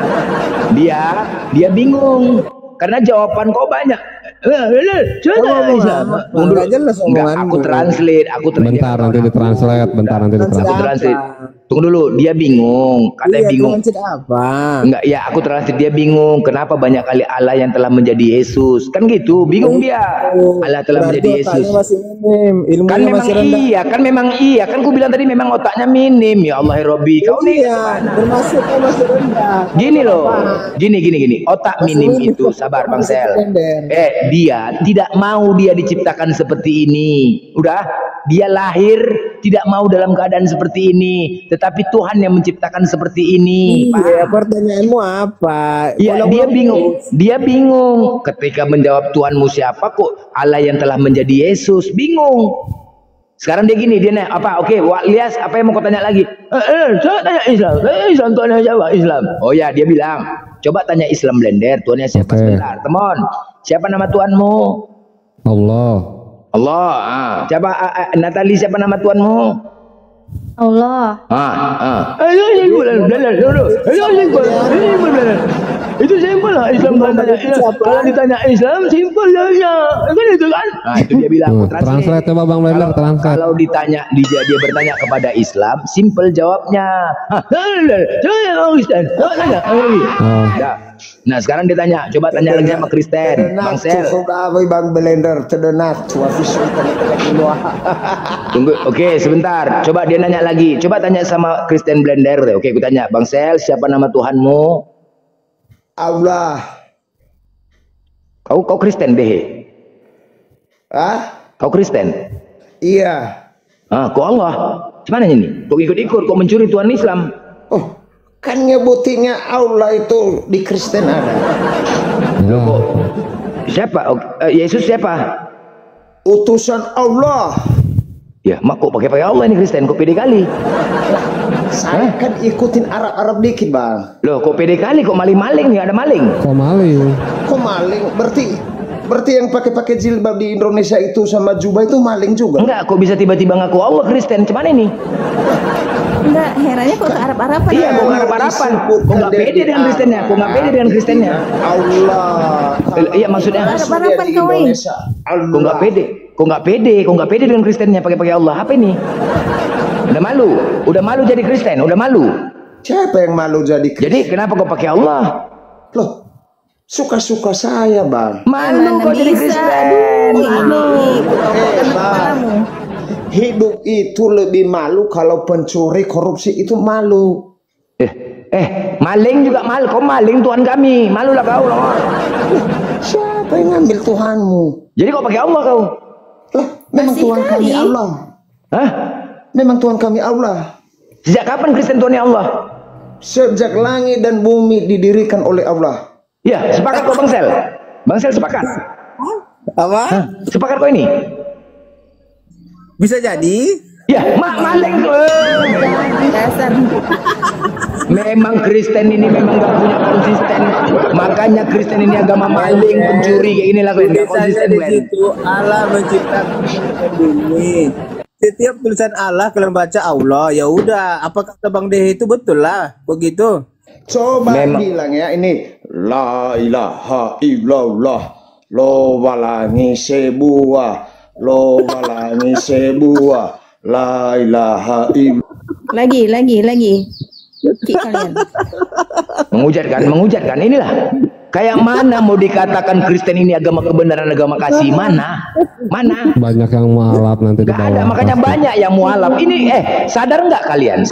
Speaker 2: Dia bingung karena jawaban kau banyak.
Speaker 7: Enggak jelas omonganmu.
Speaker 2: Aku translate,
Speaker 1: Bentar nanti ditranslate, bentar nanti
Speaker 2: Aku
Speaker 1: ditranslate.
Speaker 2: translate. Tunggu dulu, dia bingung. Katanya
Speaker 7: Iya,
Speaker 2: bingung.
Speaker 7: translate apa?
Speaker 2: Enggak, ya aku translate, dia bingung. Kenapa banyak kali Allah yang telah menjadi Yesus? Kan gitu, bingung dia. Allah telah menjadi Yesus.
Speaker 7: Masih minim, ilmunya
Speaker 2: Kan memang
Speaker 7: masih rendah.
Speaker 2: iya, kan memang iya. Kan ku bilang tadi memang otaknya minim. Ya Allah, Robbi, kau nih.
Speaker 7: Iya, termasuknya masih rendah.
Speaker 2: Gini loh, gini. Otak minim itu, sabar Bang Sel. Dia tidak mau dia diciptakan seperti ini. Udah, dia lahir tidak mau dalam keadaan seperti ini. Tetapi Tuhan yang menciptakan seperti ini.
Speaker 7: Iya, pertanyaanmu apa?
Speaker 2: Ya, dia bingung. Ketika menjawab Tuhanmu siapa kok Allah yang telah menjadi Yesus, bingung. Sekarang dia gini, dia nanya apa? Oke, Lias, apa yang mau kau tanya lagi? Saya tanya Islam. Islam Tuhan jawab Islam. Oh ya, dia bilang, coba tanya Islam Blender, Tuhannya siapa? Sebentar, temon. Siapa nama Tuhanmu?
Speaker 1: Allah.
Speaker 2: Siapa Natali, siapa nama Tuhanmu?
Speaker 6: Allah.
Speaker 2: Itu simpel lah Islam. Kalau ditanya Islam simpel ya. Kan itu kan? Nah, itu dia bilang.
Speaker 1: Translate coba Bang Blender, translate.
Speaker 2: Kalau ditanya dia bertanya kepada Islam, simpel jawabnya. Nah, sekarang dia tanya, coba tanya lagi sama Kristen. Bang Sel.
Speaker 7: Bang Blender terdengar.
Speaker 2: Tunggu, oke, sebentar. Coba dia nanya lagi. Coba tanya sama Kristen Blender. Oke, aku tanya, Bang Sel, siapa nama Tuhanmu?
Speaker 7: Allah.
Speaker 2: Kau Kristen deh. Kau Kristen?
Speaker 7: Iya.
Speaker 2: Kau Allah. Gimana ini? Kau ikut-ikut, kau mencuri Tuhan Islam.
Speaker 7: Oh, kan nyebutinnya Allah itu di Kristen ada.
Speaker 2: Siapa? Yesus siapa?
Speaker 7: Utusan Allah.
Speaker 2: Ya, mak kok pakai Allah ini Kristen, kok pede kali.
Speaker 7: Saya kan ikutin Arab dikit Bang.
Speaker 2: Loh, kok pede kali, kok maling-maling, nggak ada maling.
Speaker 1: Kok maling?
Speaker 7: Berarti yang pakai jilbab di Indonesia itu sama jubah itu maling juga?
Speaker 2: Enggak, kok bisa tiba-tiba ngaku Allah Kristen, cuman ini.
Speaker 10: Enggak, herannya kok ke Arab-Araban.
Speaker 2: Iya, kok Arab-Araban. Kok nggak pede dengan Kristennya? Kok nggak pede dengan Kristennya?
Speaker 7: Allah.
Speaker 2: Iya, maksudnya.
Speaker 10: Arab-Araban kau ini.
Speaker 2: Kok nggak pede? Kok nggak pede dengan Kristennya pakai Allah? Apa ini? Udah malu jadi Kristen, udah malu.
Speaker 7: Siapa yang malu jadi Kristen?
Speaker 2: Jadi kenapa kau pakai Allah?
Speaker 7: Loh, suka-suka saya Bang.
Speaker 2: Malu kau jadi Kristen.
Speaker 7: Bang. Hidup itu lebih malu kalau pencuri korupsi itu malu.
Speaker 2: Maling juga malu. Kau maling Tuhan kami, malulah kau.
Speaker 7: Siapa yang ngambil Tuhanmu?
Speaker 2: Jadi kau pakai Allah kau?
Speaker 7: Memang Tuhan kami Allah.
Speaker 2: Hah?
Speaker 7: Memang Tuhan kami Allah.
Speaker 2: Sejak kapan Kristen Tuhannya Allah?
Speaker 7: Sejak langit dan bumi didirikan oleh Allah.
Speaker 2: Ya, sepakat kok Bang Sel? Bang Sel sepakat?
Speaker 7: Apa?
Speaker 2: Sepakat kok ini?
Speaker 7: Bisa jadi?
Speaker 2: Ya, maling tuh.
Speaker 10: Dasar.
Speaker 2: Memang Kristen ini memang gak punya konsisten. Makanya Kristen ini agama maling, pencuri kayak gini lah kan. Gak konsisten kan.
Speaker 7: Itu Allah menciptakan bumi. Setiap tulisan Allah kalian baca Allah, ya udah. Apa kata Bang Dehe itu betul lah, begitu. Coba bilang ya ini la ilaha illallah, lo walangi sebuah, lo walangi sebuah, la ilaha illallah.
Speaker 10: Lagi. Kalian.
Speaker 2: Mengucapkan inilah. Kayak mana mau dikatakan Kristen ini agama kebenaran, agama kasih? Mana?
Speaker 1: Banyak yang mualaf nanti di bawah.
Speaker 2: Ada, makanya banyak yang mualaf. Ini sadar nggak kalian?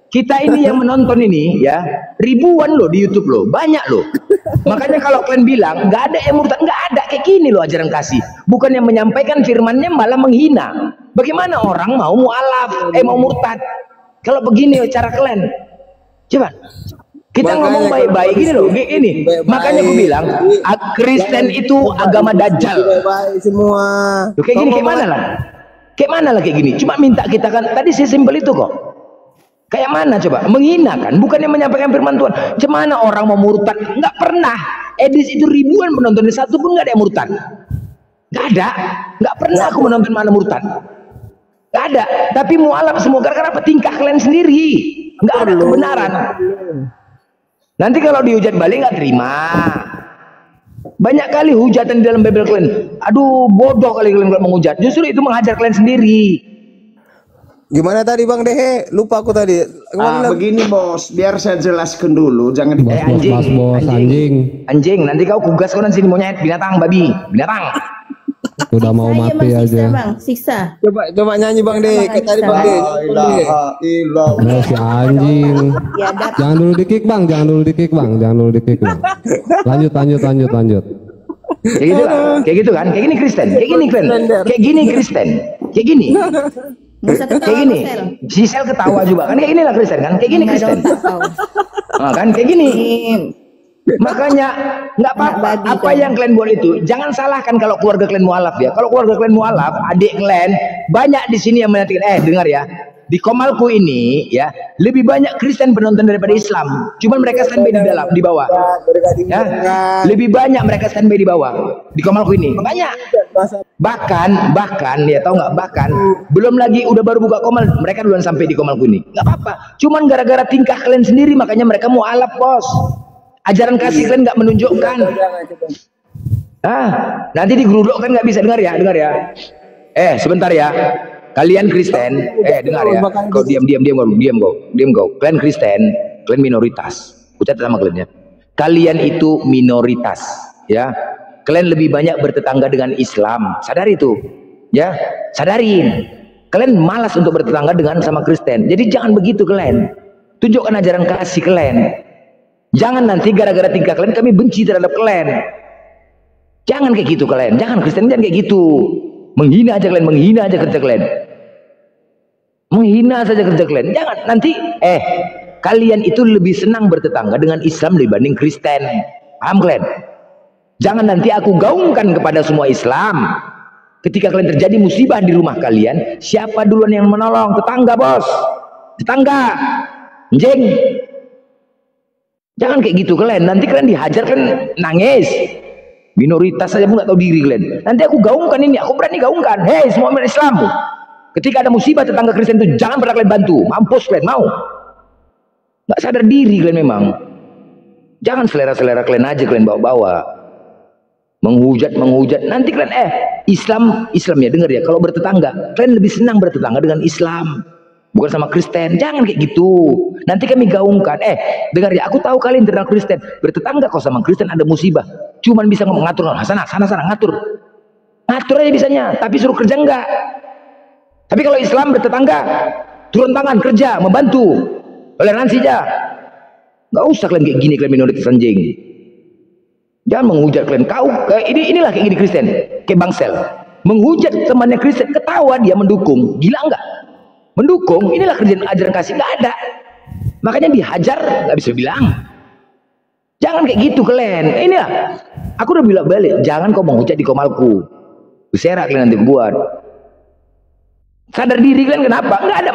Speaker 2: Kita ini yang menonton ini ya ribuan loh di YouTube loh, banyak loh. Makanya kalau kalian bilang nggak ada yang murtad, nggak ada kayak gini loh ajaran kasih. Bukan yang menyampaikan firmannya malah menghina. Bagaimana orang mau mualaf, mau murtad? Kalau begini cara kalian, coba. Kita ngomong baik-baik gini loh, gini. Makanya aku bilang Kristen itu agama dajjal.
Speaker 7: Baik semua.
Speaker 2: Loh, kayak gini, kayak mana lah kayak gini. Cuma minta kita kan tadi sesimpel itu kok. Kayak mana coba? Menghina kan, bukannya menyampaikan firman Tuhan. Cemana orang mau murtad? Nggak pernah. Edis itu ribuan penonton, satu pun nggak ada yang murtad. Nggak ada. Nggak pernah aku menonton mana murtad. Nggak ada. Tapi mualaf semua karena apa? Tingkah kalian sendiri. Nggak ada kebenaran. Nanti kalau dihujat balik nggak terima. Banyak kali hujatan di dalam Bible kalian. Aduh, bodoh kali kalian menghujat. Justru itu menghajar kalian sendiri.
Speaker 7: Gimana tadi Bang Dehe? Lupa aku tadi.
Speaker 3: Begini bos, biar saya jelaskan dulu. Jangan
Speaker 2: anjing. Nanti kau kugas kau nanti sini monyet, binatang, babi, binatang.
Speaker 4: Udah mau mati aja.
Speaker 10: Bang, siksa.
Speaker 7: Coba nyanyi Bang Dehe. Kayak tadi Bang Dehe.
Speaker 4: Si anjing. Jangan dulu di-kick Bang. Lanjut.
Speaker 2: Kayak gitu kan? Kayak gini Kristen. Kayak gini. Kayak gini. Si Sel ketawa juga kan, kayak gini lah Kristen kan, kayak gini Kristen. Kan kayak gini. Makanya nggak apa-apa apa yang kalian buat itu. Jangan salahkan kalau keluarga kalian mualaf ya. Kalau keluarga kalian mualaf, adik kalian banyak di sini yang menantikan. Dengar ya. Di Komalku ini ya lebih banyak Kristen penonton daripada Islam. Cuman mereka standby di bawah. Ya, lebih banyak mereka standby di bawah. Di Komalku ini banyak. Bahkan ya tahu nggak, bahkan belum lagi udah baru buka Komal, mereka duluan sampai di Komalku ini. Nggak apa-apa. Cuman gara-gara tingkah kalian sendiri makanya mereka mualaf bos. Ajaran kasih kalian nggak menunjukkan. Nanti digeruduk kan nggak bisa. Dengar ya. Sebentar ya. Kalian Kristen, dengar ya. Kau diam kau. Kalian Kristen, kalian minoritas. Ucap sama kalian ya. Kalian itu minoritas, ya. Kalian lebih banyak bertetangga dengan Islam. Sadari itu, ya. Sadarin. Kalian malas untuk bertetangga dengan sama Kristen. Jadi jangan begitu kalian. Tunjukkan ajaran kasih kalian. Jangan nanti gara-gara tingkah kalian kami benci terhadap kalian. Jangan kayak gitu kalian. Jangan Kristen jangan kayak gitu. Menghina aja kerja kalian. Menghina saja kerja kalian. Jangan nanti kalian itu lebih senang bertetangga dengan Islam dibanding Kristen. Paham kalian? Jangan nanti aku gaungkan kepada semua Islam. Ketika kalian terjadi musibah di rumah kalian, siapa duluan yang menolong? Tetangga, bos. Tetangga. Anjing. Jangan kayak gitu kalian. Nanti kalian dihajar, kalian nangis. Minoritas saja pun nggak tahu diri kalian. Nanti aku gaungkan ini, aku berani gaungkan. Hei semua umat Islam. Ketika ada musibah tetangga Kristen itu jangan pernah kalian bantu. Mampus kalian, mau? Nggak sadar diri kalian memang. Jangan selera-selera kalian aja kalian bawa-bawa. Menghujat. Nanti kalian Islam ya, dengar ya. Kalau bertetangga, kalian lebih senang bertetangga dengan Islam. Bukan sama Kristen. Jangan kayak gitu. Nanti kami gaungkan. Dengar ya, aku tahu kalian internal Kristen. Bertetangga kau sama Kristen ada musibah. Cuman bisa mengatur. Sana ngatur. Ngatur aja bisanya. Tapi suruh kerja enggak. Tapi kalau Islam bertetangga, turun tangan, kerja, membantu. Toleransi aja. Nggak usah kalian kayak gini, kalian minoritas anjing. Jangan menghujat kalian. Inilah kayak gini Kristen. Kayak bangsel. Menghujat temannya Kristen, ketawa dia mendukung. Gila enggak? Mendukung, inilah kerjaan ajaran kasih. Nggak ada. Makanya dihajar, nggak bisa bilang. Jangan kayak gitu kalian. Inilah. Aku udah bilang balik. Jangan kau menghujat di Komalku. Beserak kalian nanti buat. Sadar diri kalian kenapa? Nggak ada